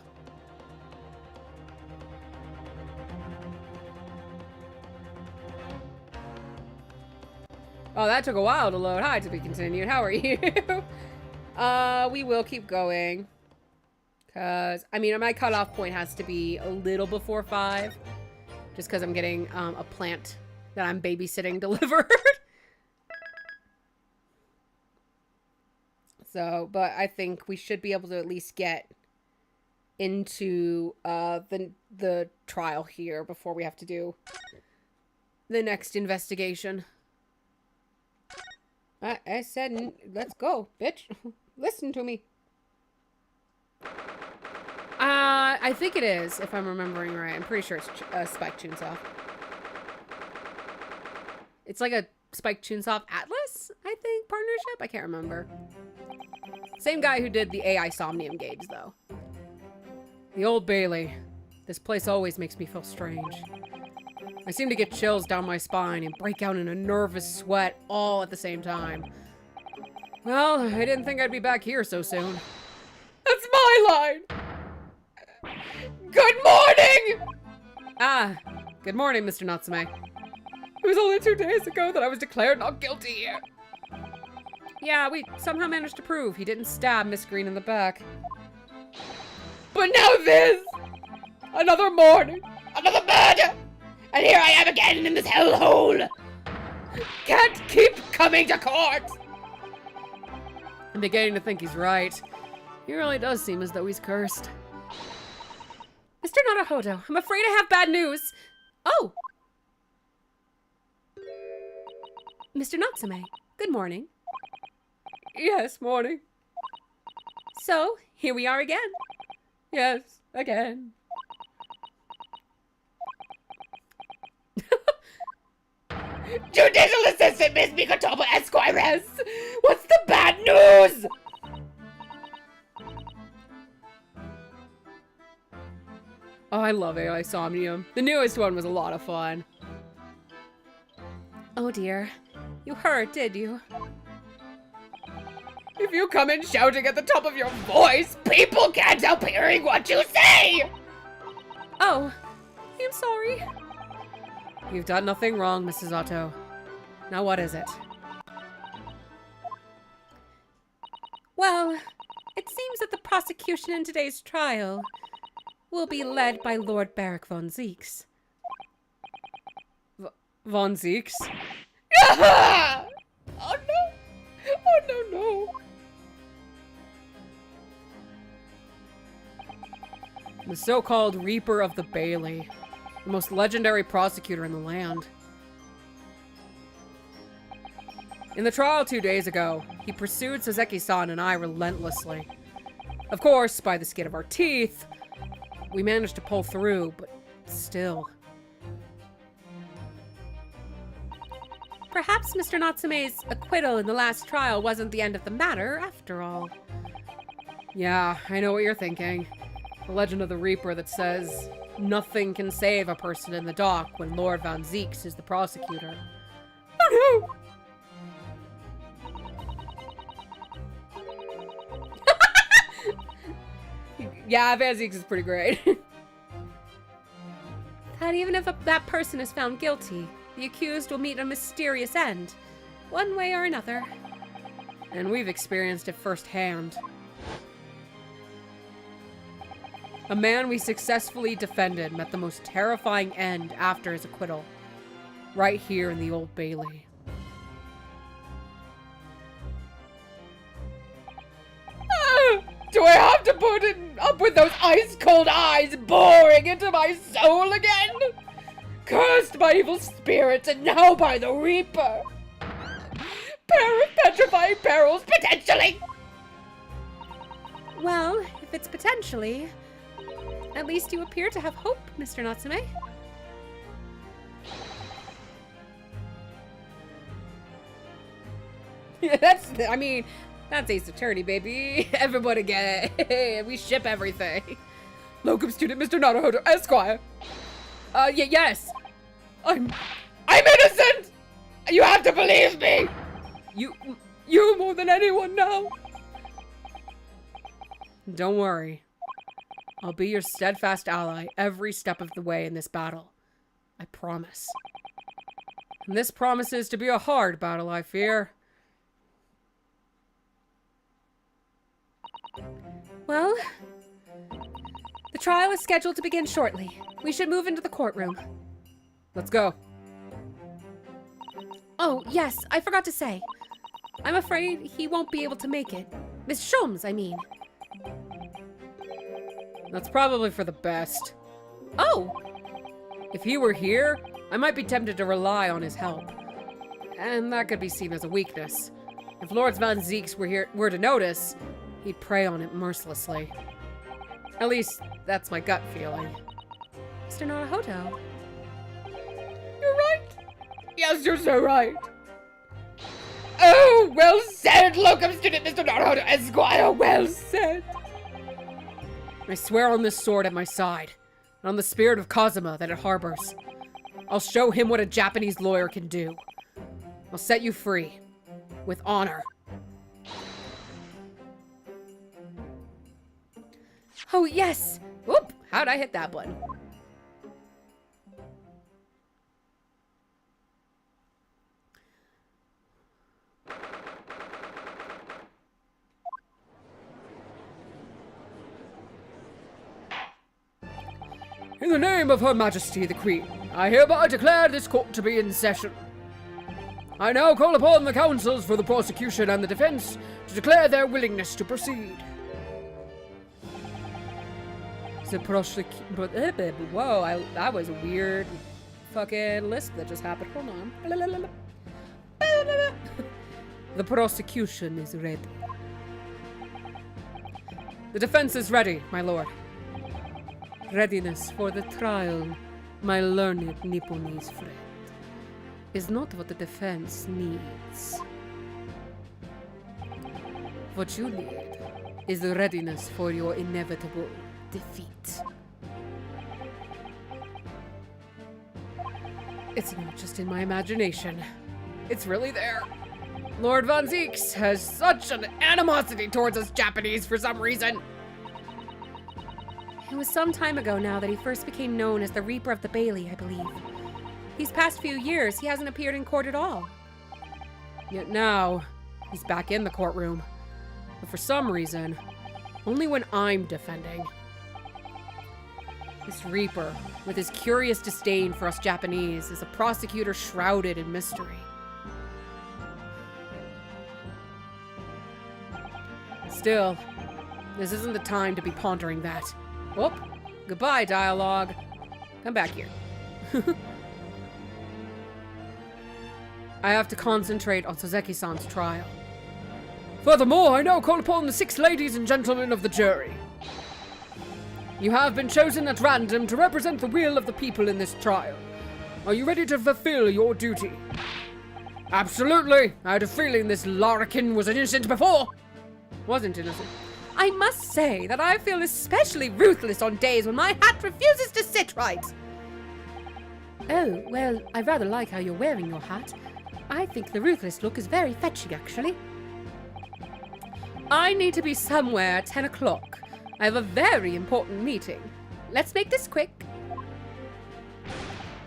Oh, that took a while to load. Hi, to be continued. How are you? We will keep going. Because, I mean, my cutoff point has to be a little before 5. Just because I'm getting a plant that I'm babysitting delivered. So, but I think we should be able to at least get into the trial here before we have to do the next investigation. I said, let's go, bitch. Listen to me. I think it is, if I'm remembering right. I'm pretty sure it's Spike Chunsoft. It's like a Spike Chunsoft Atlas, I think, partnership? I can't remember. Same guy who did the AI Somnium games, though. The Old Bailey. This place always makes me feel strange. I seem to get chills down my spine and break out in a nervous sweat all at the same time. Well, I didn't think I'd be back here so soon. That's my line! Good morning! Ah, good morning, Mr. Natsume. It was only 2 days ago that I was declared not guilty here. Yeah, we somehow managed to prove he didn't stab Miss Green in the back. But now this! Another morning! Another murder! And here I am again in this hellhole! Can't keep coming to court! I'm beginning to think he's right. He really does seem as though he's cursed. Mr. Naruhodo, I'm afraid I have bad news. Oh! Mr. Natsume, good morning. Yes, morning. So, here we are again. Yes, again. Judicial Assistant Miss Mikotomo Esquires! What's the bad news? Oh, I love AI Somnium. The newest one was a lot of fun. Oh dear. You heard, did you? If you come in shouting at the top of your voice, people can't help hearing what you say! Oh, I'm sorry. You've done nothing wrong, Mrs. Otto. Now what is it? Well, it seems that the prosecution in today's trial will be led by Lord Barrack von Zeeks. Von Zeeks? Oh no! Oh no, no! The so-called Reaper of the Bailey. The most legendary prosecutor in the land. In the trial 2 days ago, he pursued Soseki-san and I relentlessly. Of course, by the skin of our teeth, we managed to pull through, but still. Perhaps Mr. Natsume's acquittal in the last trial wasn't the end of the matter, after all. Yeah, I know what you're thinking. The legend of the Reaper that says nothing can save a person in the dock when Lord Von Zeeks is the prosecutor. Oh no! Yeah, Van Zeeks is pretty great. That even if that person is found guilty, the accused will meet a mysterious end, one way or another. And we've experienced it firsthand. A man we successfully defended met the most terrifying end after his acquittal. Right here in the Old Bailey. Do I have to put it up with those ice-cold eyes boring into my soul again? Cursed by evil spirits and now by the Reaper. Pair of petrifying perils, potentially! Well, if it's potentially, at least you appear to have hope, Mr. Natsume. That's Ace Attorney, baby. Everybody get it. We ship everything. Locum student Mr. Naruhodo, Esquire. Yes. I'm innocent! You have to believe me! You more than anyone now. Don't worry. I'll be your steadfast ally every step of the way in this battle. I promise. And this promises to be a hard battle, I fear. Well, the trial is scheduled to begin shortly. We should move into the courtroom. Let's go. Oh, yes, I forgot to say. I'm afraid he won't be able to make it. Miss Shums, I mean. That's probably for the best. Oh! If he were here, I might be tempted to rely on his help. And that could be seen as a weakness. If Lord Van Zeeks were to notice, he'd prey on it mercilessly. At least, that's my gut feeling. Mr. Naruhodo. You're right. Yes, you're so right. Oh, well said, locum student Mr. Naruhodo, Esquire, well said. I swear on this sword at my side, and on the spirit of Kazuma that it harbors. I'll show him what a Japanese lawyer can do. I'll set you free. With honor. Oh, yes! Whoop! How'd I hit that button? In the name of Her Majesty the Queen, I hereby declare this court to be in session. I now call upon the counsels for the prosecution and the defense to declare their willingness to proceed. The prosecution. Whoa, that was a weird fucking lisp that just happened. Hold on. The prosecution is ready. The defense is ready, my lord. Readiness for the trial, my learned Nipponese friend, is not what the defense needs. What you need is the readiness for your inevitable defeat. It's not just in my imagination. It's really there. Lord Von Zeeks has such an animosity towards us Japanese for some reason. It was some time ago now that he first became known as the Reaper of the Bailey, I believe. These past few years, he hasn't appeared in court at all. Yet now, he's back in the courtroom. But for some reason, only when I'm defending. This Reaper, with his curious disdain for us Japanese, is a prosecutor shrouded in mystery. Still, this isn't the time to be pondering that. Whoop. Goodbye, dialogue. Come back here. I have to concentrate on Soseki-san's trial. Furthermore, I now call upon the 6 ladies and gentlemen of the jury. You have been chosen at random to represent the will of the people in this trial. Are you ready to fulfill your duty? Absolutely. I had a feeling this larrikin was innocent before. Wasn't innocent. I must say that I feel especially ruthless on days when my hat refuses to sit right. Oh, well, I rather like how you're wearing your hat. I think the ruthless look is very fetching, actually. I need to be somewhere at 10 o'clock. I have a very important meeting. Let's make this quick.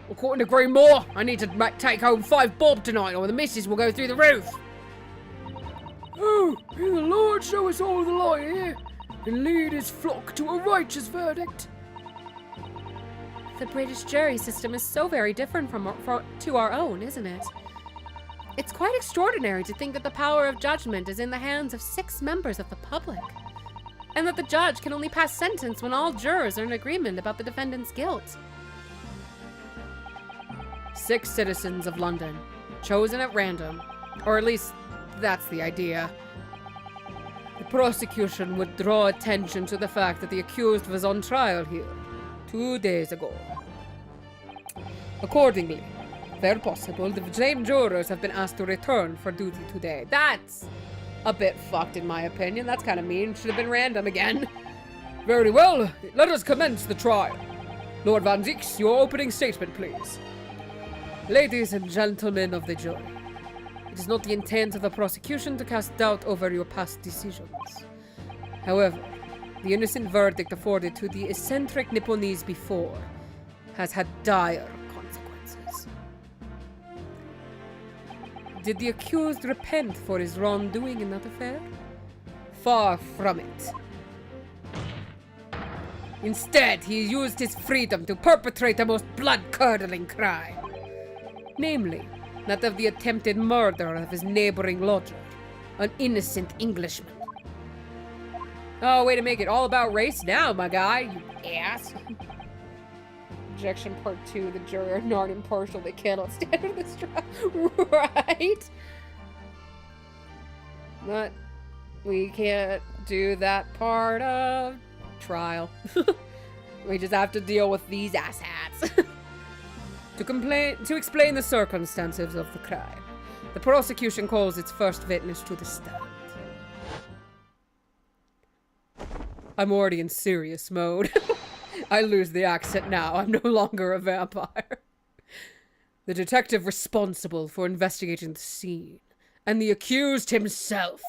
According to Greenmore, I need to take home 5 bob tonight or the missus will go through the roof. Oh, may the Lord show us all the light here and lead his flock to a righteous verdict. The British jury system is so very different to our own, isn't it? It's quite extraordinary to think that the power of judgment is in the hands of 6 members of the public, and that the judge can only pass sentence when all jurors are in agreement about the defendant's guilt. 6 citizens of London, chosen at random, or at least that's the idea. The prosecution would draw attention to the fact that the accused was on trial here 2 days ago. Accordingly, where possible, the same jurors have been asked to return for duty today. That's a bit fucked in my opinion. That's kind of mean. Should have been random again. Very well, let us commence the trial. Lord Van Zieks, your opening statement, please. Ladies and gentlemen of the jury, it is not the intent of the prosecution to cast doubt over your past decisions. However, the innocent verdict afforded to the eccentric Nipponese before has had dire consequences. Did the accused repent for his wrongdoing in that affair? Far from it. Instead, he used his freedom to perpetrate the most blood-curdling crime. Namely, that of the attempted murder of his neighboring lodger, an innocent Englishman. Oh, way to make it all about race now, my guy, you ass. Objection part 2, the jury are not impartial, they cannot stand on this trial. Right? But we can't do that part of trial. We just have to deal with these asshats. To explain the circumstances of the crime, the prosecution calls its first witness to the stand. I'm already in serious mode. I lose the accent now. I'm no longer a vampire. The detective responsible for investigating the scene, and the accused himself.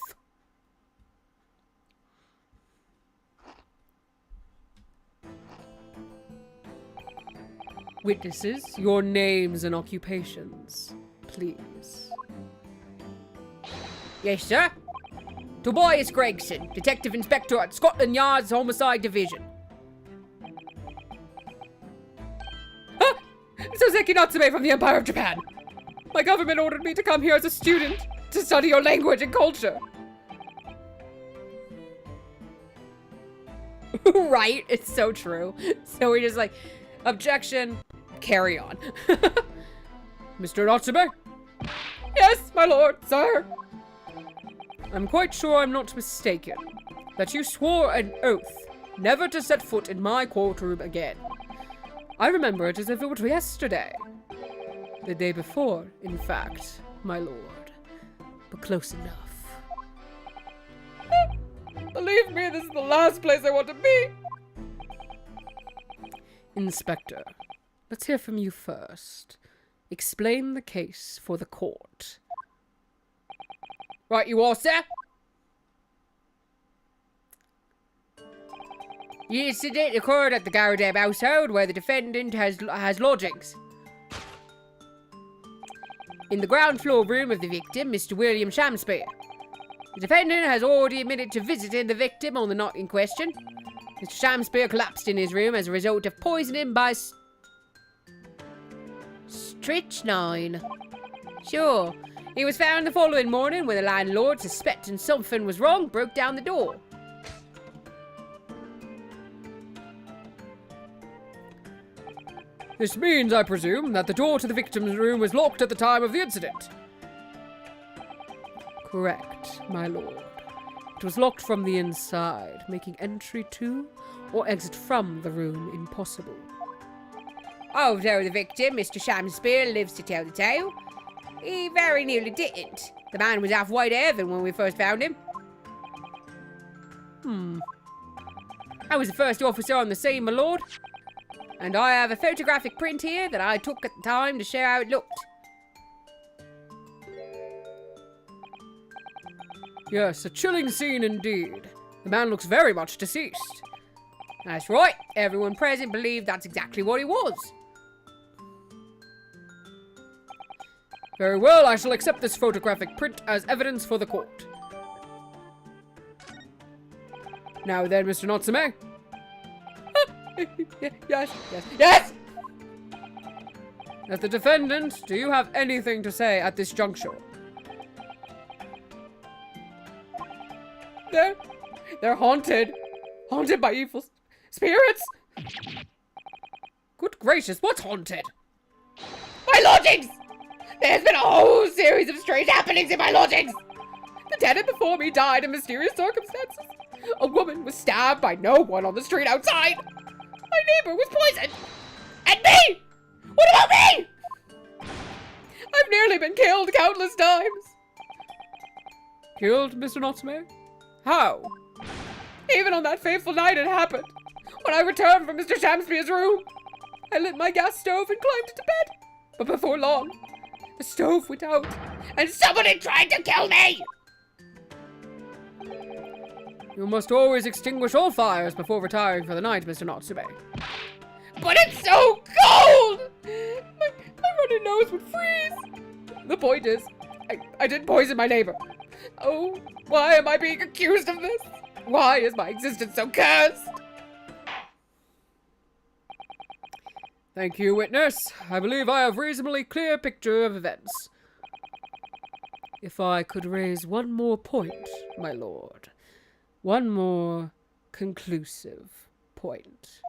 Witnesses, your names and occupations, please. Yes, sir. Tobias Gregson, Detective Inspector at Scotland Yard's Homicide Division. Ah! Soseki Natsume from the Empire of Japan. My government ordered me to come here as a student to study your language and culture. Right? It's so true. So we just like, objection, carry on. Mr. Natsume? Yes, my lord, sir. I'm quite sure I'm not mistaken that you swore an oath never to set foot in my courtroom again. I remember it as if it were yesterday. The day before, in fact, my lord. But close enough. Believe me, this is the last place I want to be. Inspector, let's hear from you first. Explain the case for the court. Right, you all set? The incident occurred at the Garadeb household where the defendant has lodgings. In the ground floor room of the victim, Mr. William Shamspeare. The defendant has already admitted to visiting the victim on the night in question. Mr. Shamspeare collapsed in his room as a result of poisoning by strychnine. Sure. He was found the following morning when the landlord, suspecting something was wrong, broke down the door. This means, I presume, that the door to the victim's room was locked at the time of the incident. Correct, my lord. It was locked from the inside, making entry to or exit from the room impossible. Although the victim, Mr. Shamspeare, lives to tell the tale, he very nearly didn't. The man was halfway to heaven when we first found him. I was the first officer on the scene, my lord. And I have a photographic print here that I took at the time to show how it looked. Yes, a chilling scene indeed. The man looks very much deceased. That's right. Everyone present believed that's exactly what he was. Very well, I shall accept this photographic print as evidence for the court. Now then, Mr. Natsume. Yes! As the defendant, do you have anything to say at this juncture? They're haunted. Haunted by evil spirits? Good gracious, what's haunted? My lodgings! There's been a whole series of strange happenings in my lodgings! The tenant before me died in mysterious circumstances. A woman was stabbed by no one on the street outside. My neighbor was poisoned. And me! What about me? I've nearly been killed countless times. Killed, Mr. Natsume? How? Even on that fateful night it happened. When I returned from Mr. Shamspeare's room, I lit my gas stove and climbed into bed. But before long, the stove went out, and somebody tried to kill me! You must always extinguish all fires before retiring for the night, Mr. Natsume. But it's so cold! My running nose would freeze! The point is, I did poison my neighbor. Oh, why am I being accused of this? Why is my existence so cursed? Thank you, witness. I believe I have a reasonably clear picture of events. If I could raise one more point, my lord. One more conclusive point.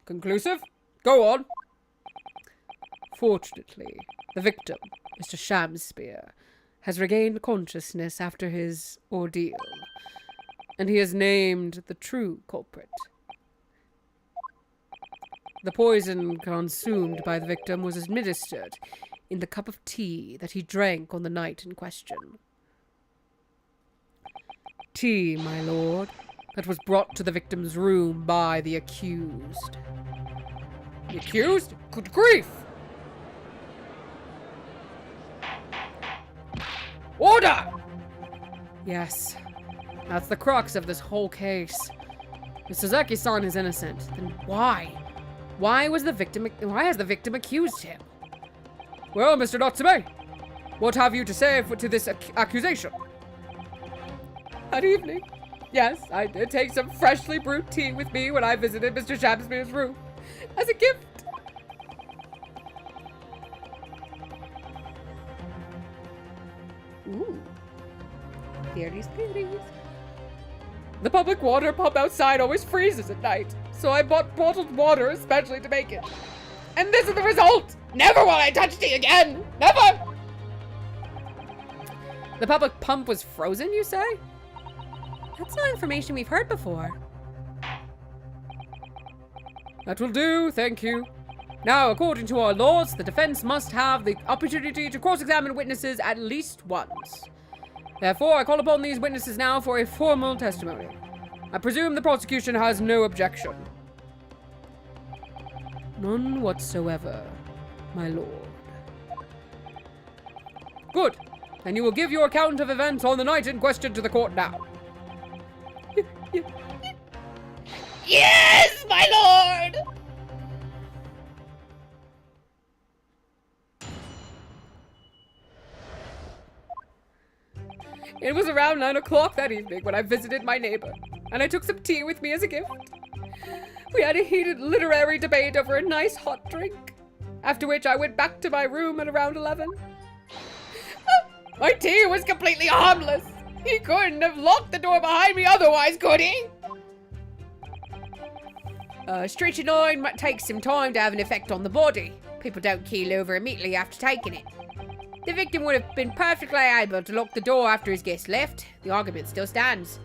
Conclusive? Go on. Fortunately, the victim, Mr. Shamspeare, has regained consciousness after his ordeal, and he has named the true culprit. The poison consumed by the victim was administered in the cup of tea that he drank on the night in question. Tea, my lord, that was brought to the victim's room by the accused. The accused? Good grief! Order! Yes, that's the crux of this whole case. If Suzaki-san is innocent, then why? Why has the victim accused him? Well, Mr. Natsume, what have you to say to this accusation? That evening, yes, I did take some freshly brewed tea with me when I visited Mr. Shamspeare's room as a gift. Ooh. Beauties, beauties. The public water pump outside always freezes at night, so I bought bottled water especially to make it. And this is the result! Never will I touch tea again! Never! The public pump was frozen, you say? That's not information we've heard before. That will do, thank you. Now, according to our laws, the defense must have the opportunity to cross-examine witnesses at least once. Therefore, I call upon these witnesses now for a formal testimony. I presume the prosecution has no objection. None whatsoever, my lord. Good. Then you will give your account of events on the night in question to the court now. Yes, my lord! It was around 9 o'clock that evening when I visited my neighbor, and I took some tea with me as a gift. We had a heated literary debate over a nice hot drink, after which I went back to my room at around 11. My tea was completely harmless. He couldn't have locked the door behind me otherwise, could he? Strychnine might take some time to have an effect on the body. People don't keel over immediately after taking it. The victim would have been perfectly able to lock the door after his guest left. The argument still stands.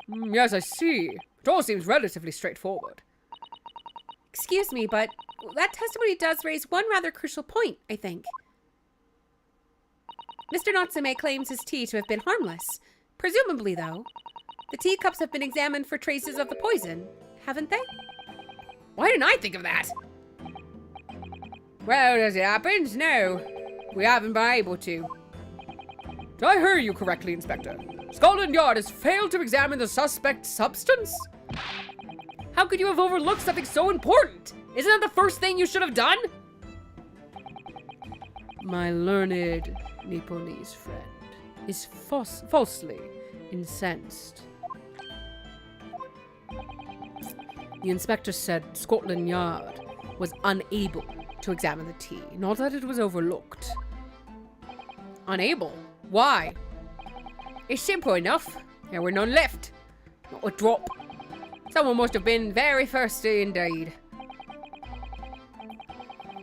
Yes, I see. It all seems relatively straightforward. Excuse me, but that testimony does raise one rather crucial point, I think. Mr. Natsume claims his tea to have been harmless. Presumably, though, the teacups have been examined for traces of the poison, haven't they? Why didn't I think of that? Well, as it happens, no. We haven't been able to. Did I hear you correctly, Inspector? Scotland Yard has failed to examine the suspect's substance? How could you have overlooked something so important? Isn't that the first thing you should have done? My learned Nipponese friend is falsely incensed. The inspector said Scotland Yard was unable to examine the tea, not that it was overlooked. Unable? Why? It's simple enough. There were none left. Not a drop. Someone must have been very thirsty indeed.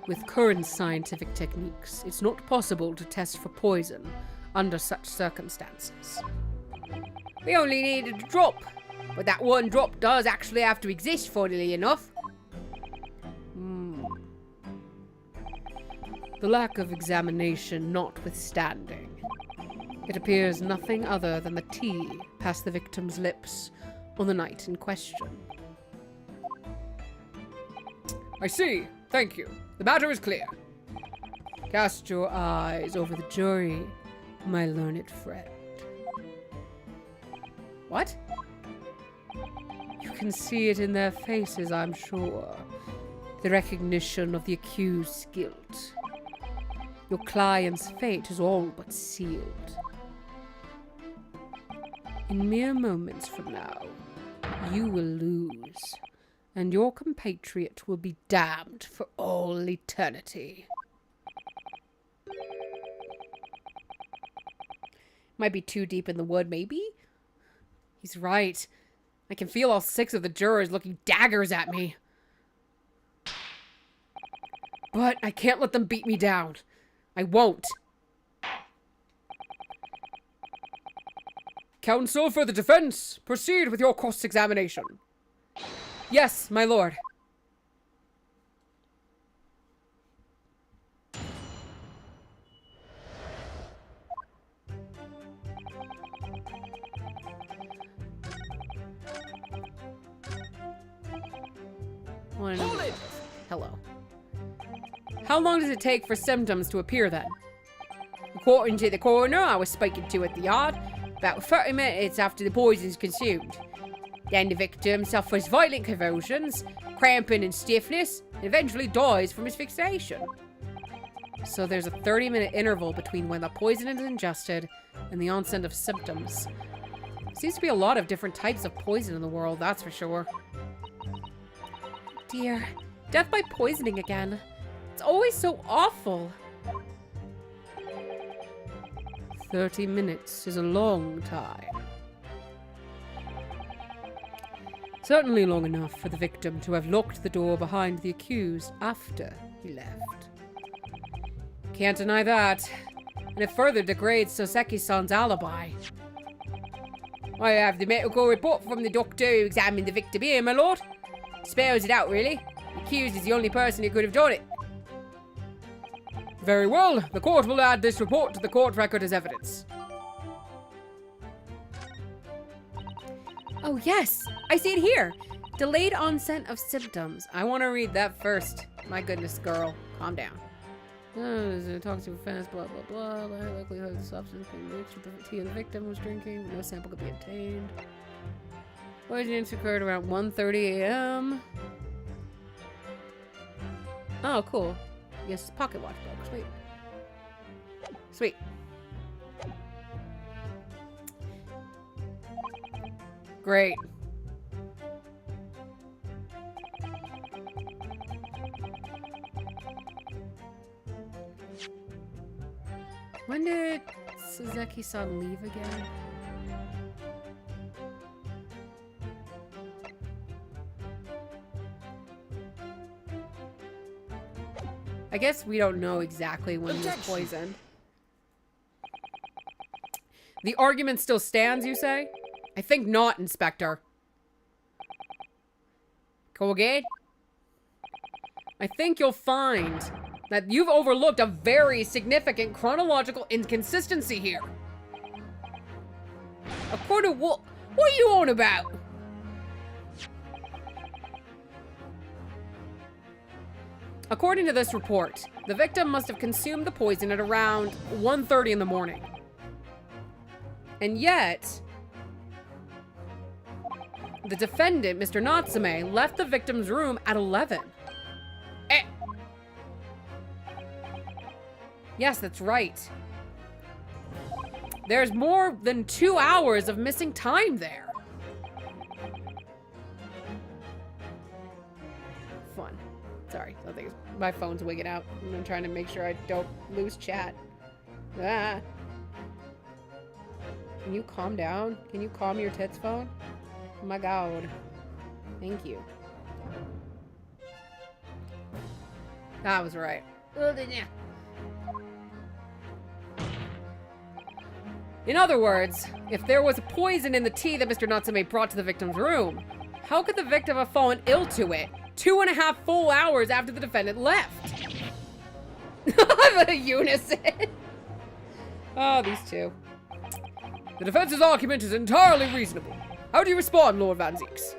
With current scientific techniques, it's not possible to test for poison under such circumstances. We only needed a drop, but that one drop does actually have to exist, funnily enough. The lack of examination notwithstanding, it appears nothing other than the tea passed the victim's lips on the night in question. I see. Thank you. The matter is clear. Cast your eyes over the jury, my learned friend. What? You can see it in their faces, I'm sure. The recognition of the accused's guilt. Your client's fate is all but sealed. In mere moments from now, you will lose, and your compatriot will be damned for all eternity. Might be too deep in the wood, maybe? He's right. I can feel all 6 of the jurors looking daggers at me. But I can't let them beat me down. I won't. Counsel for the defense, proceed with your cross-examination. Yes, my lord. Hello. How long does it take for symptoms to appear then? According to the coroner I was speaking to at the yard, about 30 minutes after the poison is consumed. Then the victim suffers violent convulsions, cramping and stiffness, and eventually dies from asphyxiation. So there's a 30-minute interval between when the poison is ingested and the onset of symptoms. Seems to be a lot of different types of poison in the world, that's for sure. Dear, death by poisoning again. It's always so awful. 30 minutes is a long time. Certainly long enough for the victim to have locked the door behind the accused after he left. Can't deny that. And it further degrades Soseki-san's alibi. I have the medical report from the doctor who examined the victim here, my lord. Spells it out, really. The accused is the only person who could have done it. Very well. The court will add this report to the court record as evidence. Oh, yes. I see it here. Delayed onset of symptoms. I want to read that first. My goodness, girl. Calm down. Toxic offense, blah, blah, blah. The high likelihood the substance being mixed with the tea the victim was drinking. No sample could be obtained. Poisoning occurred around 1:30 a.m. Oh, cool. Yes, pocket watchdog. Sweet. Sweet. Great. When did Suzeki-san leave again? I guess we don't know exactly when he was poisoned. The argument still stands, you say? I think not, Inspector. Go again? I think you'll find that you've overlooked a very significant chronological inconsistency here. According to what are you on about? According to this report, the victim must have consumed the poison at around 1:30 in the morning. And yet, the defendant, Mr. Natsume, left the victim's room at 11. Yes, that's right. There's more than 2 hours of missing time there. Fun. Sorry, I think my phone's wigging out. I'm trying to make sure I don't lose chat. Ah. Can you calm down? Can you calm your tits, phone? Oh my god. Thank you. That was right. In other words, if there was poison in the tea that Mr. Natsume brought to the victim's room, how could the victim have fallen ill to it 2.5 full hours after the defendant left? The unison. Oh, these two. The defense's argument is entirely reasonable. How do you respond, Lord Van Zieks?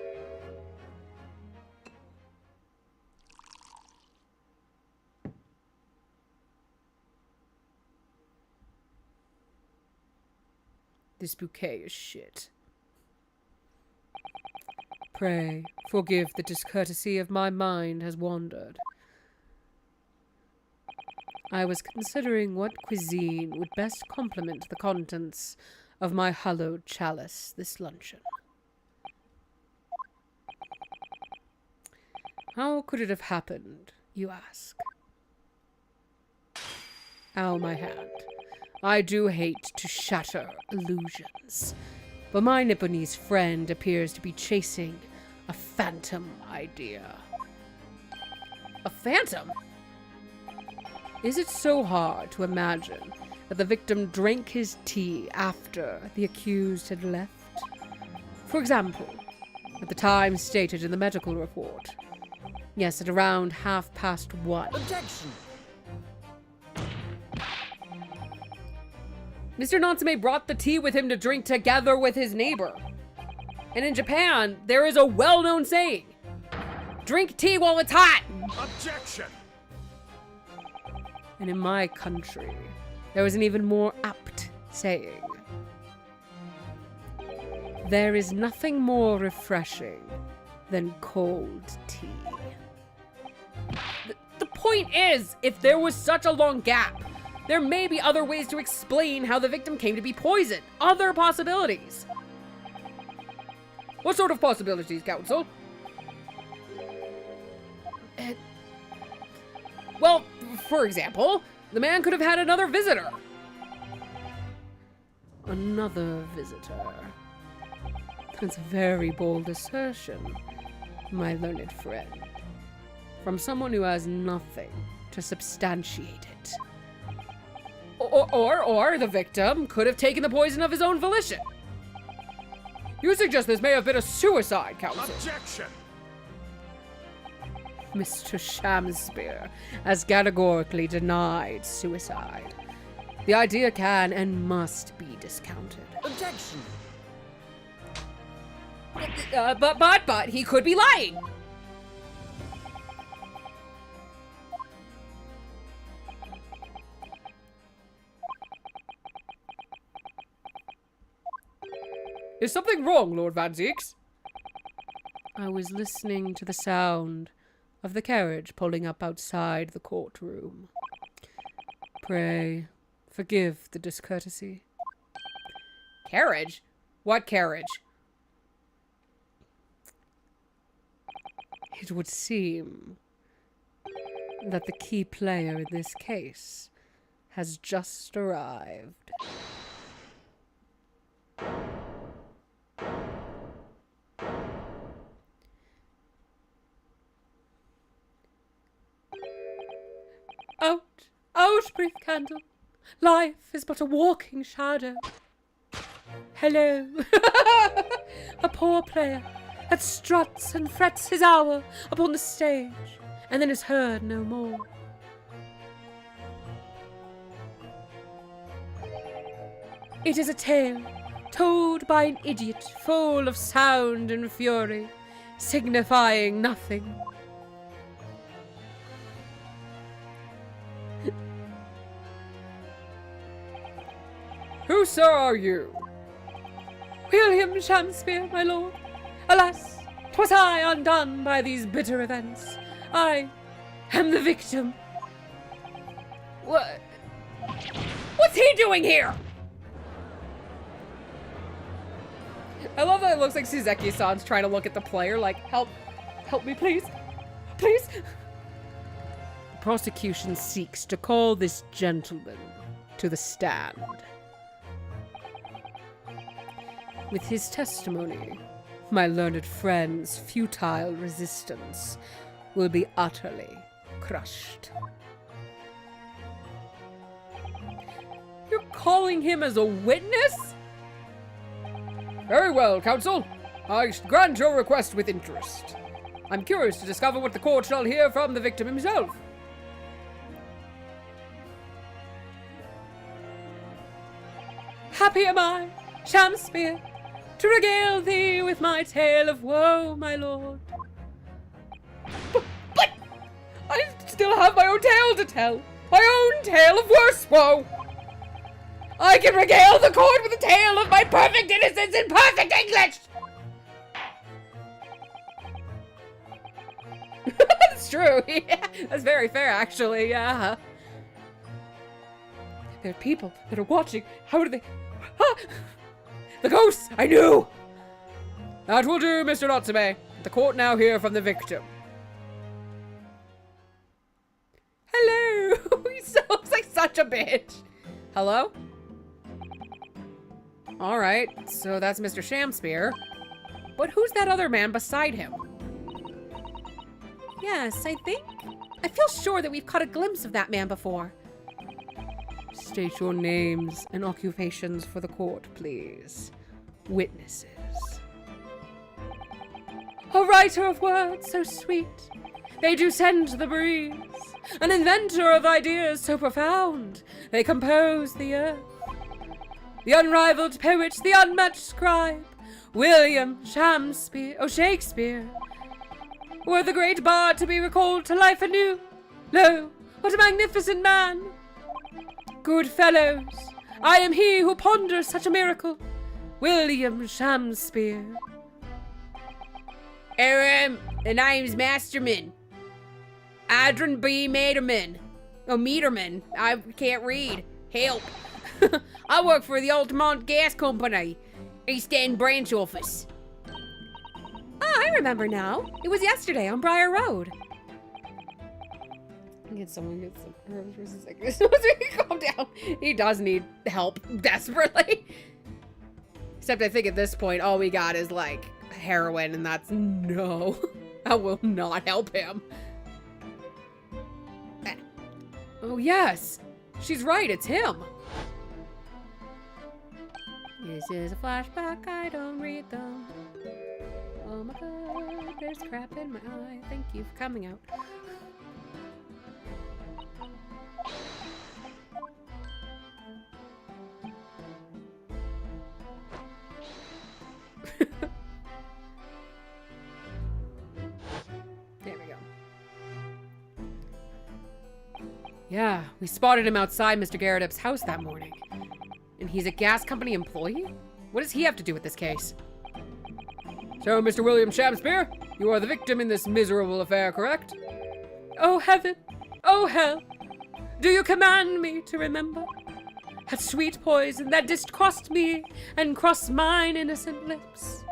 This bouquet is shit. Pray, forgive the discourtesy of my mind has wandered. I was considering what cuisine would best complement the contents of my hallowed chalice this luncheon. How could it have happened, you ask? Ow, my hand. I do hate to shatter illusions, but my Nipponese friend appears to be chasing a phantom idea. A phantom? Is it so hard to imagine that the victim drank his tea after the accused had left? For example, at the time stated in the medical report. Yes, at around 1:30. Objection! Mr. Natsume brought the tea with him to drink together with his neighbor. And in Japan, there is a well-known saying, drink tea while it's hot. Objection! And in my country, there is an even more apt saying, there is nothing more refreshing than cold tea. The point is, if there was such a long gap, there may be other ways to explain how the victim came to be poisoned. Other possibilities. What sort of possibilities, counsel? Well, for example, the man could have had another visitor. Another visitor. That's a very bold assertion, my learned friend. From someone who has nothing to substantiate it. Or the victim could have taken the poison of his own volition. You suggest this may have been a suicide, counsel. Objection! Mr. Shamspeare has categorically denied suicide. The idea can and must be discounted. Objection! But he could be lying. Is something wrong, Lord Van Zeeks? I was listening to the sound of the carriage pulling up outside the courtroom. Pray, forgive the discourtesy. Carriage? What carriage? It would seem that the key player in this case has just arrived. Out, out, brief candle. Life is but a walking shadow. Hello. A poor player that struts and frets his hour upon the stage, and then is heard no more. It is a tale told by an idiot full of sound and fury, signifying nothing. Who, sir, are you? William Shakespeare, my lord. Alas, 'twas I undone by these bitter events. I am the victim. What? What's he doing here? I love that it looks like Suzeki-san's trying to look at the player like, help me, please. Please. The prosecution seeks to call this gentleman to the stand. With his testimony, my learned friend's futile resistance will be utterly crushed. You're calling him as a witness? Very well, counsel. I grant your request with interest. I'm curious to discover what the court shall hear from the victim himself. Happy am I, Shakespeare, to regale thee with my tale of woe, my lord. But I still have my own tale to tell. My own tale of worse woe. I can regale the court with a tale of my perfect innocence in perfect English. That's true. Yeah, that's very fair, actually. Yeah. There are people that are watching. How do they... Ah! The ghosts! I knew! That will do, Mr. Natsume. The court now hear from the victim. Hello! He looks like such a bitch. Hello? Alright, so that's Mr. Shakespeare. But who's that other man beside him? Yes, I feel sure that we've caught a glimpse of that man before. State your names and occupations for the court, please. Witnesses. A writer of words so sweet, they do send the breeze. An inventor of ideas so profound, they compose the earth. The unrivaled poet, the unmatched scribe, William Shakespeare, were the great bard to be recalled to life anew. Lo, what a magnificent man! Good fellows, I am he who ponders such a miracle, William Shakespeare. The name's Masterman. Adrian B. Materman. Oh, Meterman. I can't read. Help. I work for the Altamont Gas Company, East End branch office. Ah, I remember now. It was yesterday on Briar Road. Get some herbs for sickness. Calm down. He does need help desperately. Except I think at this point all we got is like heroin, and that's no. I will not help him. Oh yes, she's right. It's him. This is a flashback. I don't read them. Oh my god, there's crap in my eye. Thank you for coming out. There we go. Yeah, we spotted him outside Mr. Garrett's house that morning. And he's a gas company employee? What does he have to do with this case? So, Mr. William Shakespeare, you are the victim in this miserable affair, correct? Oh, heaven! Oh, hell! Do you command me to remember that sweet poison that didst cross me and cross mine innocent lips?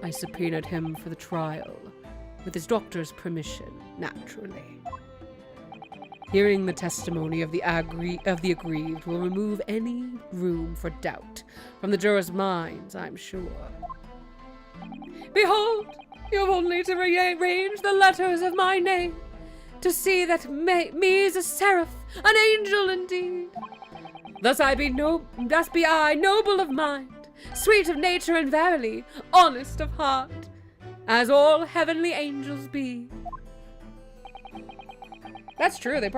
I subpoenaed him for the trial, with his doctor's permission, naturally. Hearing the testimony of the aggrieved will remove any room for doubt from the jurors' minds, I'm sure. Behold, you have only to rearrange the letters of my name to see that me is a seraph, an angel indeed. Thus be I noble of mind, sweet of nature and verily honest of heart, as all heavenly angels be. That's true. They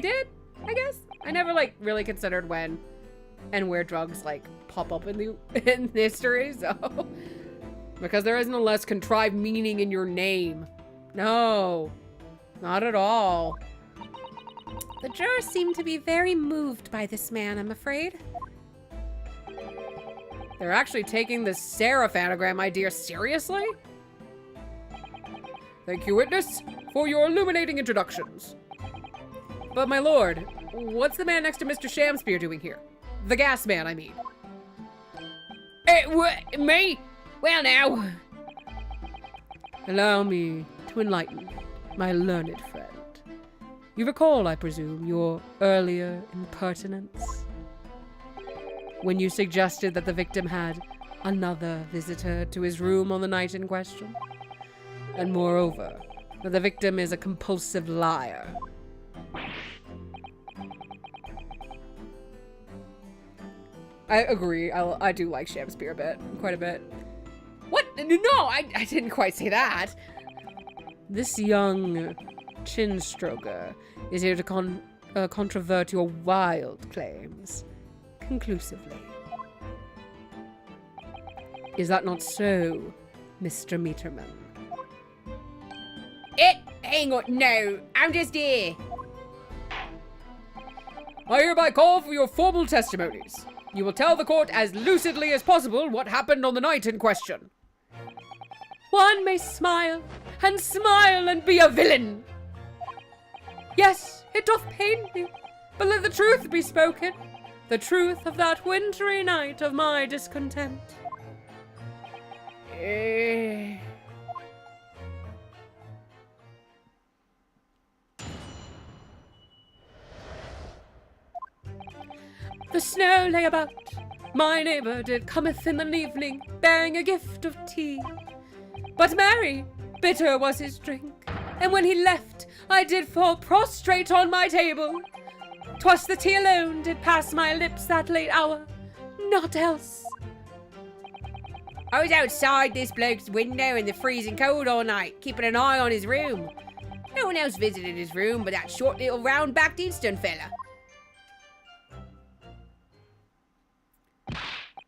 did, I guess. I never really considered when and where drugs pop up in history, so because there isn't a less contrived meaning in your name. No, not at all. The jurors seem to be very moved by this man, I'm afraid. They're actually taking the seraph anagram idea seriously? Thank you, witness, for your illuminating introductions. But my lord, what's the man next to Mr. Shakespeare doing here? The gas man, I mean. Me? Well, now. Allow me to enlighten my learned friend. You recall, I presume, your earlier impertinence? When you suggested that the victim had another visitor to his room on the night in question? And moreover, that the victim is a compulsive liar. I agree. I do like Shakespeare a bit. Quite a bit. What? No, I didn't quite say that. This young chin-stroker is here to controvert your wild claims conclusively. Is that not so, Mr. Meterman? Hang on, no, I'm just here. I hereby call for your formal testimonies. You will tell the court as lucidly as possible what happened on the night in question. One may smile and be a villain. Yes, it doth pain me, but let the truth be spoken, the truth of that wintry night of my discontent. The snow lay about. My neighbour did cometh in the evening, bearing a gift of tea. But marry, bitter was his drink, and when he left, I did fall prostrate on my table. 'Twas the tea alone did pass my lips that late hour, not else. I was outside this bloke's window in the freezing cold all night, keeping an eye on his room. No one else visited his room but that short little round-backed Eastern fella.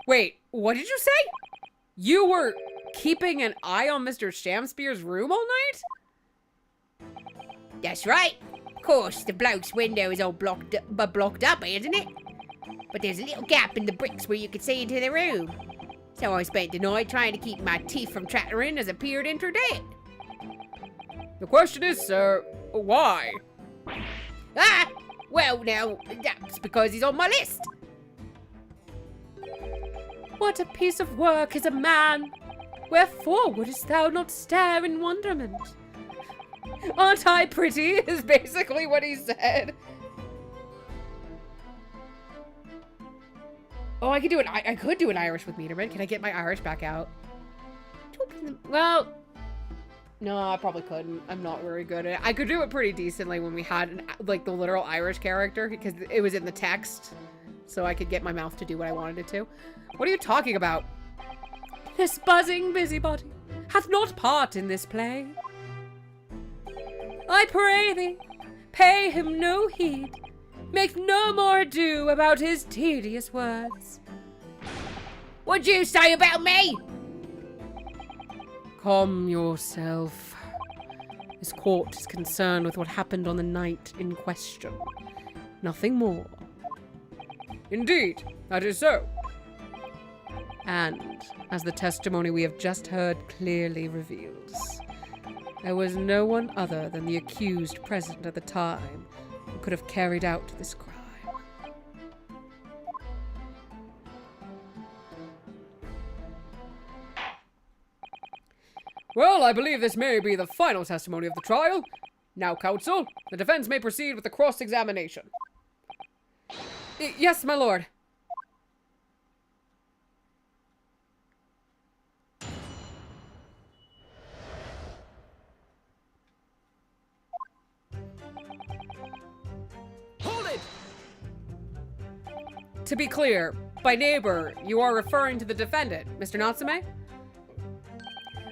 Wait, what did you say? You were keeping an eye on Mr. Shakespeare's room all night? That's right. Of course, the bloke's window is all blocked up, isn't it? But there's a little gap in the bricks where you could see into the room. So I spent the night trying to keep my teeth from chattering as I peered into it. The question is, sir, why? Well, now, that's because he's on my list. What a piece of work is a man! Wherefore wouldst thou not stare in wonderment? Aren't I pretty? Is basically what he said. Oh, I could do an Irish with Meterman. Can I get my Irish back out? Well, no, I probably couldn't. I'm not very good at it. I could do it pretty decently when we had the literal Irish character because it was in the text, so I could get my mouth to do what I wanted it to. What are you talking about? This buzzing busybody hath not part in this play. I pray thee, pay him no heed. Make no more ado about his tedious words. What'd you say about me? Calm yourself. This court is concerned with what happened on the night in question. Nothing more. Indeed, that is so. And, as the testimony we have just heard clearly reveals, there was no one other than the accused present at the time who could have carried out this crime. Well, I believe this may be the final testimony of the trial. Now, counsel, the defense may proceed with the cross-examination. Yes, my lord. Hold it! To be clear, by neighbor, you are referring to the defendant, Mr. Natsume?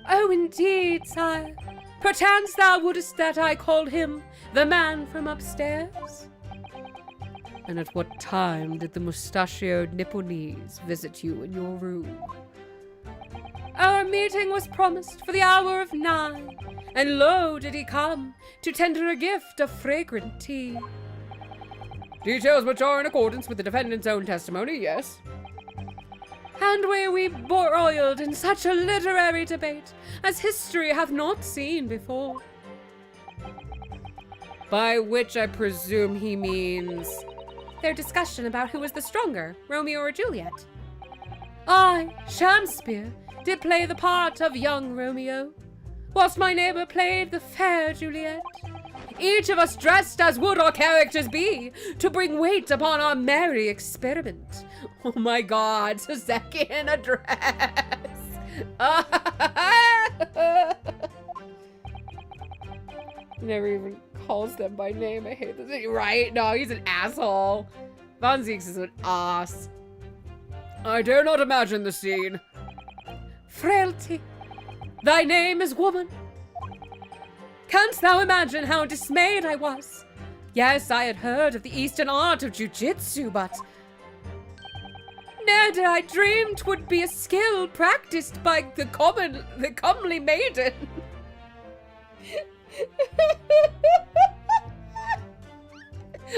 Oh, indeed, sire. Perchance thou wouldst that I called him the man from upstairs? And at what time did the mustachioed Nipponese visit you in your room? Our meeting was promised for the hour of 9, and lo did he come to tender a gift of fragrant tea. Details which are in accordance with the defendant's own testimony, yes? And were we broiled in such a literary debate as history hath not seen before. By which I presume he means... Their discussion about who was the stronger, Romeo or Juliet. I, Shakespeare, did play the part of young Romeo, whilst my neighbor played the fair Juliet. Each of us dressed as would our characters be, to bring weight upon our merry experiment. Oh my god, Saseki in a dress! Never even calls them by name. I hate this. Right? No, he's an asshole. Von Zieks is an ass. I dare not imagine the scene. Frailty, thy name is woman. Canst thou imagine how dismayed I was? Yes, I had heard of the Eastern art of jujitsu, but ne'er did I dream 'twould be a skill practiced by the comely maiden.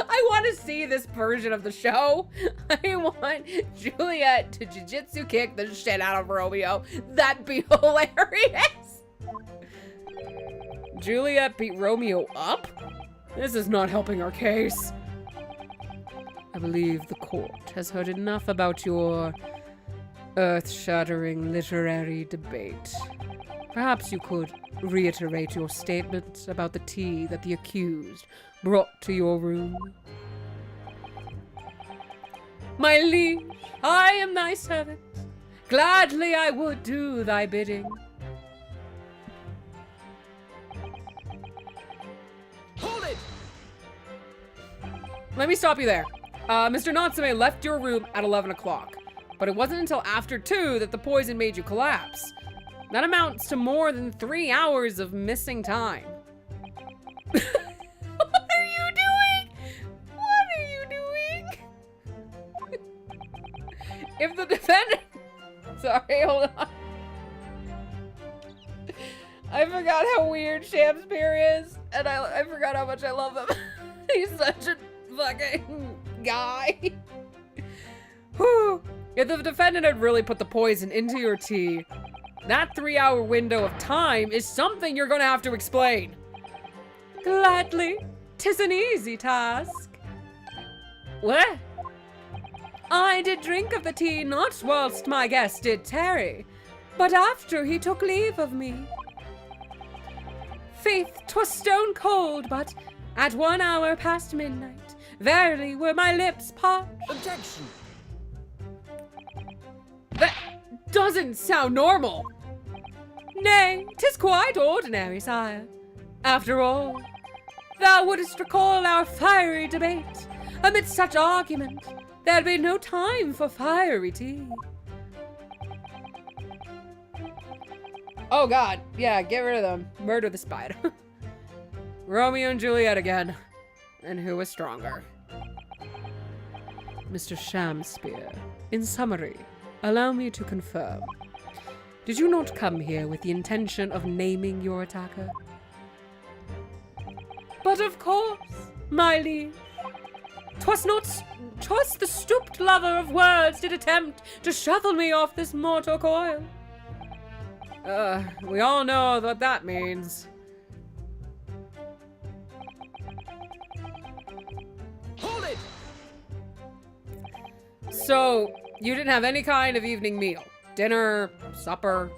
I want to see this version of the show. I want Juliet to jujitsu kick the shit out of Romeo. That'd be hilarious. Juliet beat Romeo up? This is not helping our case. I believe the court has heard enough about your earth-shattering literary debate. Perhaps you could reiterate your statement about the tea that the accused brought to your room. My liege, I am thy servant. Gladly I would do thy bidding. Hold it! Let me stop you there. Mr. Natsume left your room at 11 o'clock, but it wasn't until after 2 that the poison made you collapse. That amounts to more than 3 hours of missing time. What are you doing? What are you doing? If the defendant... Sorry, hold on. I forgot how weird Shakespeare is, and I forgot how much I love him. He's such a fucking guy. Whew. If the defendant had really put the poison into your tea, that 3-hour window of time is something you're gonna have to explain. Gladly, 'tis an easy task. What? I did drink of the tea not whilst my guest did tarry, but after he took leave of me. Faith, 'twas stone cold, but at 1 hour past midnight, verily were my lips parched. Objection! That doesn't sound normal. Nay, 'tis quite ordinary, sire. After all, thou wouldst recall our fiery debate. Amidst such argument, there'd be no time for fiery tea. Oh god, yeah, get rid of them. Murder the spider. Romeo and Juliet again. And who was stronger? Mr. Shakespeare, in summary, allow me to confirm. Did you not come here with the intention of naming your attacker? But of course, my liege. 'Twas the stooped lover of words did attempt to shuffle me off this mortal coil. We all know what that means. Hold it! So, you didn't have any kind of evening meal? Dinner, supper?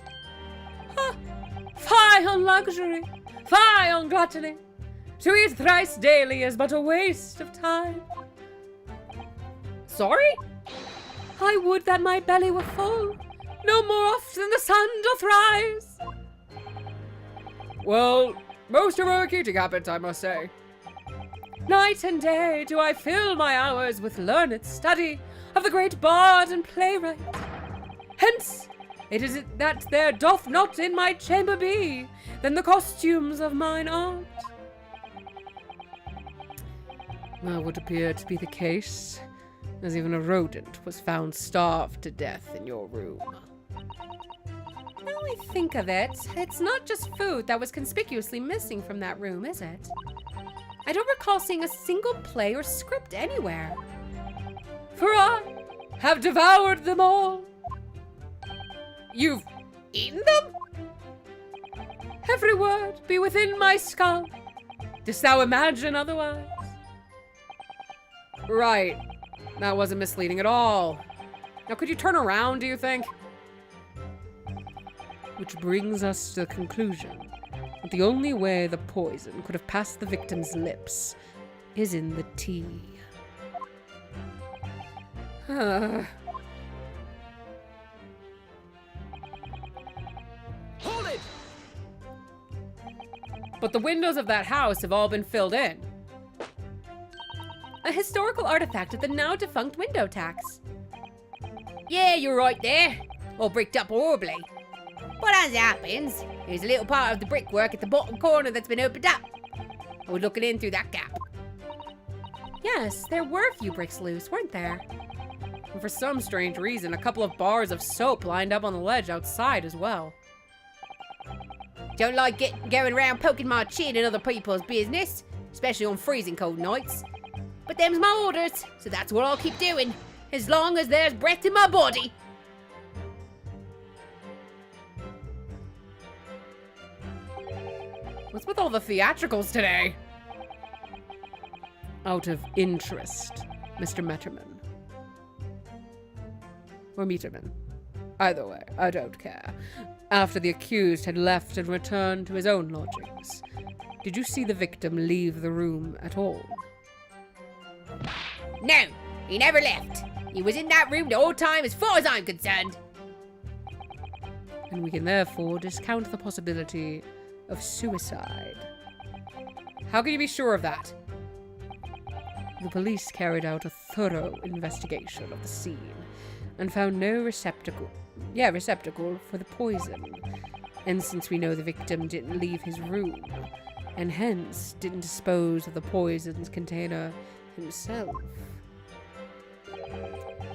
Fie on luxury, fie on gluttony. To eat thrice daily is but a waste of time. Sorry? I would that my belly were full, no more oft than the sun doth rise. Well, most heroic eating habits, I must say. Night and day do I fill my hours with learned study of the great bard and playwright. Hence, it is that there doth not in my chamber be than the costumes of mine art. That would appear to be the case, as even a rodent was found starved to death in your room. Now I think of it, it's not just food that was conspicuously missing from that room, is it? I don't recall seeing a single play or script anywhere. For I have devoured them all. You've eaten them? Every word be within my skull. Dost thou imagine otherwise? Right. That wasn't misleading at all. Now, could you turn around, do you think? Which brings us to the conclusion that the only way the poison could have passed the victim's lips is in the tea. Hold it! But the windows of that house have all been filled in. A historical artifact of the now defunct window tax. Yeah, you're right there. All bricked up horribly. But as it happens, there's a little part of the brickwork at the bottom corner that's been opened up. I was looking in through that gap. Yes, there were a few bricks loose, weren't there? And for some strange reason, a couple of bars of soap lined up on the ledge outside as well. Don't like going around poking my chin in other people's business, especially on freezing cold nights. But them's my orders, so that's what I'll keep doing, as long as there's breath in my body. What's with all the theatricals today? Out of interest, Mr. Metterman. Or Meterman. Either way, I don't care. After the accused had left and returned to his own lodgings, did you see the victim leave the room at all? No, he never left. He was in that room the whole time as far as I'm concerned. And we can therefore discount the possibility of suicide. How can you be sure of that? The police carried out a thorough investigation of the scene and found no receptacle for the poison. And since we know the victim didn't leave his room, and hence didn't dispose of the poison's container himself,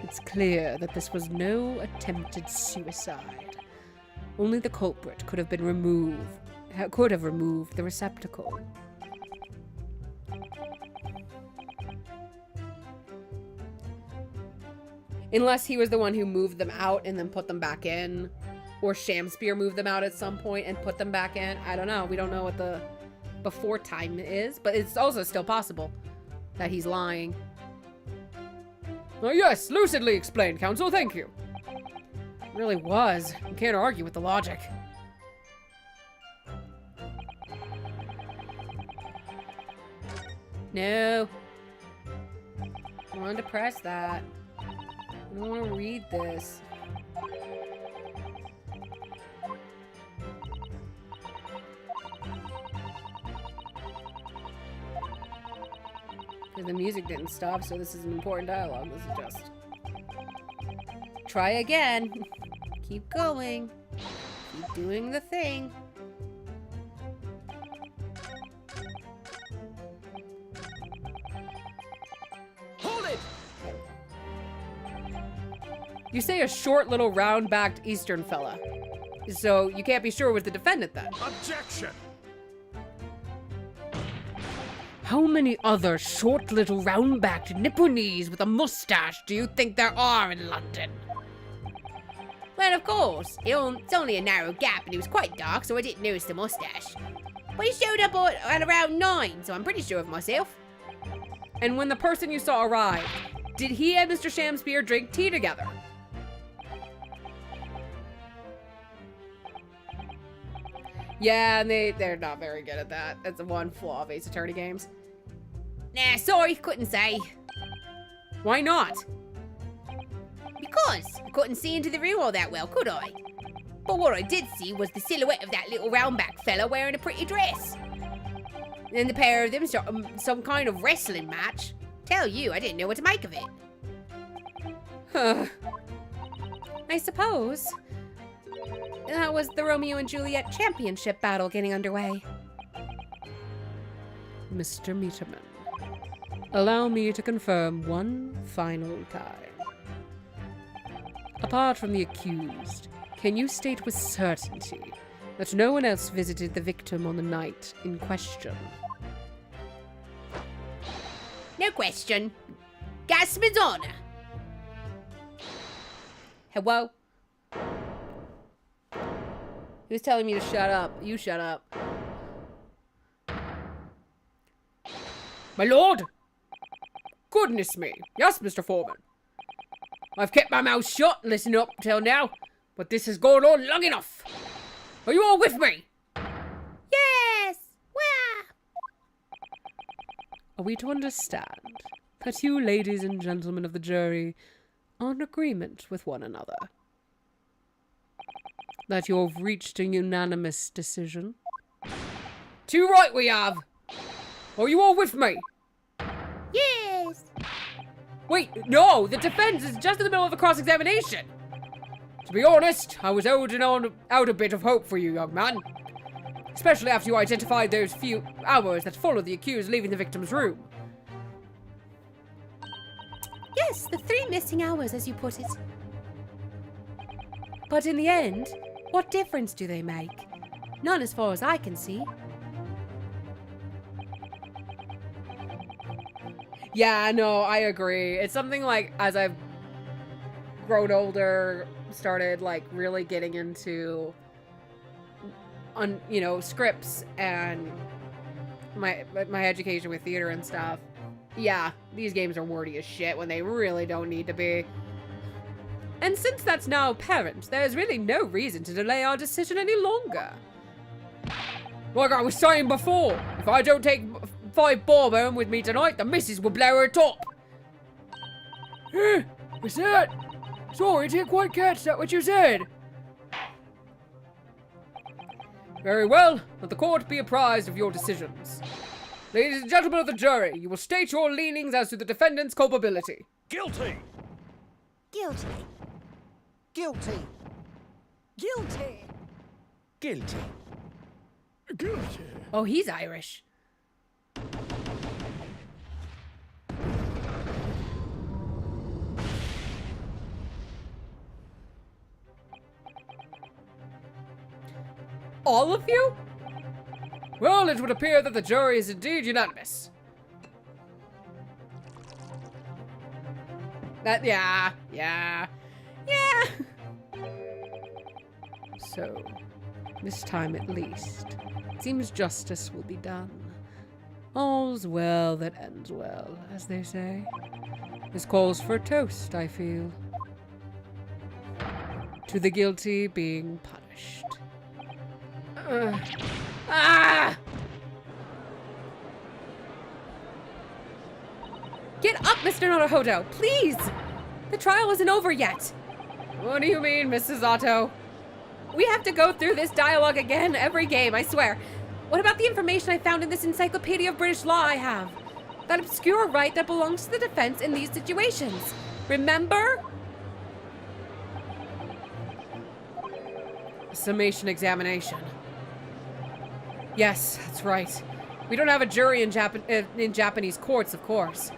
it's clear that this was no attempted suicide. Only the culprit could have removed the receptacle. Unless he was the one who moved them out and then put them back in. Or Shamspear moved them out at some point and put them back in. I don't know. We don't know what the before time is. But it's also still possible that he's lying. Yes, lucidly explained, counsel. Thank you. It really was. You can't argue with the logic. No. I wanted to press that. I don't want to read this. Because the music didn't stop, so this is an important dialogue. This is just... Try again. Keep going. Keep doing the thing. Hold it! You say a short little round-backed Eastern fella. So you can't be sure it was the defendant then. Objection! How many other short little round-backed Nipponese with a mustache do you think there are in London? Well, of course. It's only a narrow gap and it was quite dark, so I didn't notice the mustache. But he showed up at around 9, so I'm pretty sure of myself. And when the person you saw arrived, did he and Mr. Shamspear drink tea together? Yeah, and they're not very good at that. That's the one flaw of Ace Attorney games. Nah, sorry, couldn't say. Why not? Because I couldn't see into the room all that well, could I? But what I did see was the silhouette of that little roundback fella wearing a pretty dress. And then the pair of them started some kind of wrestling match. Tell you, I didn't know what to make of it. I suppose that was the Romeo and Juliet championship battle getting underway. Mr. Meterman, allow me to confirm one final time. Apart from the accused, can you state with certainty that no one else visited the victim on the night in question? No question. Gasman's honor. Hello? He was telling me to shut up. You shut up. My lord! Goodness me. Yes, Mr. Foreman. I've kept my mouth shut and listened up till now, but this has gone on long enough. Are you all with me? Yes! Wah! Are we to understand that you, ladies and gentlemen of the jury, are in agreement with one another? That you've reached a unanimous decision? Too right we have! Are you all with me? Yes! Wait, no! The defense is just in the middle of a cross-examination! To be honest, I was holding out a bit of hope for you, young man. Especially after you identified those few hours that followed the accused leaving the victim's room. Yes, the 3 missing hours, as you put it. But in the end, what difference do they make? None as far as I can see. Yeah, no, I agree. It's something like, as I've grown older, started like really getting into, scripts and my education with theater and stuff. Yeah, these games are wordy as shit when they really don't need to be. And since that's now apparent, there's really no reason to delay our decision any longer. Like I was saying before, if I don't take 5 bob home with me tonight, the missus will blow her top. What's that? Sorry, I didn't quite catch that what you said. Very well, let the court be apprised of your decisions. Ladies and gentlemen of the jury, you will state your leanings as to the defendant's culpability. Guilty! Guilty. Guilty. Guilty. Guilty. Guilty. Oh, he's Irish. All of you? Well, it would appear that the jury is indeed unanimous. Yeah. So, this time at least, it seems justice will be done. All's well that ends well, as they say. This calls for a toast, I feel. To the guilty being punished. Get up, Mr. Naruhodo, please! The trial isn't over yet. What do you mean, Mrs. Otto? We have to go through this dialogue again every game, I swear. What about the information I found in this Encyclopedia of British Law I have? That obscure right that belongs to the defense in these situations. Remember? Summation examination. Yes, that's right. We don't have a jury in Japanese courts, of course.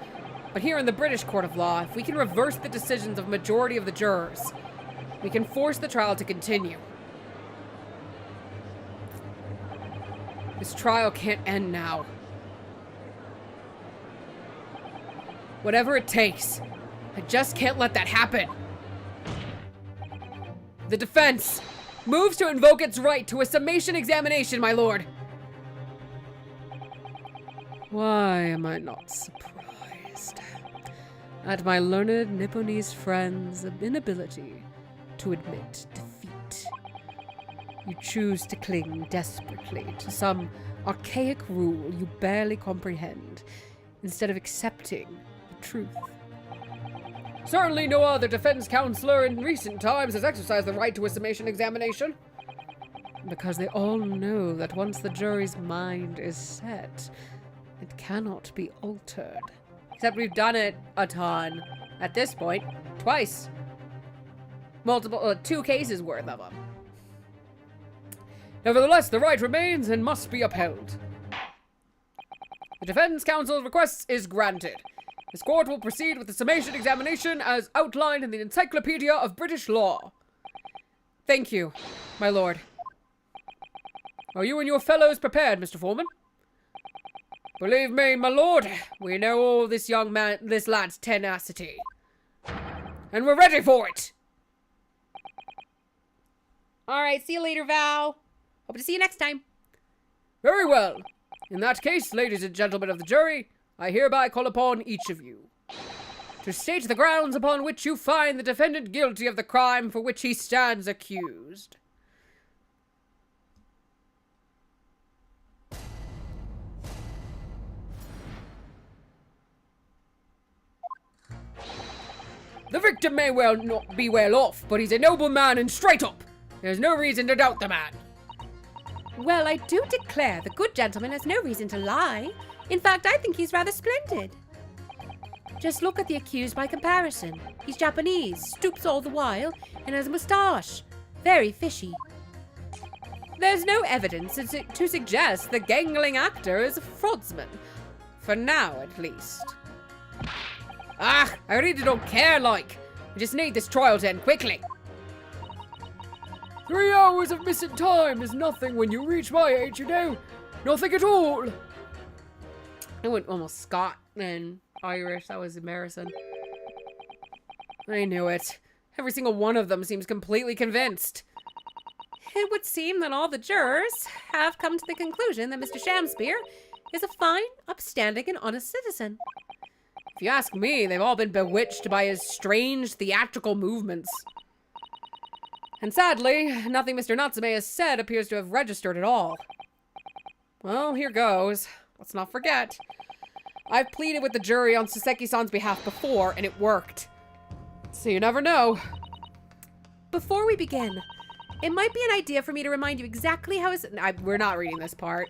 But here in the British Court of Law, if we can reverse the decisions of majority of the jurors, we can force the trial to continue. This trial can't end now. Whatever it takes. I just can't let that happen. The defense moves to invoke its right to a summation examination, my lord. Why am I not surprised at my learned Nipponese friend's inability to admit defeat? You choose to cling desperately to some archaic rule you barely comprehend, instead of accepting the truth. Certainly no other defense counselor in recent times has exercised the right to a summation examination. Because they all know that once the jury's mind is set, it cannot be altered. Except we've done it a ton. At this point, twice. Multiple, 2 cases worth of them. Nevertheless, the right remains and must be upheld. The defense counsel's request is granted. This court will proceed with the summation examination as outlined in the Encyclopedia of British Law. Thank you, my lord. Are you and your fellows prepared, Mr. Foreman? Believe me, my lord, we know all this lad's tenacity. And we're ready for it! Alright, see you later, Val. Hope to see you next time. Very well. In that case, ladies and gentlemen of the jury, I hereby call upon each of you to state the grounds upon which you find the defendant guilty of the crime for which he stands accused. The victim may well not be well off, but he's a noble man and straight up. There's no reason to doubt the man. Well, I do declare the good gentleman has no reason to lie. In fact, I think he's rather splendid. Just look at the accused by comparison. He's Japanese, stoops all the while, and has a moustache. Very fishy. There's no evidence to suggest the gangling actor is a fraudsman. For now, at least. I really don't care, like. I just need this trial to end quickly. 3 hours of missing time is nothing when you reach my age, you know. Nothing at all. I went almost Scot and Irish. That was embarrassing. I knew it. Every single one of them seems completely convinced. It would seem that all the jurors have come to the conclusion that Mr. Shamspeare is a fine, upstanding, and honest citizen. If you ask me, they've all been bewitched by his strange theatrical movements. And sadly, nothing Mr. Natsume has said appears to have registered at all. Well, here goes. Let's not forget. I've pleaded with the jury on Soseki-san's behalf before, and it worked. So you never know. Before we begin, it might be an idea for me to remind you exactly how his... We're not reading this part.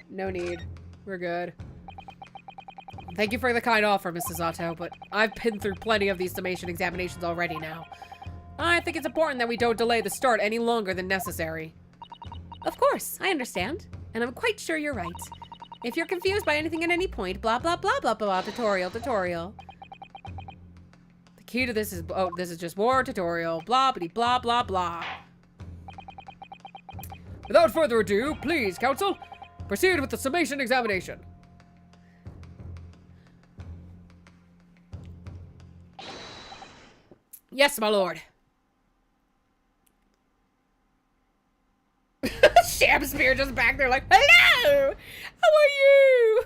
No need. We're good. Thank you for the kind offer, Mrs. Otto, but I've been through plenty of these summation examinations already now. I think it's important that we don't delay the start any longer than necessary. Of course, I understand. And I'm quite sure you're right. If you're confused by anything at any point, blah, blah, blah, blah, blah, tutorial. The key to this is... Oh, this is just more tutorial. Blah, blah, blah, blah. Without further ado, please, counsel, proceed with the summation examination. Yes, my lord. Shamspeare just back there like, hello! How are you?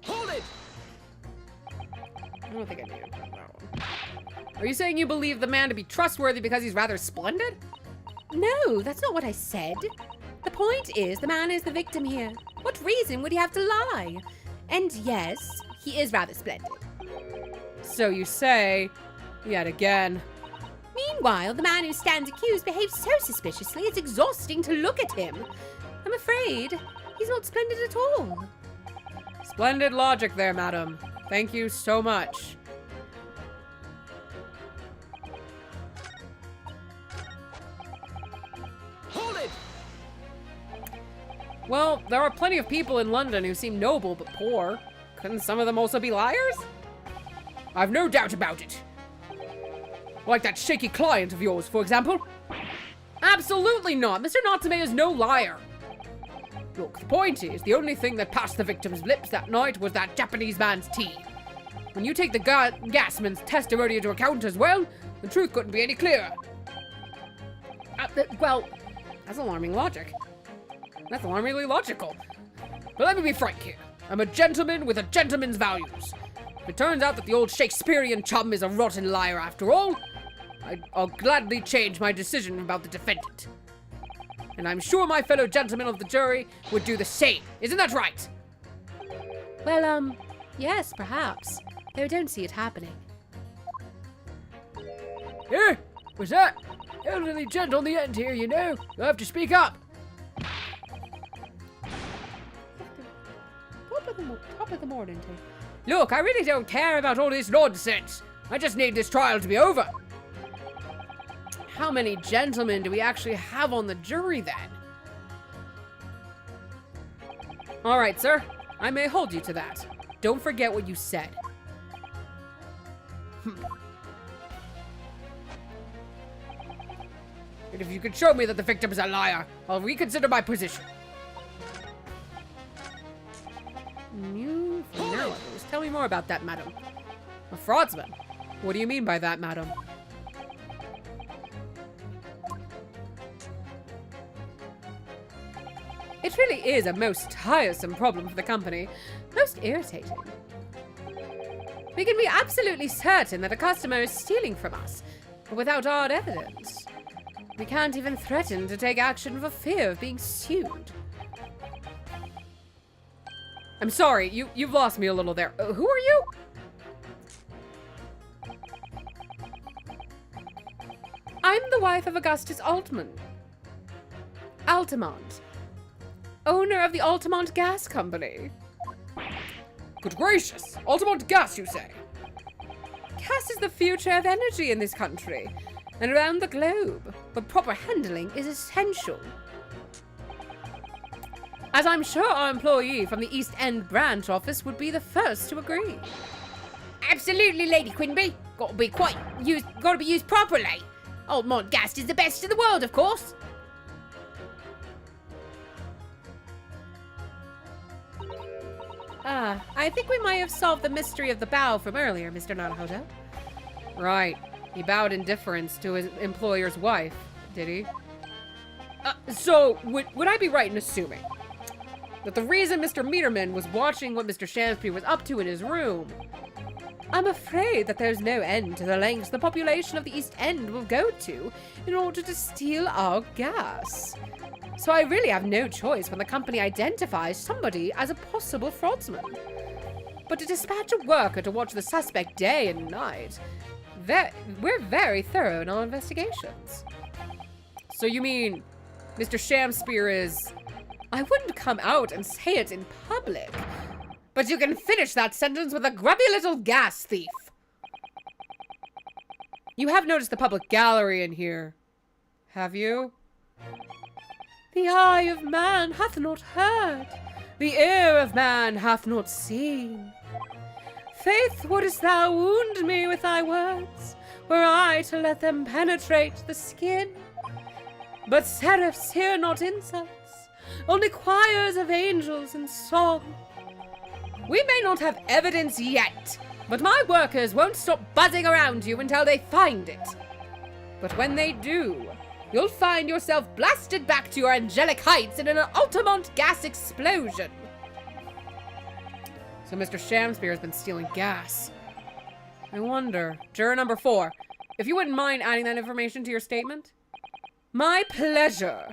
Hold it! I don't think I needed that one. Are you saying you believe the man to be trustworthy because he's rather splendid? No, that's not what I said. The point is, the man is the victim here. What reason would he have to lie? And yes, he is rather splendid. So you say, yet again. Meanwhile, the man who stands accused behaves so suspiciously it's exhausting to look at him. I'm afraid he's not splendid at all. Splendid logic there, madam. Thank you so much. Hold it! Well, there are plenty of people in London who seem noble but poor. Couldn't some of them also be liars? I've no doubt about it. Like that shaky client of yours, for example? Absolutely not. Mr. Natsume is no liar. Look, the point is, the only thing that passed the victim's lips that night was that Japanese man's tea. When you take the gasman's testimony into account as well, the truth couldn't be any clearer. Well, that's alarming logic. That's alarmingly logical. But let me be frank here. I'm a gentleman with a gentleman's values. If it turns out that the old Shakespearean chum is a rotten liar after all, I'll gladly change my decision about the defendant. And I'm sure my fellow gentlemen of the jury would do the same. Isn't that right? Well, yes, perhaps. Though I don't see it happening. Here? What's that? Elderly gent on the end here, you know. You'll have to speak up. Top of the morning, too. Look, I really don't care about all this nonsense. I just need this trial to be over. How many gentlemen do we actually have on the jury, then? All right, sir. I may hold you to that. Don't forget what you said. And if you could show me that the victim is a liar, I'll reconsider my position. Now, tell me more about that, madam. A fraudsman? What do you mean by that, madam? It really is a most tiresome problem for the company. Most irritating. We can be absolutely certain that a customer is stealing from us, but without hard evidence. We can't even threaten to take action for fear of being sued. I'm sorry, you've lost me a little there. Who are you? I'm the wife of Augustus Altamont, owner of the Altamont Gas Company. Good gracious! Altamont Gas, you say? Gas is the future of energy in this country and around the globe, but proper handling is essential. As I'm sure our employee from the East End branch office would be the first to agree. Absolutely, Lady Quinby. Gotta be used properly. Altamont Gas is the best in the world, of course. I think we might have solved the mystery of the bow from earlier, Mr. Naruhodo. Right. He bowed in deference to his employer's wife, did he? So, would I be right in assuming that the reason Mr. Meterman was watching what Mr. Shamspeare was up to in his room? I'm afraid that there's no end to the lengths the population of the East End will go to in order to steal our gas. So I really have no choice when the company identifies somebody as a possible fraudsman. But to dispatch a worker to watch the suspect day and night, we're very thorough in our investigations. So you mean Mr. Shamspeare is... I wouldn't come out and say it in public, but you can finish that sentence with a grubby little gas thief. You have noticed the public gallery in here, have you? The eye of man hath not heard, the ear of man hath not seen. Faith, wouldst thou wound me with thy words, were I to let them penetrate the skin? But seraphs hear not insults, only choirs of angels in song. We may not have evidence yet, but my workers won't stop buzzing around you until they find it. But when they do, you'll find yourself blasted back to your angelic heights in an Altamont gas explosion. So Mr. Shamspeare has been stealing gas. I wonder. Juror number 4, if you wouldn't mind adding that information to your statement? My pleasure.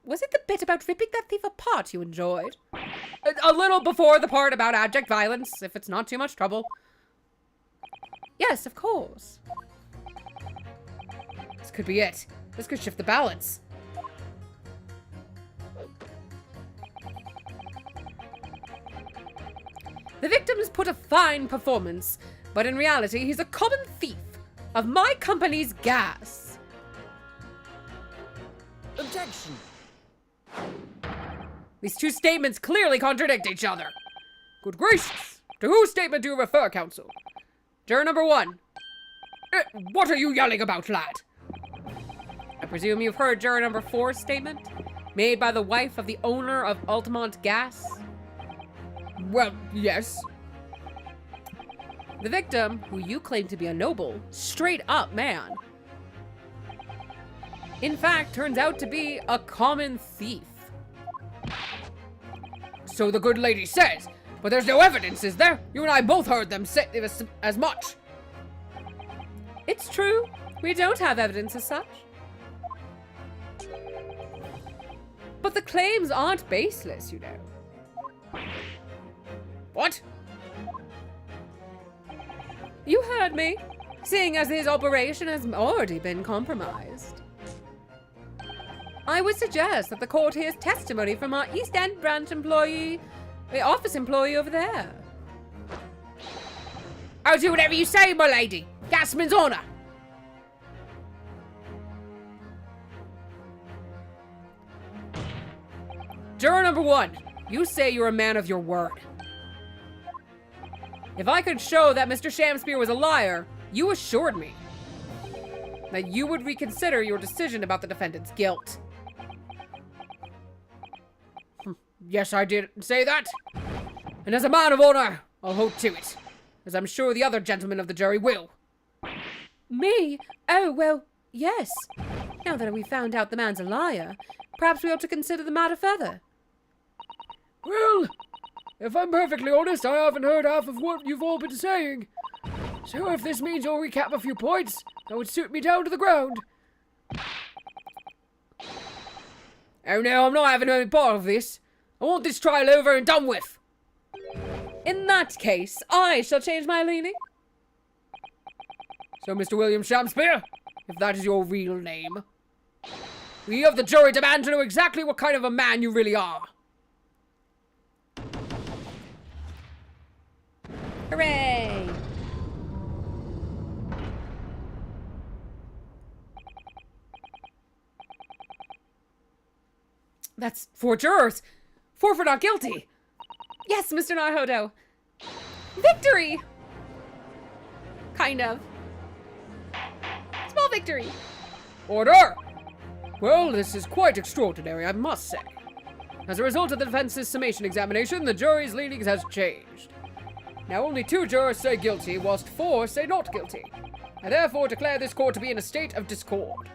Was it the bit about ripping that thief apart you enjoyed? A little before the part about abject violence, if it's not too much trouble. Yes, of course. This could be it. This could shift the balance. The victim has put a fine performance, but in reality, he's a common thief of my company's gas. Objection. These two statements clearly contradict each other. Good gracious! To whose statement do you refer, counsel? Juror number 1. What are you yelling about, lad? I presume you've heard juror number 4's statement, made by the wife of the owner of Altamont Gas? Well, yes. The victim, who you claim to be a noble, straight up man, in fact, turns out to be a common thief. So the good lady says, but there's no evidence, is there? You and I both heard them say as much. It's true. We don't have evidence as such. But the claims aren't baseless, you know. What? You heard me, seeing as his operation has already been compromised. I would suggest that the court hears testimony from our East End branch employee, the office employee over there. I'll do whatever you say, my lady. Gasman's honor. Juror number 1, you say you're a man of your word. If I could show that Mr. Shamspear was a liar, you assured me that you would reconsider your decision about the defendant's guilt. Yes, I did say that. And as a man of honor, I'll hold to it, as I'm sure the other gentlemen of the jury will. Me? Oh, well, yes. Now that we found out the man's a liar, perhaps we ought to consider the matter further. Well, if I'm perfectly honest, I haven't heard half of what you've all been saying. So if this means you'll recap a few points, that would suit me down to the ground. Oh no, I'm not having any part of this. I want this trial over and done with. In that case, I shall change my leaning. So, Mr. William Shamspear, if that is your real name, we of the jury demand to know exactly what kind of a man you really are. Hooray! That's 4 jurors. 4 for not guilty. Yes, Mr. Nahodo. Victory! Kind of. Small victory. Order! Well, this is quite extraordinary, I must say. As a result of the defense's summation examination, the jury's leanings has changed. Now only 2 jurors say guilty, whilst 4 say not guilty. I therefore declare this court to be in a state of discord.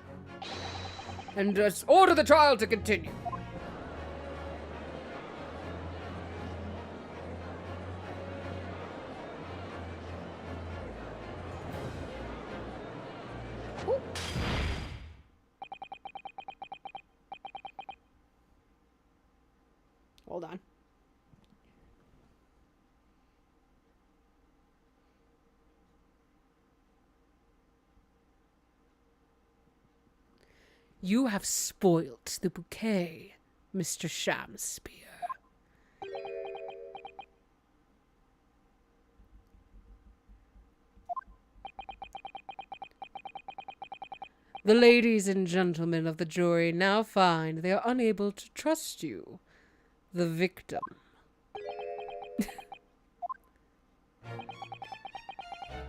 And order the trial to continue. Hold on. You have spoilt the bouquet, Mr. Shamspear. The ladies and gentlemen of the jury now find they are unable to trust you, the victim.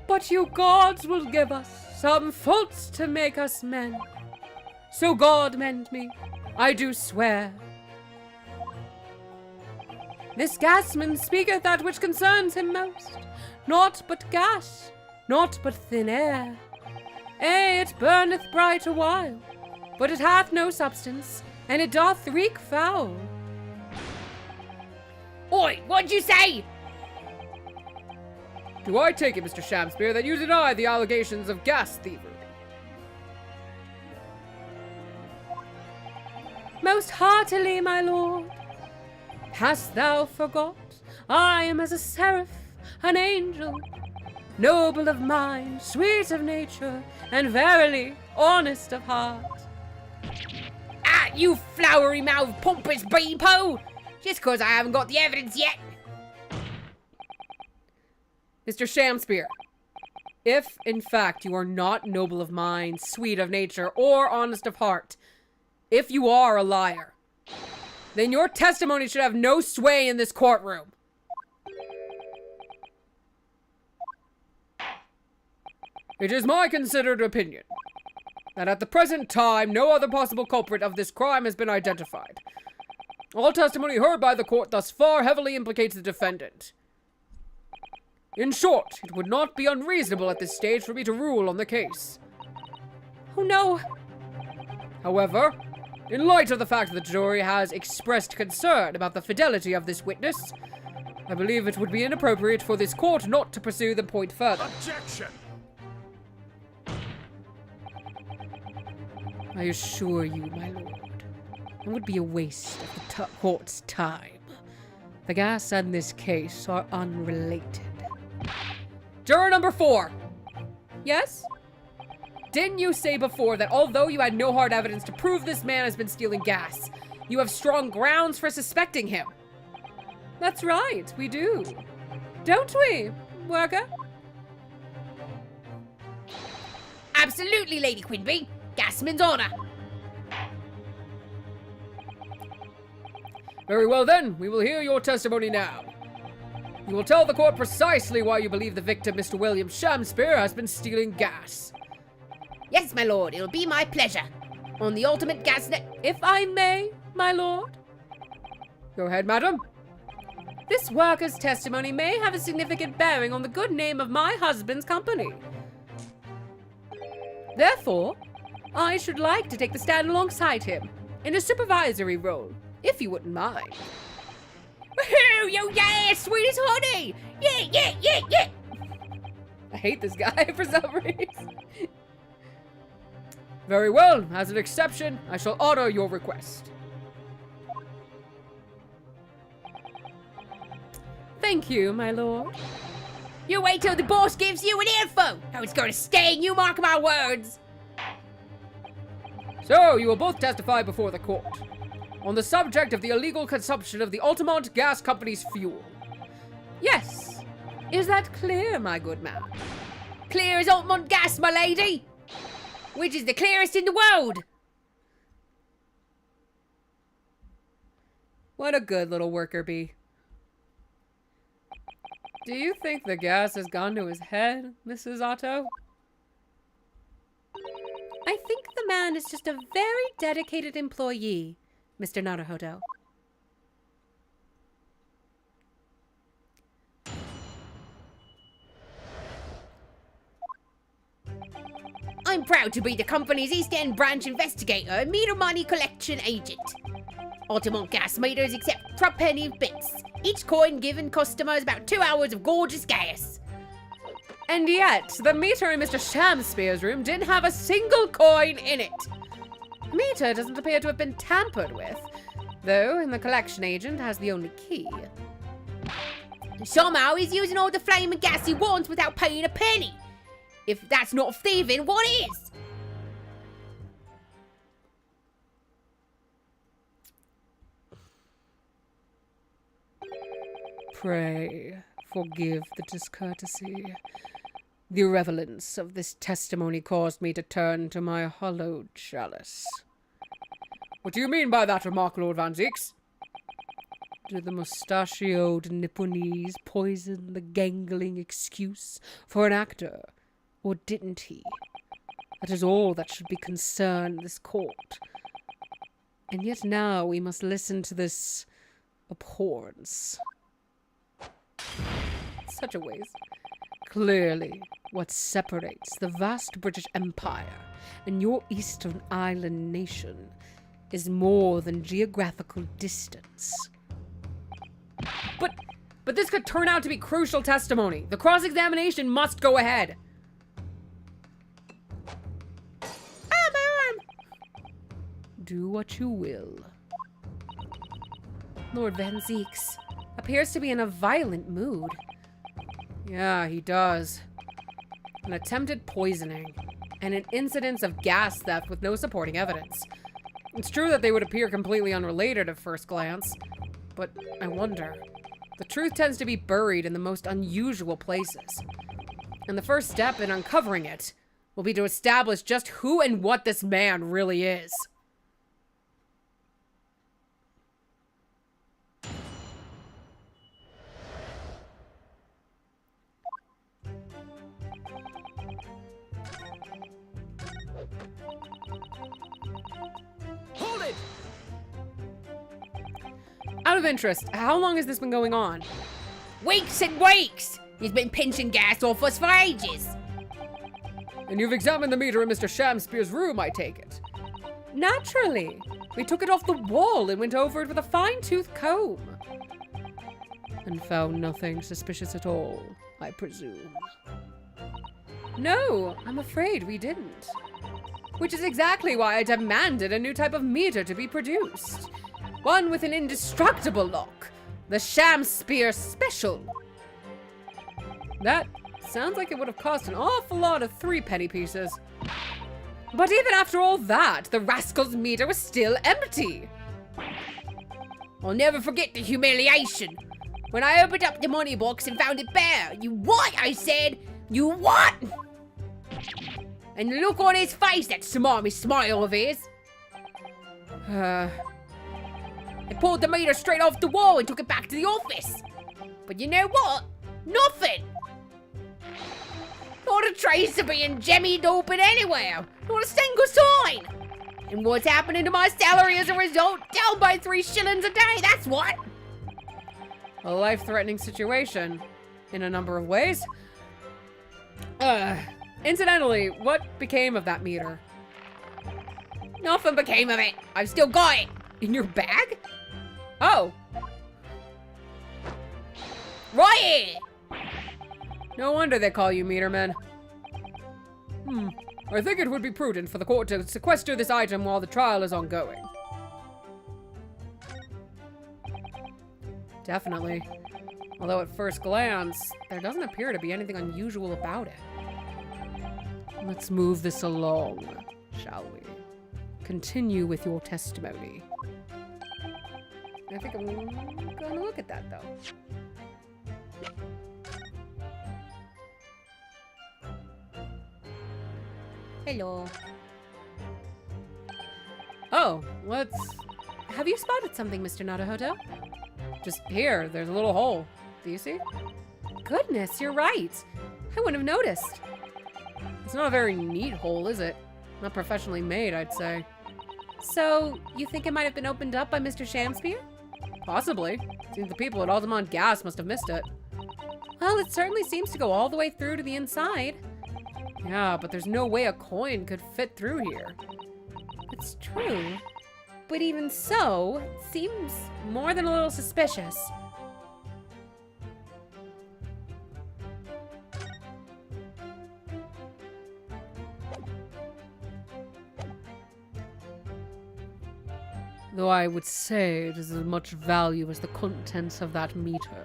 But you gods will give us some faults to make us men. So God mend me, I do swear. This gasman speaketh that which concerns him most, naught but gas, naught but thin air. It burneth bright a while, but it hath no substance, and it doth reek foul. Oi, what'd you say? Do I take it, Mr. Shamspear, that you deny the allegations of gas thievery? Most heartily, my lord. Hast thou forgot? I am as a seraph, an angel, noble of mind, sweet of nature, and verily honest of heart. Ah, you flowery-mouthed pompous beepo! Just 'cause I haven't got the evidence yet. Mr. Shamspear, if in fact you are not noble of mind, sweet of nature, or honest of heart, if you are a liar, then your testimony should have no sway in this courtroom. It is my considered opinion that at the present time, no other possible culprit of this crime has been identified. All testimony heard by the court thus far heavily implicates the defendant. In short, it would not be unreasonable at this stage for me to rule on the case. Oh no! However, in light of the fact that the jury has expressed concern about the fidelity of this witness, I believe it would be inappropriate for this court not to pursue the point further. Objection! I assure you, my lord, it would be a waste of the court's time. The gas and this case are unrelated. Juror number 4. Yes? Didn't you say before that although you had no hard evidence to prove this man has been stealing gas, you have strong grounds for suspecting him? That's right, we do. Don't we, worker? Absolutely, Lady Quinby. Gasman's honor. Very well then, we will hear your testimony now. You will tell the court precisely why you believe the victim, Mr. William Shamspeare, has been stealing gas. Yes, my lord, it'll be my pleasure. On the ultimate gas net. If I may, my lord. Go ahead, madam. This worker's testimony may have a significant bearing on the good name of my husband's company. Therefore, I should like to take the stand alongside him in a supervisory role, if you wouldn't mind. Woohoo! Yo, yeah! Sweet as honey! Yeah, yeah, yeah, yeah! I hate this guy for some reason. Very well, as an exception, I shall honor your request. Thank you, my lord. You wait till the boss gives you an earful! How it's gonna sting, you mark my words! So, you will both testify before the court on the subject of the illegal consumption of the Altamont Gas Company's fuel. Yes. Is that clear, my good man? Clear as Altamont gas, my lady! Which is the clearest in the world! What a good little worker bee. Do you think the gas has gone to his head, Mrs. Otto? I think the man is just a very dedicated employee, Mr. Naruhodo. I'm proud to be the company's East End branch investigator and meter money collection agent. Altamont gas meters accept penny bits. Each coin given customers about 2 hours of gorgeous gas. And yet, the meter in Mr. Shamspeare's room didn't have a single coin in it. The meter doesn't appear to have been tampered with, though, and the collection agent has the only key. Somehow he's using all the flaming gas he wants without paying a penny. If that's not thieving, what is? Pray, forgive the discourtesy. The irrelevance of this testimony caused me to turn to my hollowed chalice. What do you mean by that remark, Lord Van Zeeks? Did the mustachioed Nipponese poison the gangling excuse for an actor, or didn't he? That is all that should be concerned this court. And yet now we must listen to this abhorrence. Such a waste. Clearly, what separates the vast British Empire and your Eastern Island nation is more than geographical distance. But this could turn out to be crucial testimony. The cross-examination must go ahead. Do what you will. Lord Van Zeeks appears to be in a violent mood. Yeah, he does. An attempted poisoning, and an incidence of gas theft with no supporting evidence. It's true that they would appear completely unrelated at first glance, but I wonder. The truth tends to be buried in the most unusual places. And the first step in uncovering it will be to establish just who and what this man really is. Out of interest, how long has this been going on? Weeks and weeks! He's been pinching gas off us for ages. And you've examined the meter in Mr. Shamspeare's room, I take it. Naturally. We took it off the wall and went over it with a fine-tooth comb. And found nothing suspicious at all, I presume. No, I'm afraid we didn't. Which is exactly why I demanded a new type of meter to be produced. One with an indestructible lock. The Shamspeare Special. That sounds like it would have cost an awful lot of 3-penny pieces. But even after all that, the rascal's meter was still empty. I'll never forget the humiliation. When I opened up the money box and found it bare. You what? I said. You what? And the look on his face, that smarmy smile of his. I pulled the meter straight off the wall and took it back to the office. But you know what? Nothing. Not a trace of being jemmied open anywhere. Not a single sign. And what's happening to my salary as a result? Down by 3 shillings a day, that's what. A life-threatening situation, in a number of ways. Incidentally, what became of that meter? Nothing became of it. I've still got it. In your bag? Oh. Right here. No wonder they call you Meterman. I think it would be prudent for the court to sequester this item while the trial is ongoing. Definitely. Although at first glance, there doesn't appear to be anything unusual about it. Let's move this along, shall we? Continue with your testimony. I think I'm gonna look at that, though. Hello. Oh, let's... Have you spotted something, Mr. Naruhodo? Just here, there's a little hole. Do you see? Goodness, you're right. I wouldn't have noticed. It's not a very neat hole, is it? Not professionally made, I'd say. So, you think it might have been opened up by Mr. Shamspeare? Possibly. Seems the people at Altamont Gas must have missed it. Well, it certainly seems to go all the way through to the inside. Yeah, but there's no way a coin could fit through here. It's true. But even so, it seems more than a little suspicious. Though I would say it is as much value as the contents of that meter.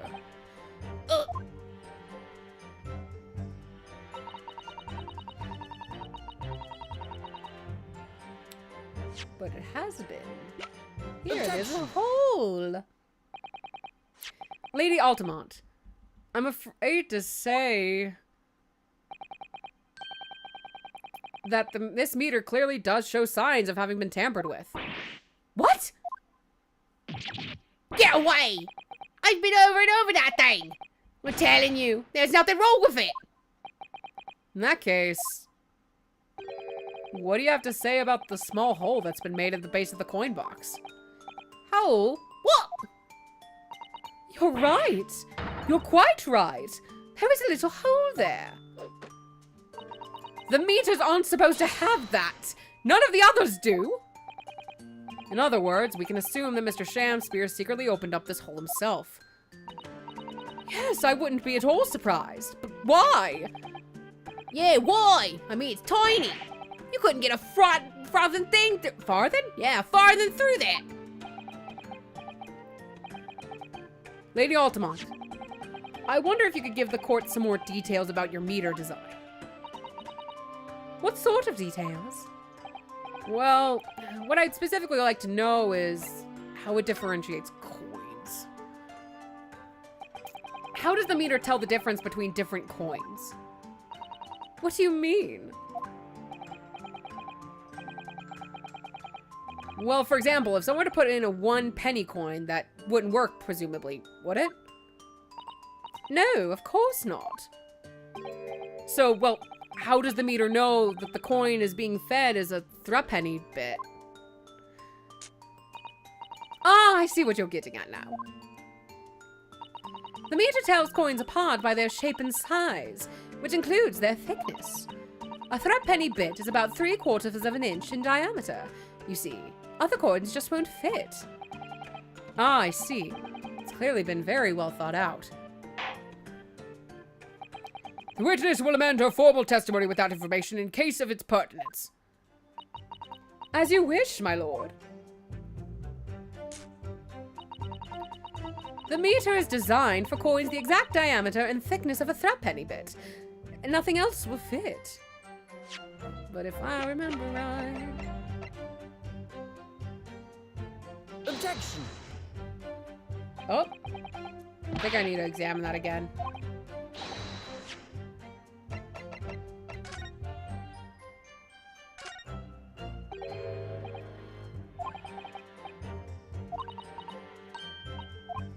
But it has been. Here, there's a hole. Lady Altamont, I'm afraid to say that this meter clearly does show signs of having been tampered with. What? Get away! I've been over and over that thing. I'm telling you, there's nothing wrong with it. In that case, what do you have to say about the small hole that's been made at the base of the coin box? Hole? What? You're right. You're quite right. There is a little hole there. The meters aren't supposed to have that. None of the others do. In other words, we can assume that Mr. Shamspeare secretly opened up this hole himself. Yes, I wouldn't be at all surprised. But why? Yeah, why? I mean, it's tiny. You couldn't get a farthing thing through. Farthing? Yeah, farthing through that. Lady Altamont, I wonder if you could give the court some more details about your meter design. What sort of details? Well, what I'd specifically like to know is how it differentiates coins. How does the meter tell the difference between different coins? What do you mean? Well, for example, if someone were to put in a 1-penny coin, that wouldn't work, presumably, would it? No, of course not. So, well, how does the meter know that the coin is being fed as a 3-penny bit? Ah, I see what you're getting at now. The meter tells coins apart by their shape and size, which includes their thickness. A threepenny bit is about 3/4 of an inch in diameter. You see, other coins just won't fit. Ah, I see. It's clearly been very well thought out. The witness will amend her formal testimony with that information in case of its pertinence. As you wish, my lord. The meter is designed for coins the exact diameter and thickness of a threepenny bit. Nothing else will fit. But if I remember right... Objection! Oh. I think I need to examine that again.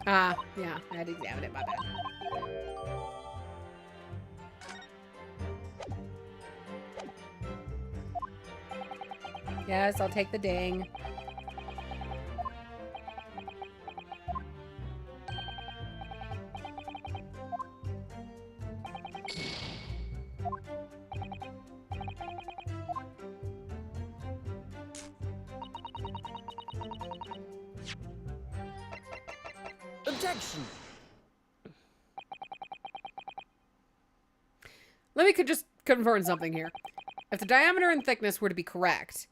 Ah, yeah, I had to examine it, my bad. Yes, I'll take the ding. Objection! Let me just confirm something here. If the diameter and thickness were to be correct,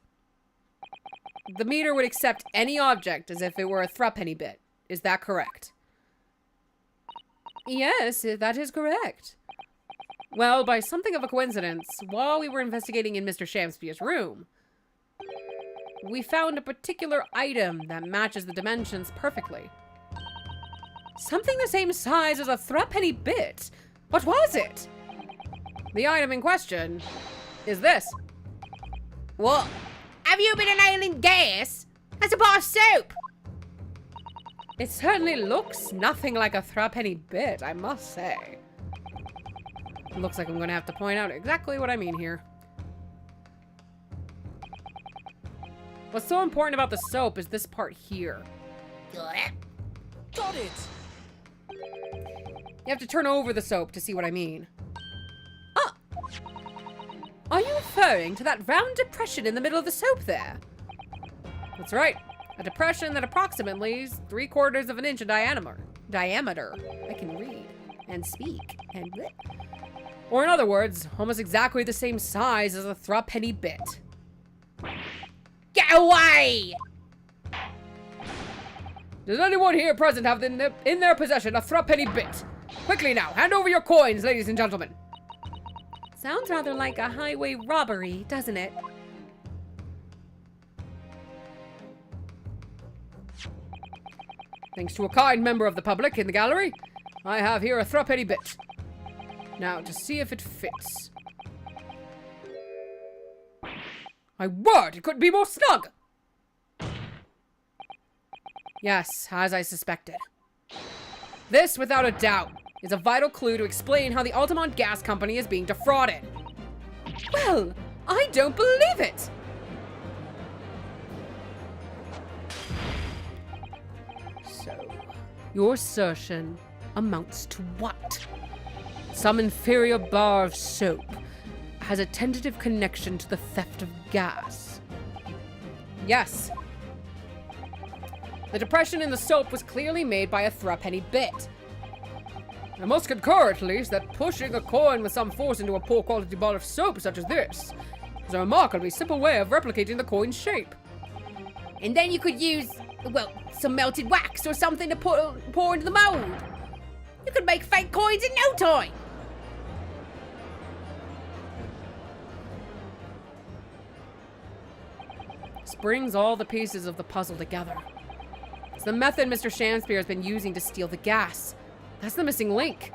the meter would accept any object as if it were a threepenny bit. Is that correct? Yes, that is correct. Well, by something of a coincidence, while we were investigating in Mr. Shamspeare's room, we found a particular item that matches the dimensions perfectly. Something the same size as a threepenny bit. What was it? The item in question is this. What? Have you been inhaling gas? That's a bar of soap! It certainly looks nothing like a threepenny bit, I must say. It looks like I'm going to have to point out exactly what I mean here. What's so important about the soap is this part here. Got it! You have to turn over the soap to see what I mean. Ah! Are you referring to that round depression in the middle of the soap there? That's right. A depression that approximately is 3/4 of an inch in diameter. I can read and speak and bleh. Or in other words, almost exactly the same size as a threepenny bit. Get away! Does anyone here present have in their possession a threepenny bit? Quickly now, hand over your coins, ladies and gentlemen. Sounds rather like a highway robbery, doesn't it? Thanks to a kind member of the public in the gallery, I have here a threepenny bit. Now, to see if it fits. My word, it couldn't be more snug! Yes, as I suspected. This, without a doubt, is a vital clue to explain how the Altamont Gas Company is being defrauded. Well, I don't believe it! So, your assertion amounts to what? Some inferior bar of soap has a tentative connection to the theft of gas. Yes. The depression in the soap was clearly made by a threepenny bit. I must concur, at least, that pushing a coin with some force into a poor quality bar of soap such as this is a remarkably simple way of replicating the coin's shape. And then you could use, well, some melted wax or something to pour into the mold. You could make fake coins in no time. This brings all the pieces of the puzzle together. It's the method Mr. Shamspeare has been using to steal the gas. That's the missing link.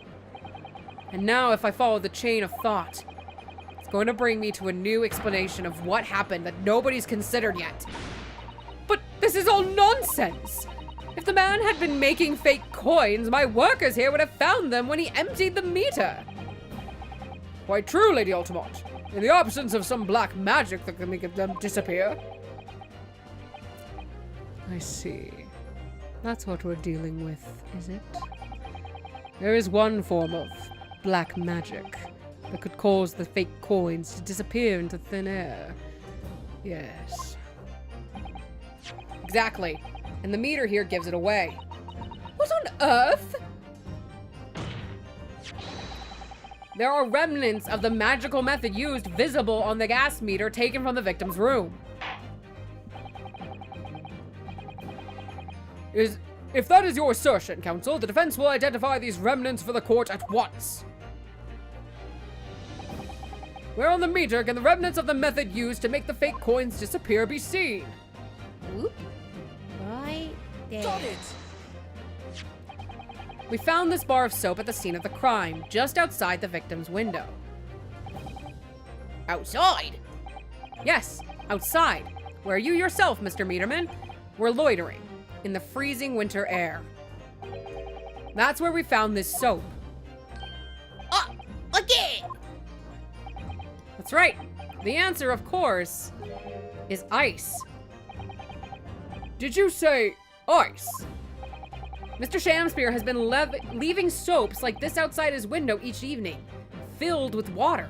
And now, if I follow the chain of thought, it's going to bring me to a new explanation of what happened that nobody's considered yet. But this is all nonsense! If the man had been making fake coins, my workers here would have found them when he emptied the meter. Quite true, Lady Altamont. In the absence of some black magic that can make them disappear. I see. That's what we're dealing with, is it? There is one form of black magic that could cause the fake coins to disappear into thin air. Yes. Exactly. And the meter here gives it away. What on earth? There are remnants of the magical method used visible on the gas meter taken from the victim's room. If that is your assertion, counsel, the defense will identify these remnants for the court at once. Where on the meter can the remnants of the method used to make the fake coins disappear be seen? Whoop. Right there. Got it! We found this bar of soap at the scene of the crime, just outside the victim's window. Outside? Yes, outside, where you yourself, Mr. Meterman, were loitering in the freezing winter air. That's where we found this soap. Again! That's right. The answer, of course, is ice. Did you say ice? Mr. Shamspeare has been leaving soaps like this outside his window each evening, filled with water.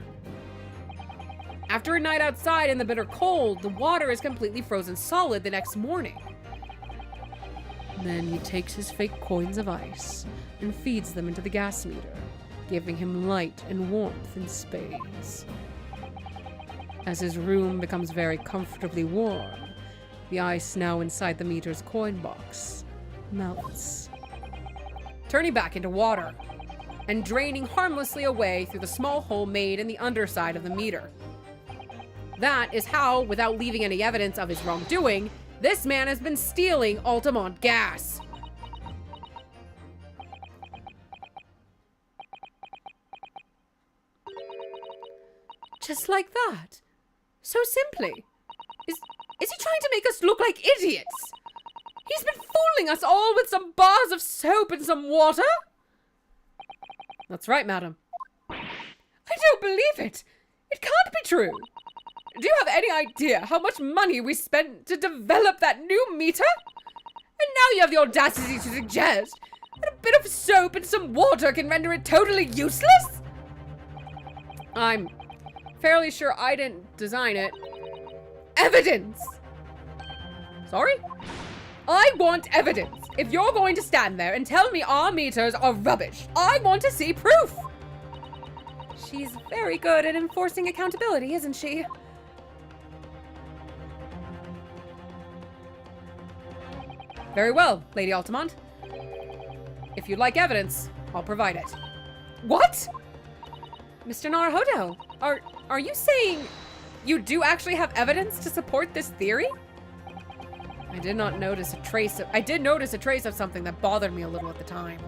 After a night outside in the bitter cold, the water is completely frozen solid the next morning. Then he takes his fake coins of ice and feeds them into the gas meter, giving him light and warmth in spades. As his room becomes very comfortably warm, the ice now inside the meter's coin box melts, turning back into water and draining harmlessly away through the small hole made in the underside of the meter. That is how, without leaving any evidence of his wrongdoing, this man has been stealing Altamont gas. Just like that. So simply. Is he trying to make us look like idiots? He's been fooling us all with some bars of soap and some water? That's right, madam. I don't believe it. It can't be true. Do you have any idea how much money we spent to develop that new meter? And now you have the audacity to suggest that a bit of soap and some water can render it totally useless? I'm fairly sure I didn't design it. Evidence! Sorry? I want evidence. If you're going to stand there and tell me our meters are rubbish, I want to see proof. She's very good at enforcing accountability, isn't she? Very well, Lady Altamont. If you'd like evidence, I'll provide it. What? Mr. Naruhodo, are you saying you do actually have evidence to support this theory? I did notice a trace of something that bothered me a little at the time.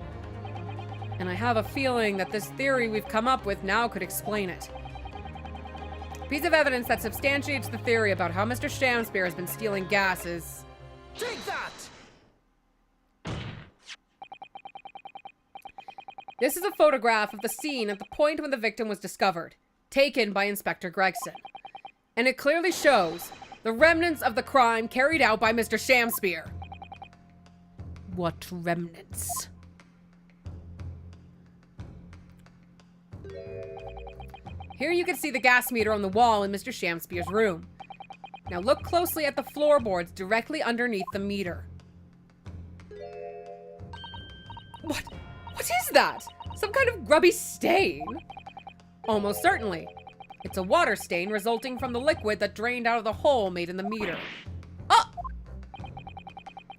And I have a feeling that this theory we've come up with now could explain it. A piece of evidence that substantiates the theory about how Mr. Shamspeare has been stealing gas is... Take that! This is a photograph of the scene at the point when the victim was discovered, taken by Inspector Gregson. And it clearly shows the remnants of the crime carried out by Mr. Shamspeare. What remnants? Here you can see the gas meter on the wall in Mr. Shamspeare's room. Now look closely at the floorboards directly underneath the meter. What is that? Some kind of grubby stain? Almost certainly. It's a water stain resulting from the liquid that drained out of the hole made in the meter. Oh!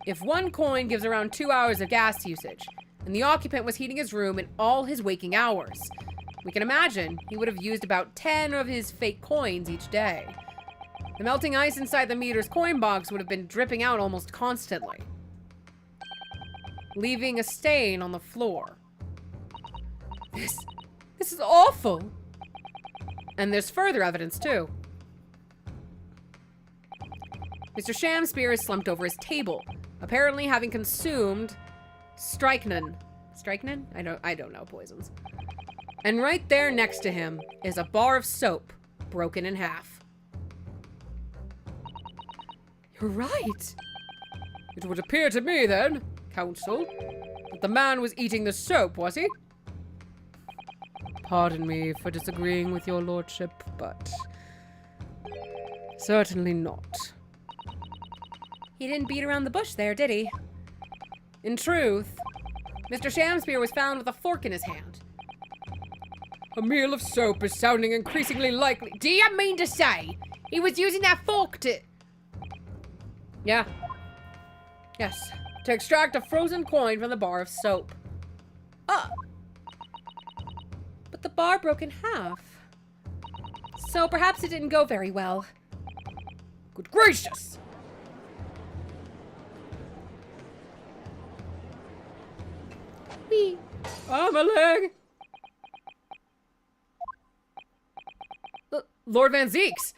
If one coin gives around 2 hours of gas usage, and the occupant was heating his room in all his waking hours, we can imagine he would have used about 10 of his fake coins each day. The melting ice inside the meter's coin box would have been dripping out almost constantly, leaving a stain on the floor. This is awful. And there's further evidence, too. Mr. Shamspeare is slumped over his table, apparently having consumed strychnine. Strychnine? I don't know poisons. And right there next to him is a bar of soap, broken in half. You're right. It would appear to me, then, Counsel, that the man was eating the soap, was he? Pardon me for disagreeing with your lordship, but certainly not. He didn't beat around the bush there, did he? In truth, Mr. Shamspeare was found with a fork in his hand. A meal of soap is sounding increasingly likely. Do you mean to say he was using that fork to... Yeah. Yes, to extract a frozen coin from the bar of soap. Oh. But the bar broke in half. So perhaps it didn't go very well. Good gracious! Whee! Ah, my leg! Lord Van Zeeks!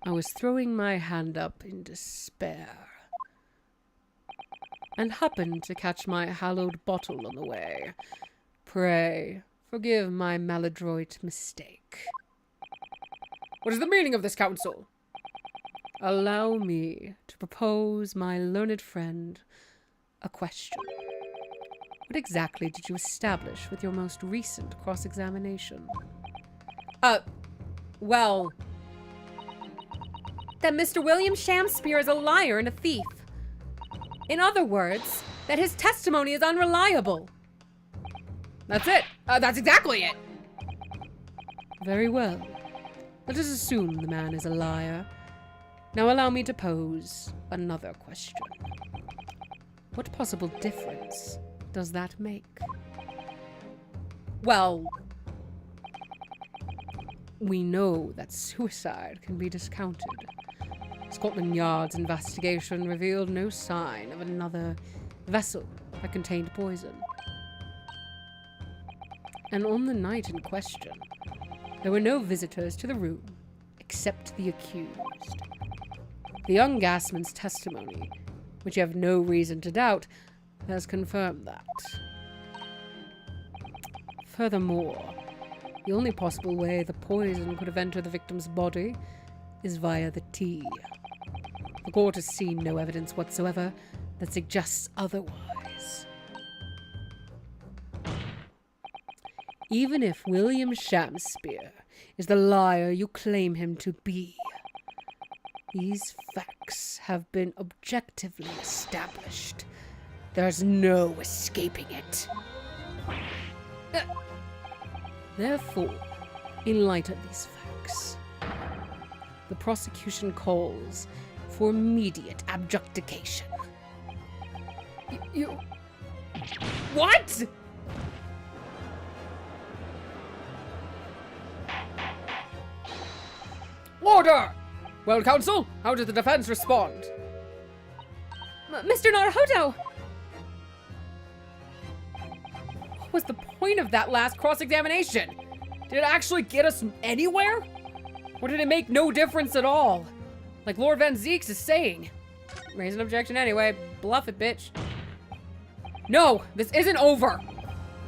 I was throwing my hand up in despair, and happened to catch my hallowed bottle on the way. Pray, forgive my maladroit mistake. What is the meaning of this counsel? Allow me to propose, my learned friend, a question. What exactly did you establish with your most recent cross-examination? Well... That Mr. William Shamspeare is a liar and a thief. In other words, that his testimony is unreliable. That's it. That's exactly it. Very well. Let us assume the man is a liar. Now allow me to pose another question. What possible difference does that make? Well... We know that suicide can be discounted. Scotland Yard's investigation revealed no sign of another vessel that contained poison. And on the night in question, there were no visitors to the room except the accused. The young gasman's testimony, which you have no reason to doubt, has confirmed that. Furthermore, the only possible way the poison could have entered the victim's body is via the tea. The court has seen no evidence whatsoever that suggests otherwise. Even if William Shamspeare is the liar you claim him to be, these facts have been objectively established. There's no escaping it. Therefore, in light of these facts, the prosecution calls for immediate abjudication. You... What?! Order! Well, counsel, how did the defense respond? Mr. Naruhodo! What was the point of that last cross-examination? Did it actually get us anywhere? Or did it make no difference at all? Like Lord Van Zeeks is saying. Raise an objection anyway. Bluff it, bitch. No, this isn't over.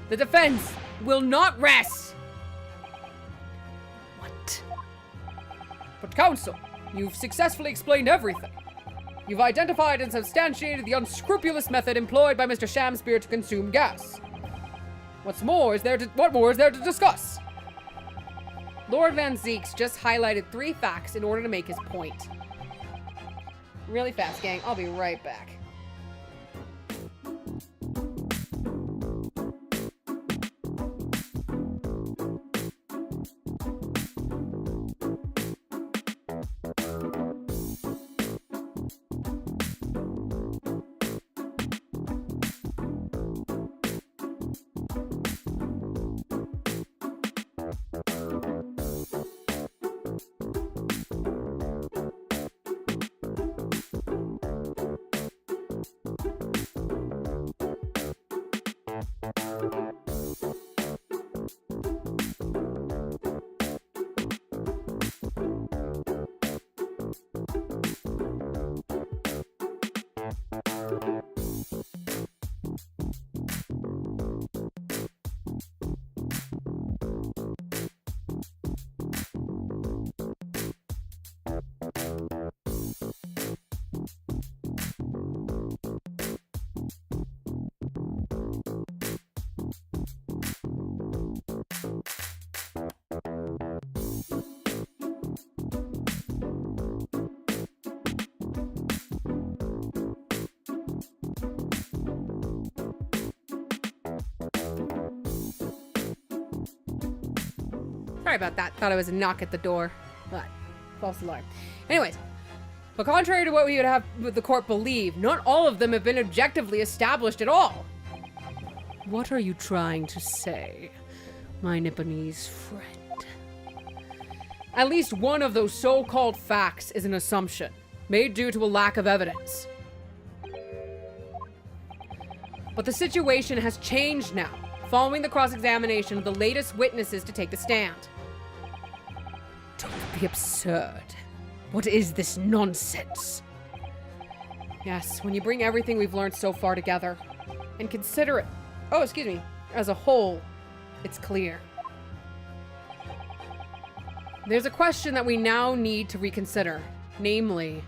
The defense will not rest. What? But counsel, you've successfully explained everything. You've identified and substantiated the unscrupulous method employed by Mr. Shamspeare to consume gas. What more is there to discuss? Lord Van Zeeks just highlighted 3 facts in order to make his point. Really fast, gang. I'll be right back. Sorry about that. Thought it was a knock at the door. But, false alarm. Anyways, but contrary to what we would have the court believe, not all of them have been objectively established at all. What are you trying to say, my Nipponese friend? At least one of those so-called facts is an assumption, made due to a lack of evidence. But the situation has changed now, following the cross-examination of the latest witnesses to take the stand. Don't be absurd. What is this nonsense? Yes, when you bring everything we've learned so far together and consider it, as a whole, it's clear. There's a question that we now need to reconsider, namely,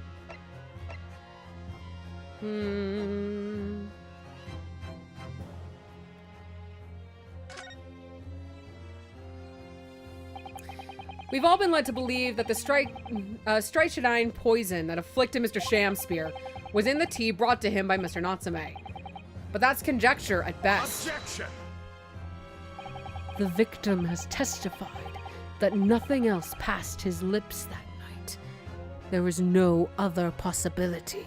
we've all been led to believe that the strychnine poison that afflicted Mr. Shamspear was in the tea brought to him by Mr. Natsume. But that's conjecture at best. Objection! The victim has testified that nothing else passed his lips that night. There was no other possibility.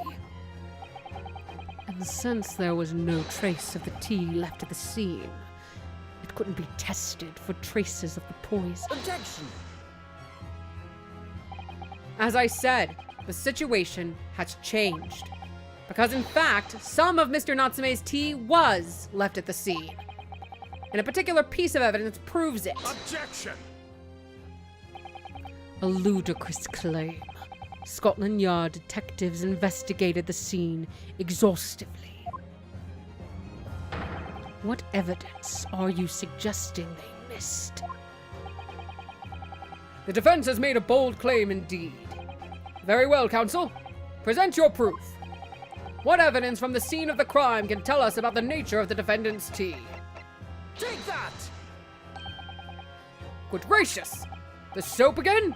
And since there was no trace of the tea left at the scene, it couldn't be tested for traces of the poison. Objection! As I said, the situation has changed. Because in fact, some of Mr. Natsume's tea was left at the scene. And a particular piece of evidence proves it. Objection! A ludicrous claim. Scotland Yard detectives investigated the scene exhaustively. What evidence are you suggesting they missed? The defense has made a bold claim indeed. Very well, counsel. Present your proof. What evidence from the scene of the crime can tell us about the nature of the defendant's tea? Take that! Good gracious! The soap again?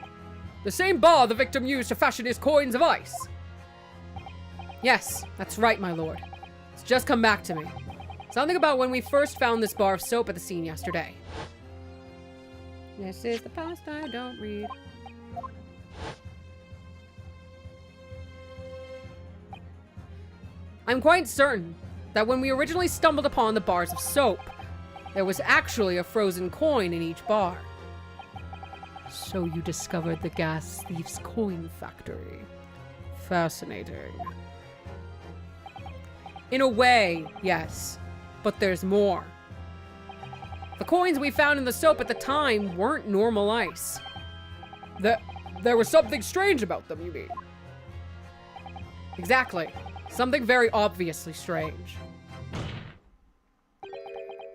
The same bar the victim used to fashion his coins of ice? Yes, that's right, my lord. It's just come back to me. Something about when we first found this bar of soap at the scene yesterday. This is the past I don't read. I'm quite certain that when we originally stumbled upon the bars of soap, there was actually a frozen coin in each bar. So you discovered the gas thief's coin factory. Fascinating. In a way, yes. But there's more. The coins we found in the soap at the time weren't normal ice. There was something strange about them, you mean? Exactly. Something very obviously strange.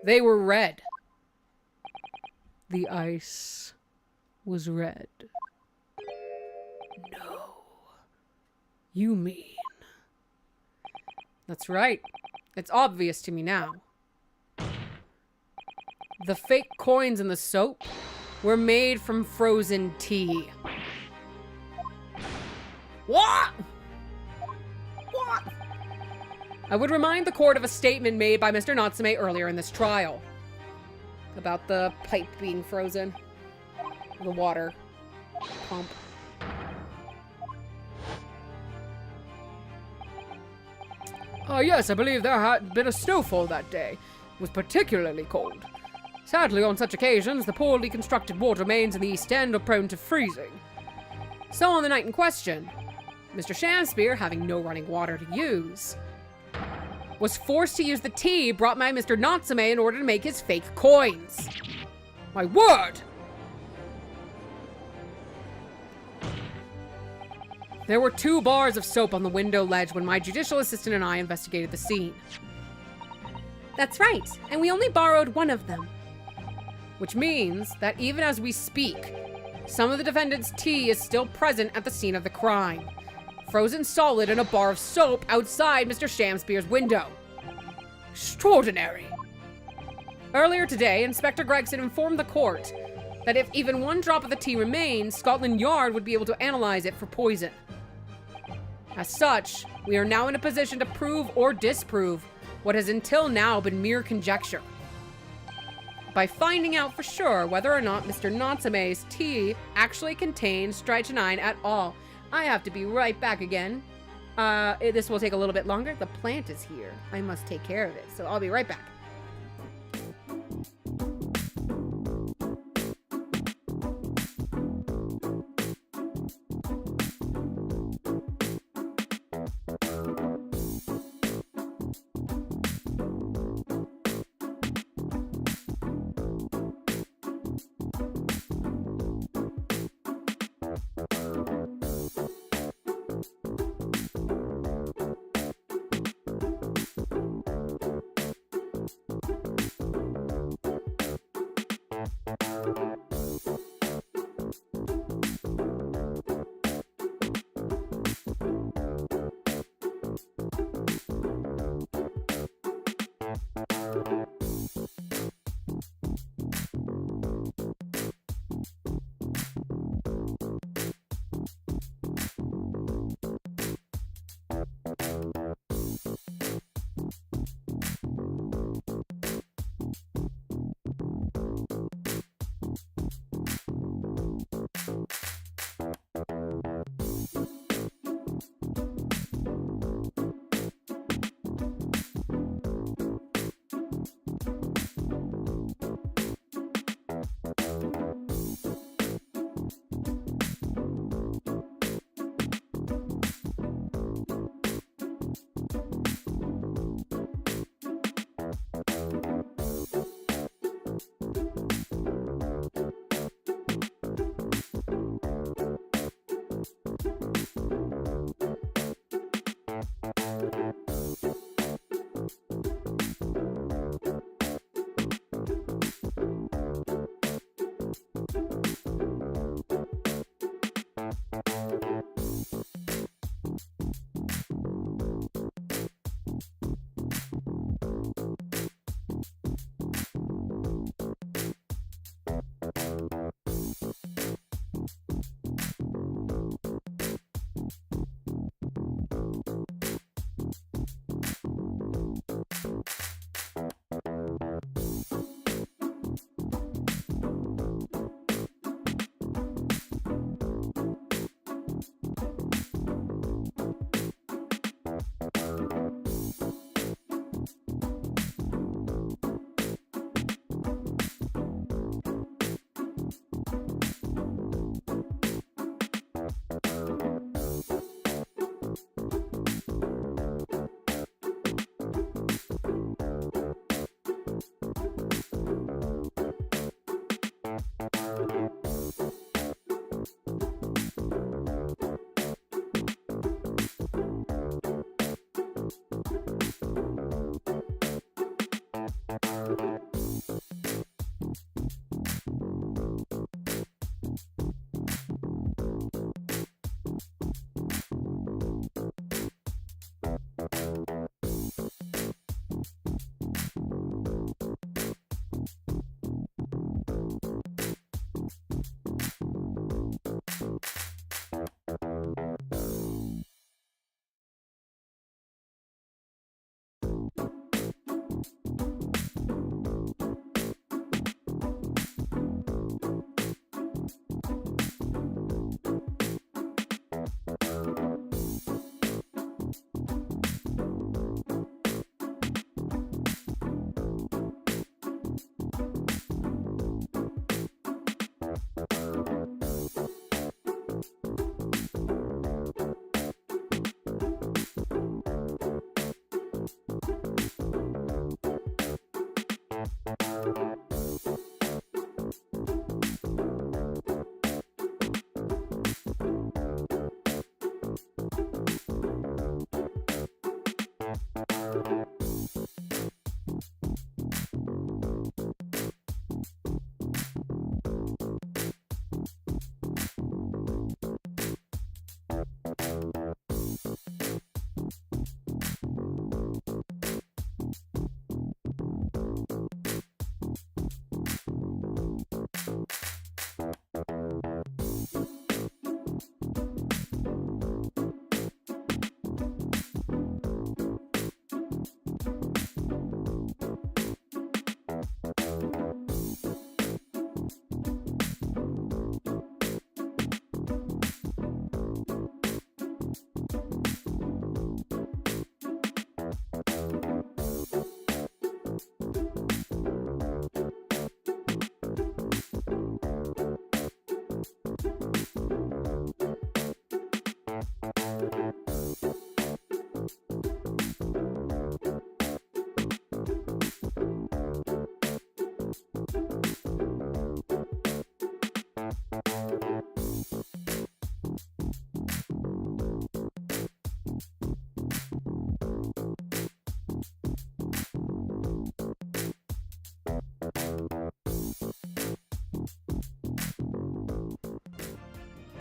They were red. The ice was red. No. You mean... That's right. It's obvious to me now. The fake coins in the soap were made from frozen tea. What? What? I would remind the court of a statement made by Mr. Natsume earlier in this trial. About the pipe being frozen. The water pump. Yes, I believe there had been a snowfall that day. It was particularly cold. Sadly, on such occasions, the poorly constructed water mains in the East End are prone to freezing. So on the night in question, Mr. Shamspear, having no running water to use, was forced to use the tea brought by Mr. Natsume in order to make his fake coins. My word! There were 2 bars of soap on the window ledge when my judicial assistant and I investigated the scene. That's right, and we only borrowed one of them. Which means that even as we speak, some of the defendant's tea is still present at the scene of the crime, frozen solid in a bar of soap outside Mr. Shamspear's window. Extraordinary! Earlier today, Inspector Gregson informed the court that if even 1 drop of the tea remained, Scotland Yard would be able to analyze it for poison. As such, we are now in a position to prove or disprove what has until now been mere conjecture. by finding out for sure whether or not Mr. Natsume's tea actually contains strychnine at all. I have to be right back again. This will take a little bit longer. The plant is here. I must take care of it, so I'll be right back.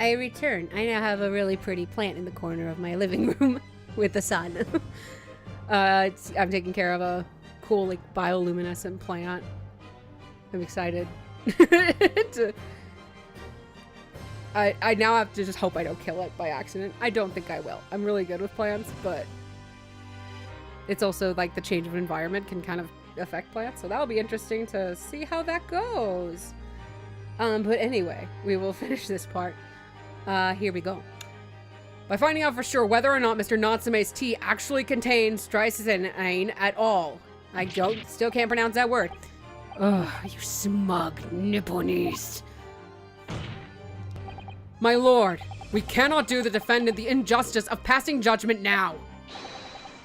I return. I now have a really pretty plant in the corner of my living room with the sun. I'm taking care of a cool, like, bioluminescent plant. I'm excited. I now have to just hope I don't kill it by accident. I don't think I will. I'm really good with plants, but it's also like the change of environment can kind of affect plants, so that'll be interesting to see how that goes. But anyway, we will finish this part. Here we go. By finding out for sure whether or not Mr. Natsume's tea actually contains strychnine at all. I still can't pronounce that word. Ugh, you smug Nipponese. My lord, we cannot do the defendant the injustice of passing judgment now.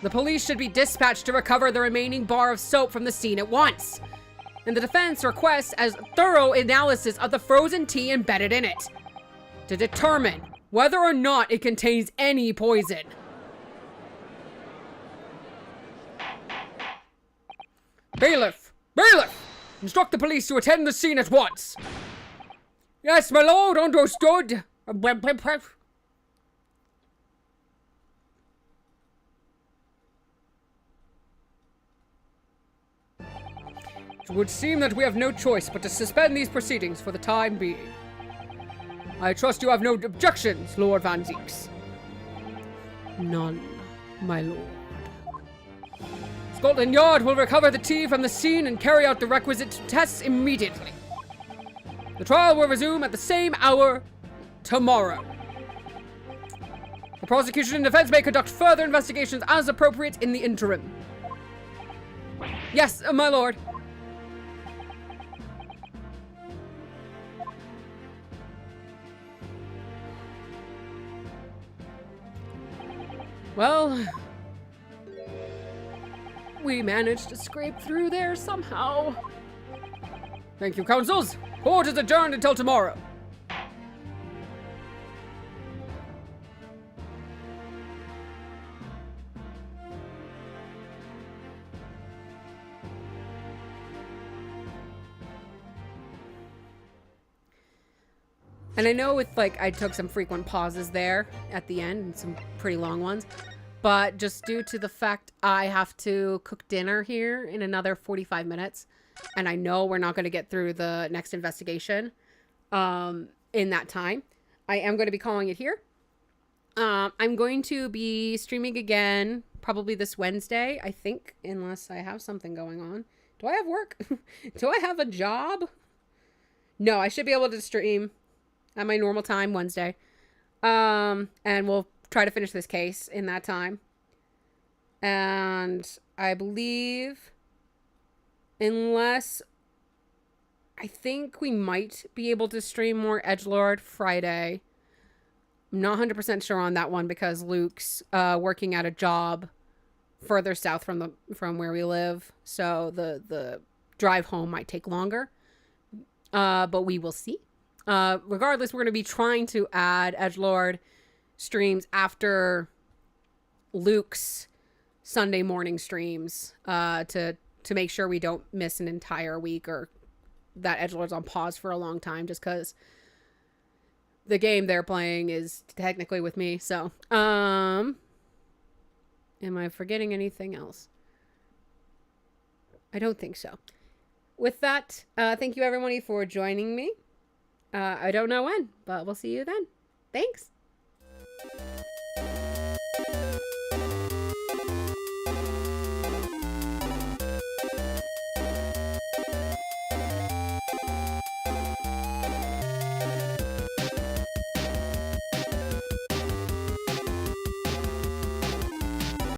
The police should be dispatched to recover the remaining bar of soap from the scene at once. And the defense requests a thorough analysis of the frozen tea embedded in it, to determine whether or not it contains any poison. Bailiff! Bailiff! Instruct the police to attend the scene at once. Yes, my lord, understood. It would seem that we have no choice but to suspend these proceedings for the time being. I trust you have no objections, Lord Van Zeeks. None, my lord. Scotland Yard will recover the tea from the scene and carry out the requisite tests immediately. The trial will resume at the same hour tomorrow. The prosecution and defense may conduct further investigations as appropriate in the interim. Yes, my lord. Well, we managed to scrape through there somehow. Thank you, counsels. Court is adjourned until tomorrow. And I know with, like, I took some frequent pauses there at the end, and some pretty long ones. But just due to the fact I have to cook dinner here in another 45 minutes, and I know we're not going to get through the next investigation in that time, I am going to be calling it here. I'm going to be streaming again probably this Wednesday, I think, unless I have something going on. Do I have work? Do I have a job? No, I should be able to stream at my normal time Wednesday. And we'll try to finish this case in that time. And I believe, unless, I think we might be able to stream more Edgelord Friday. I'm not 100% sure on that one because Luke's working at a job further south from where we live. So the drive home might take longer. But we will see. Regardless, we're going to be trying to add Edgelord streams after Luke's Sunday morning streams to make sure we don't miss an entire week or that Edgelord's on pause for a long time just because the game they're playing is technically with me. So, am I forgetting anything else? I don't think so. With that, thank you everybody for joining me. I don't know when, but we'll see you then. Thanks.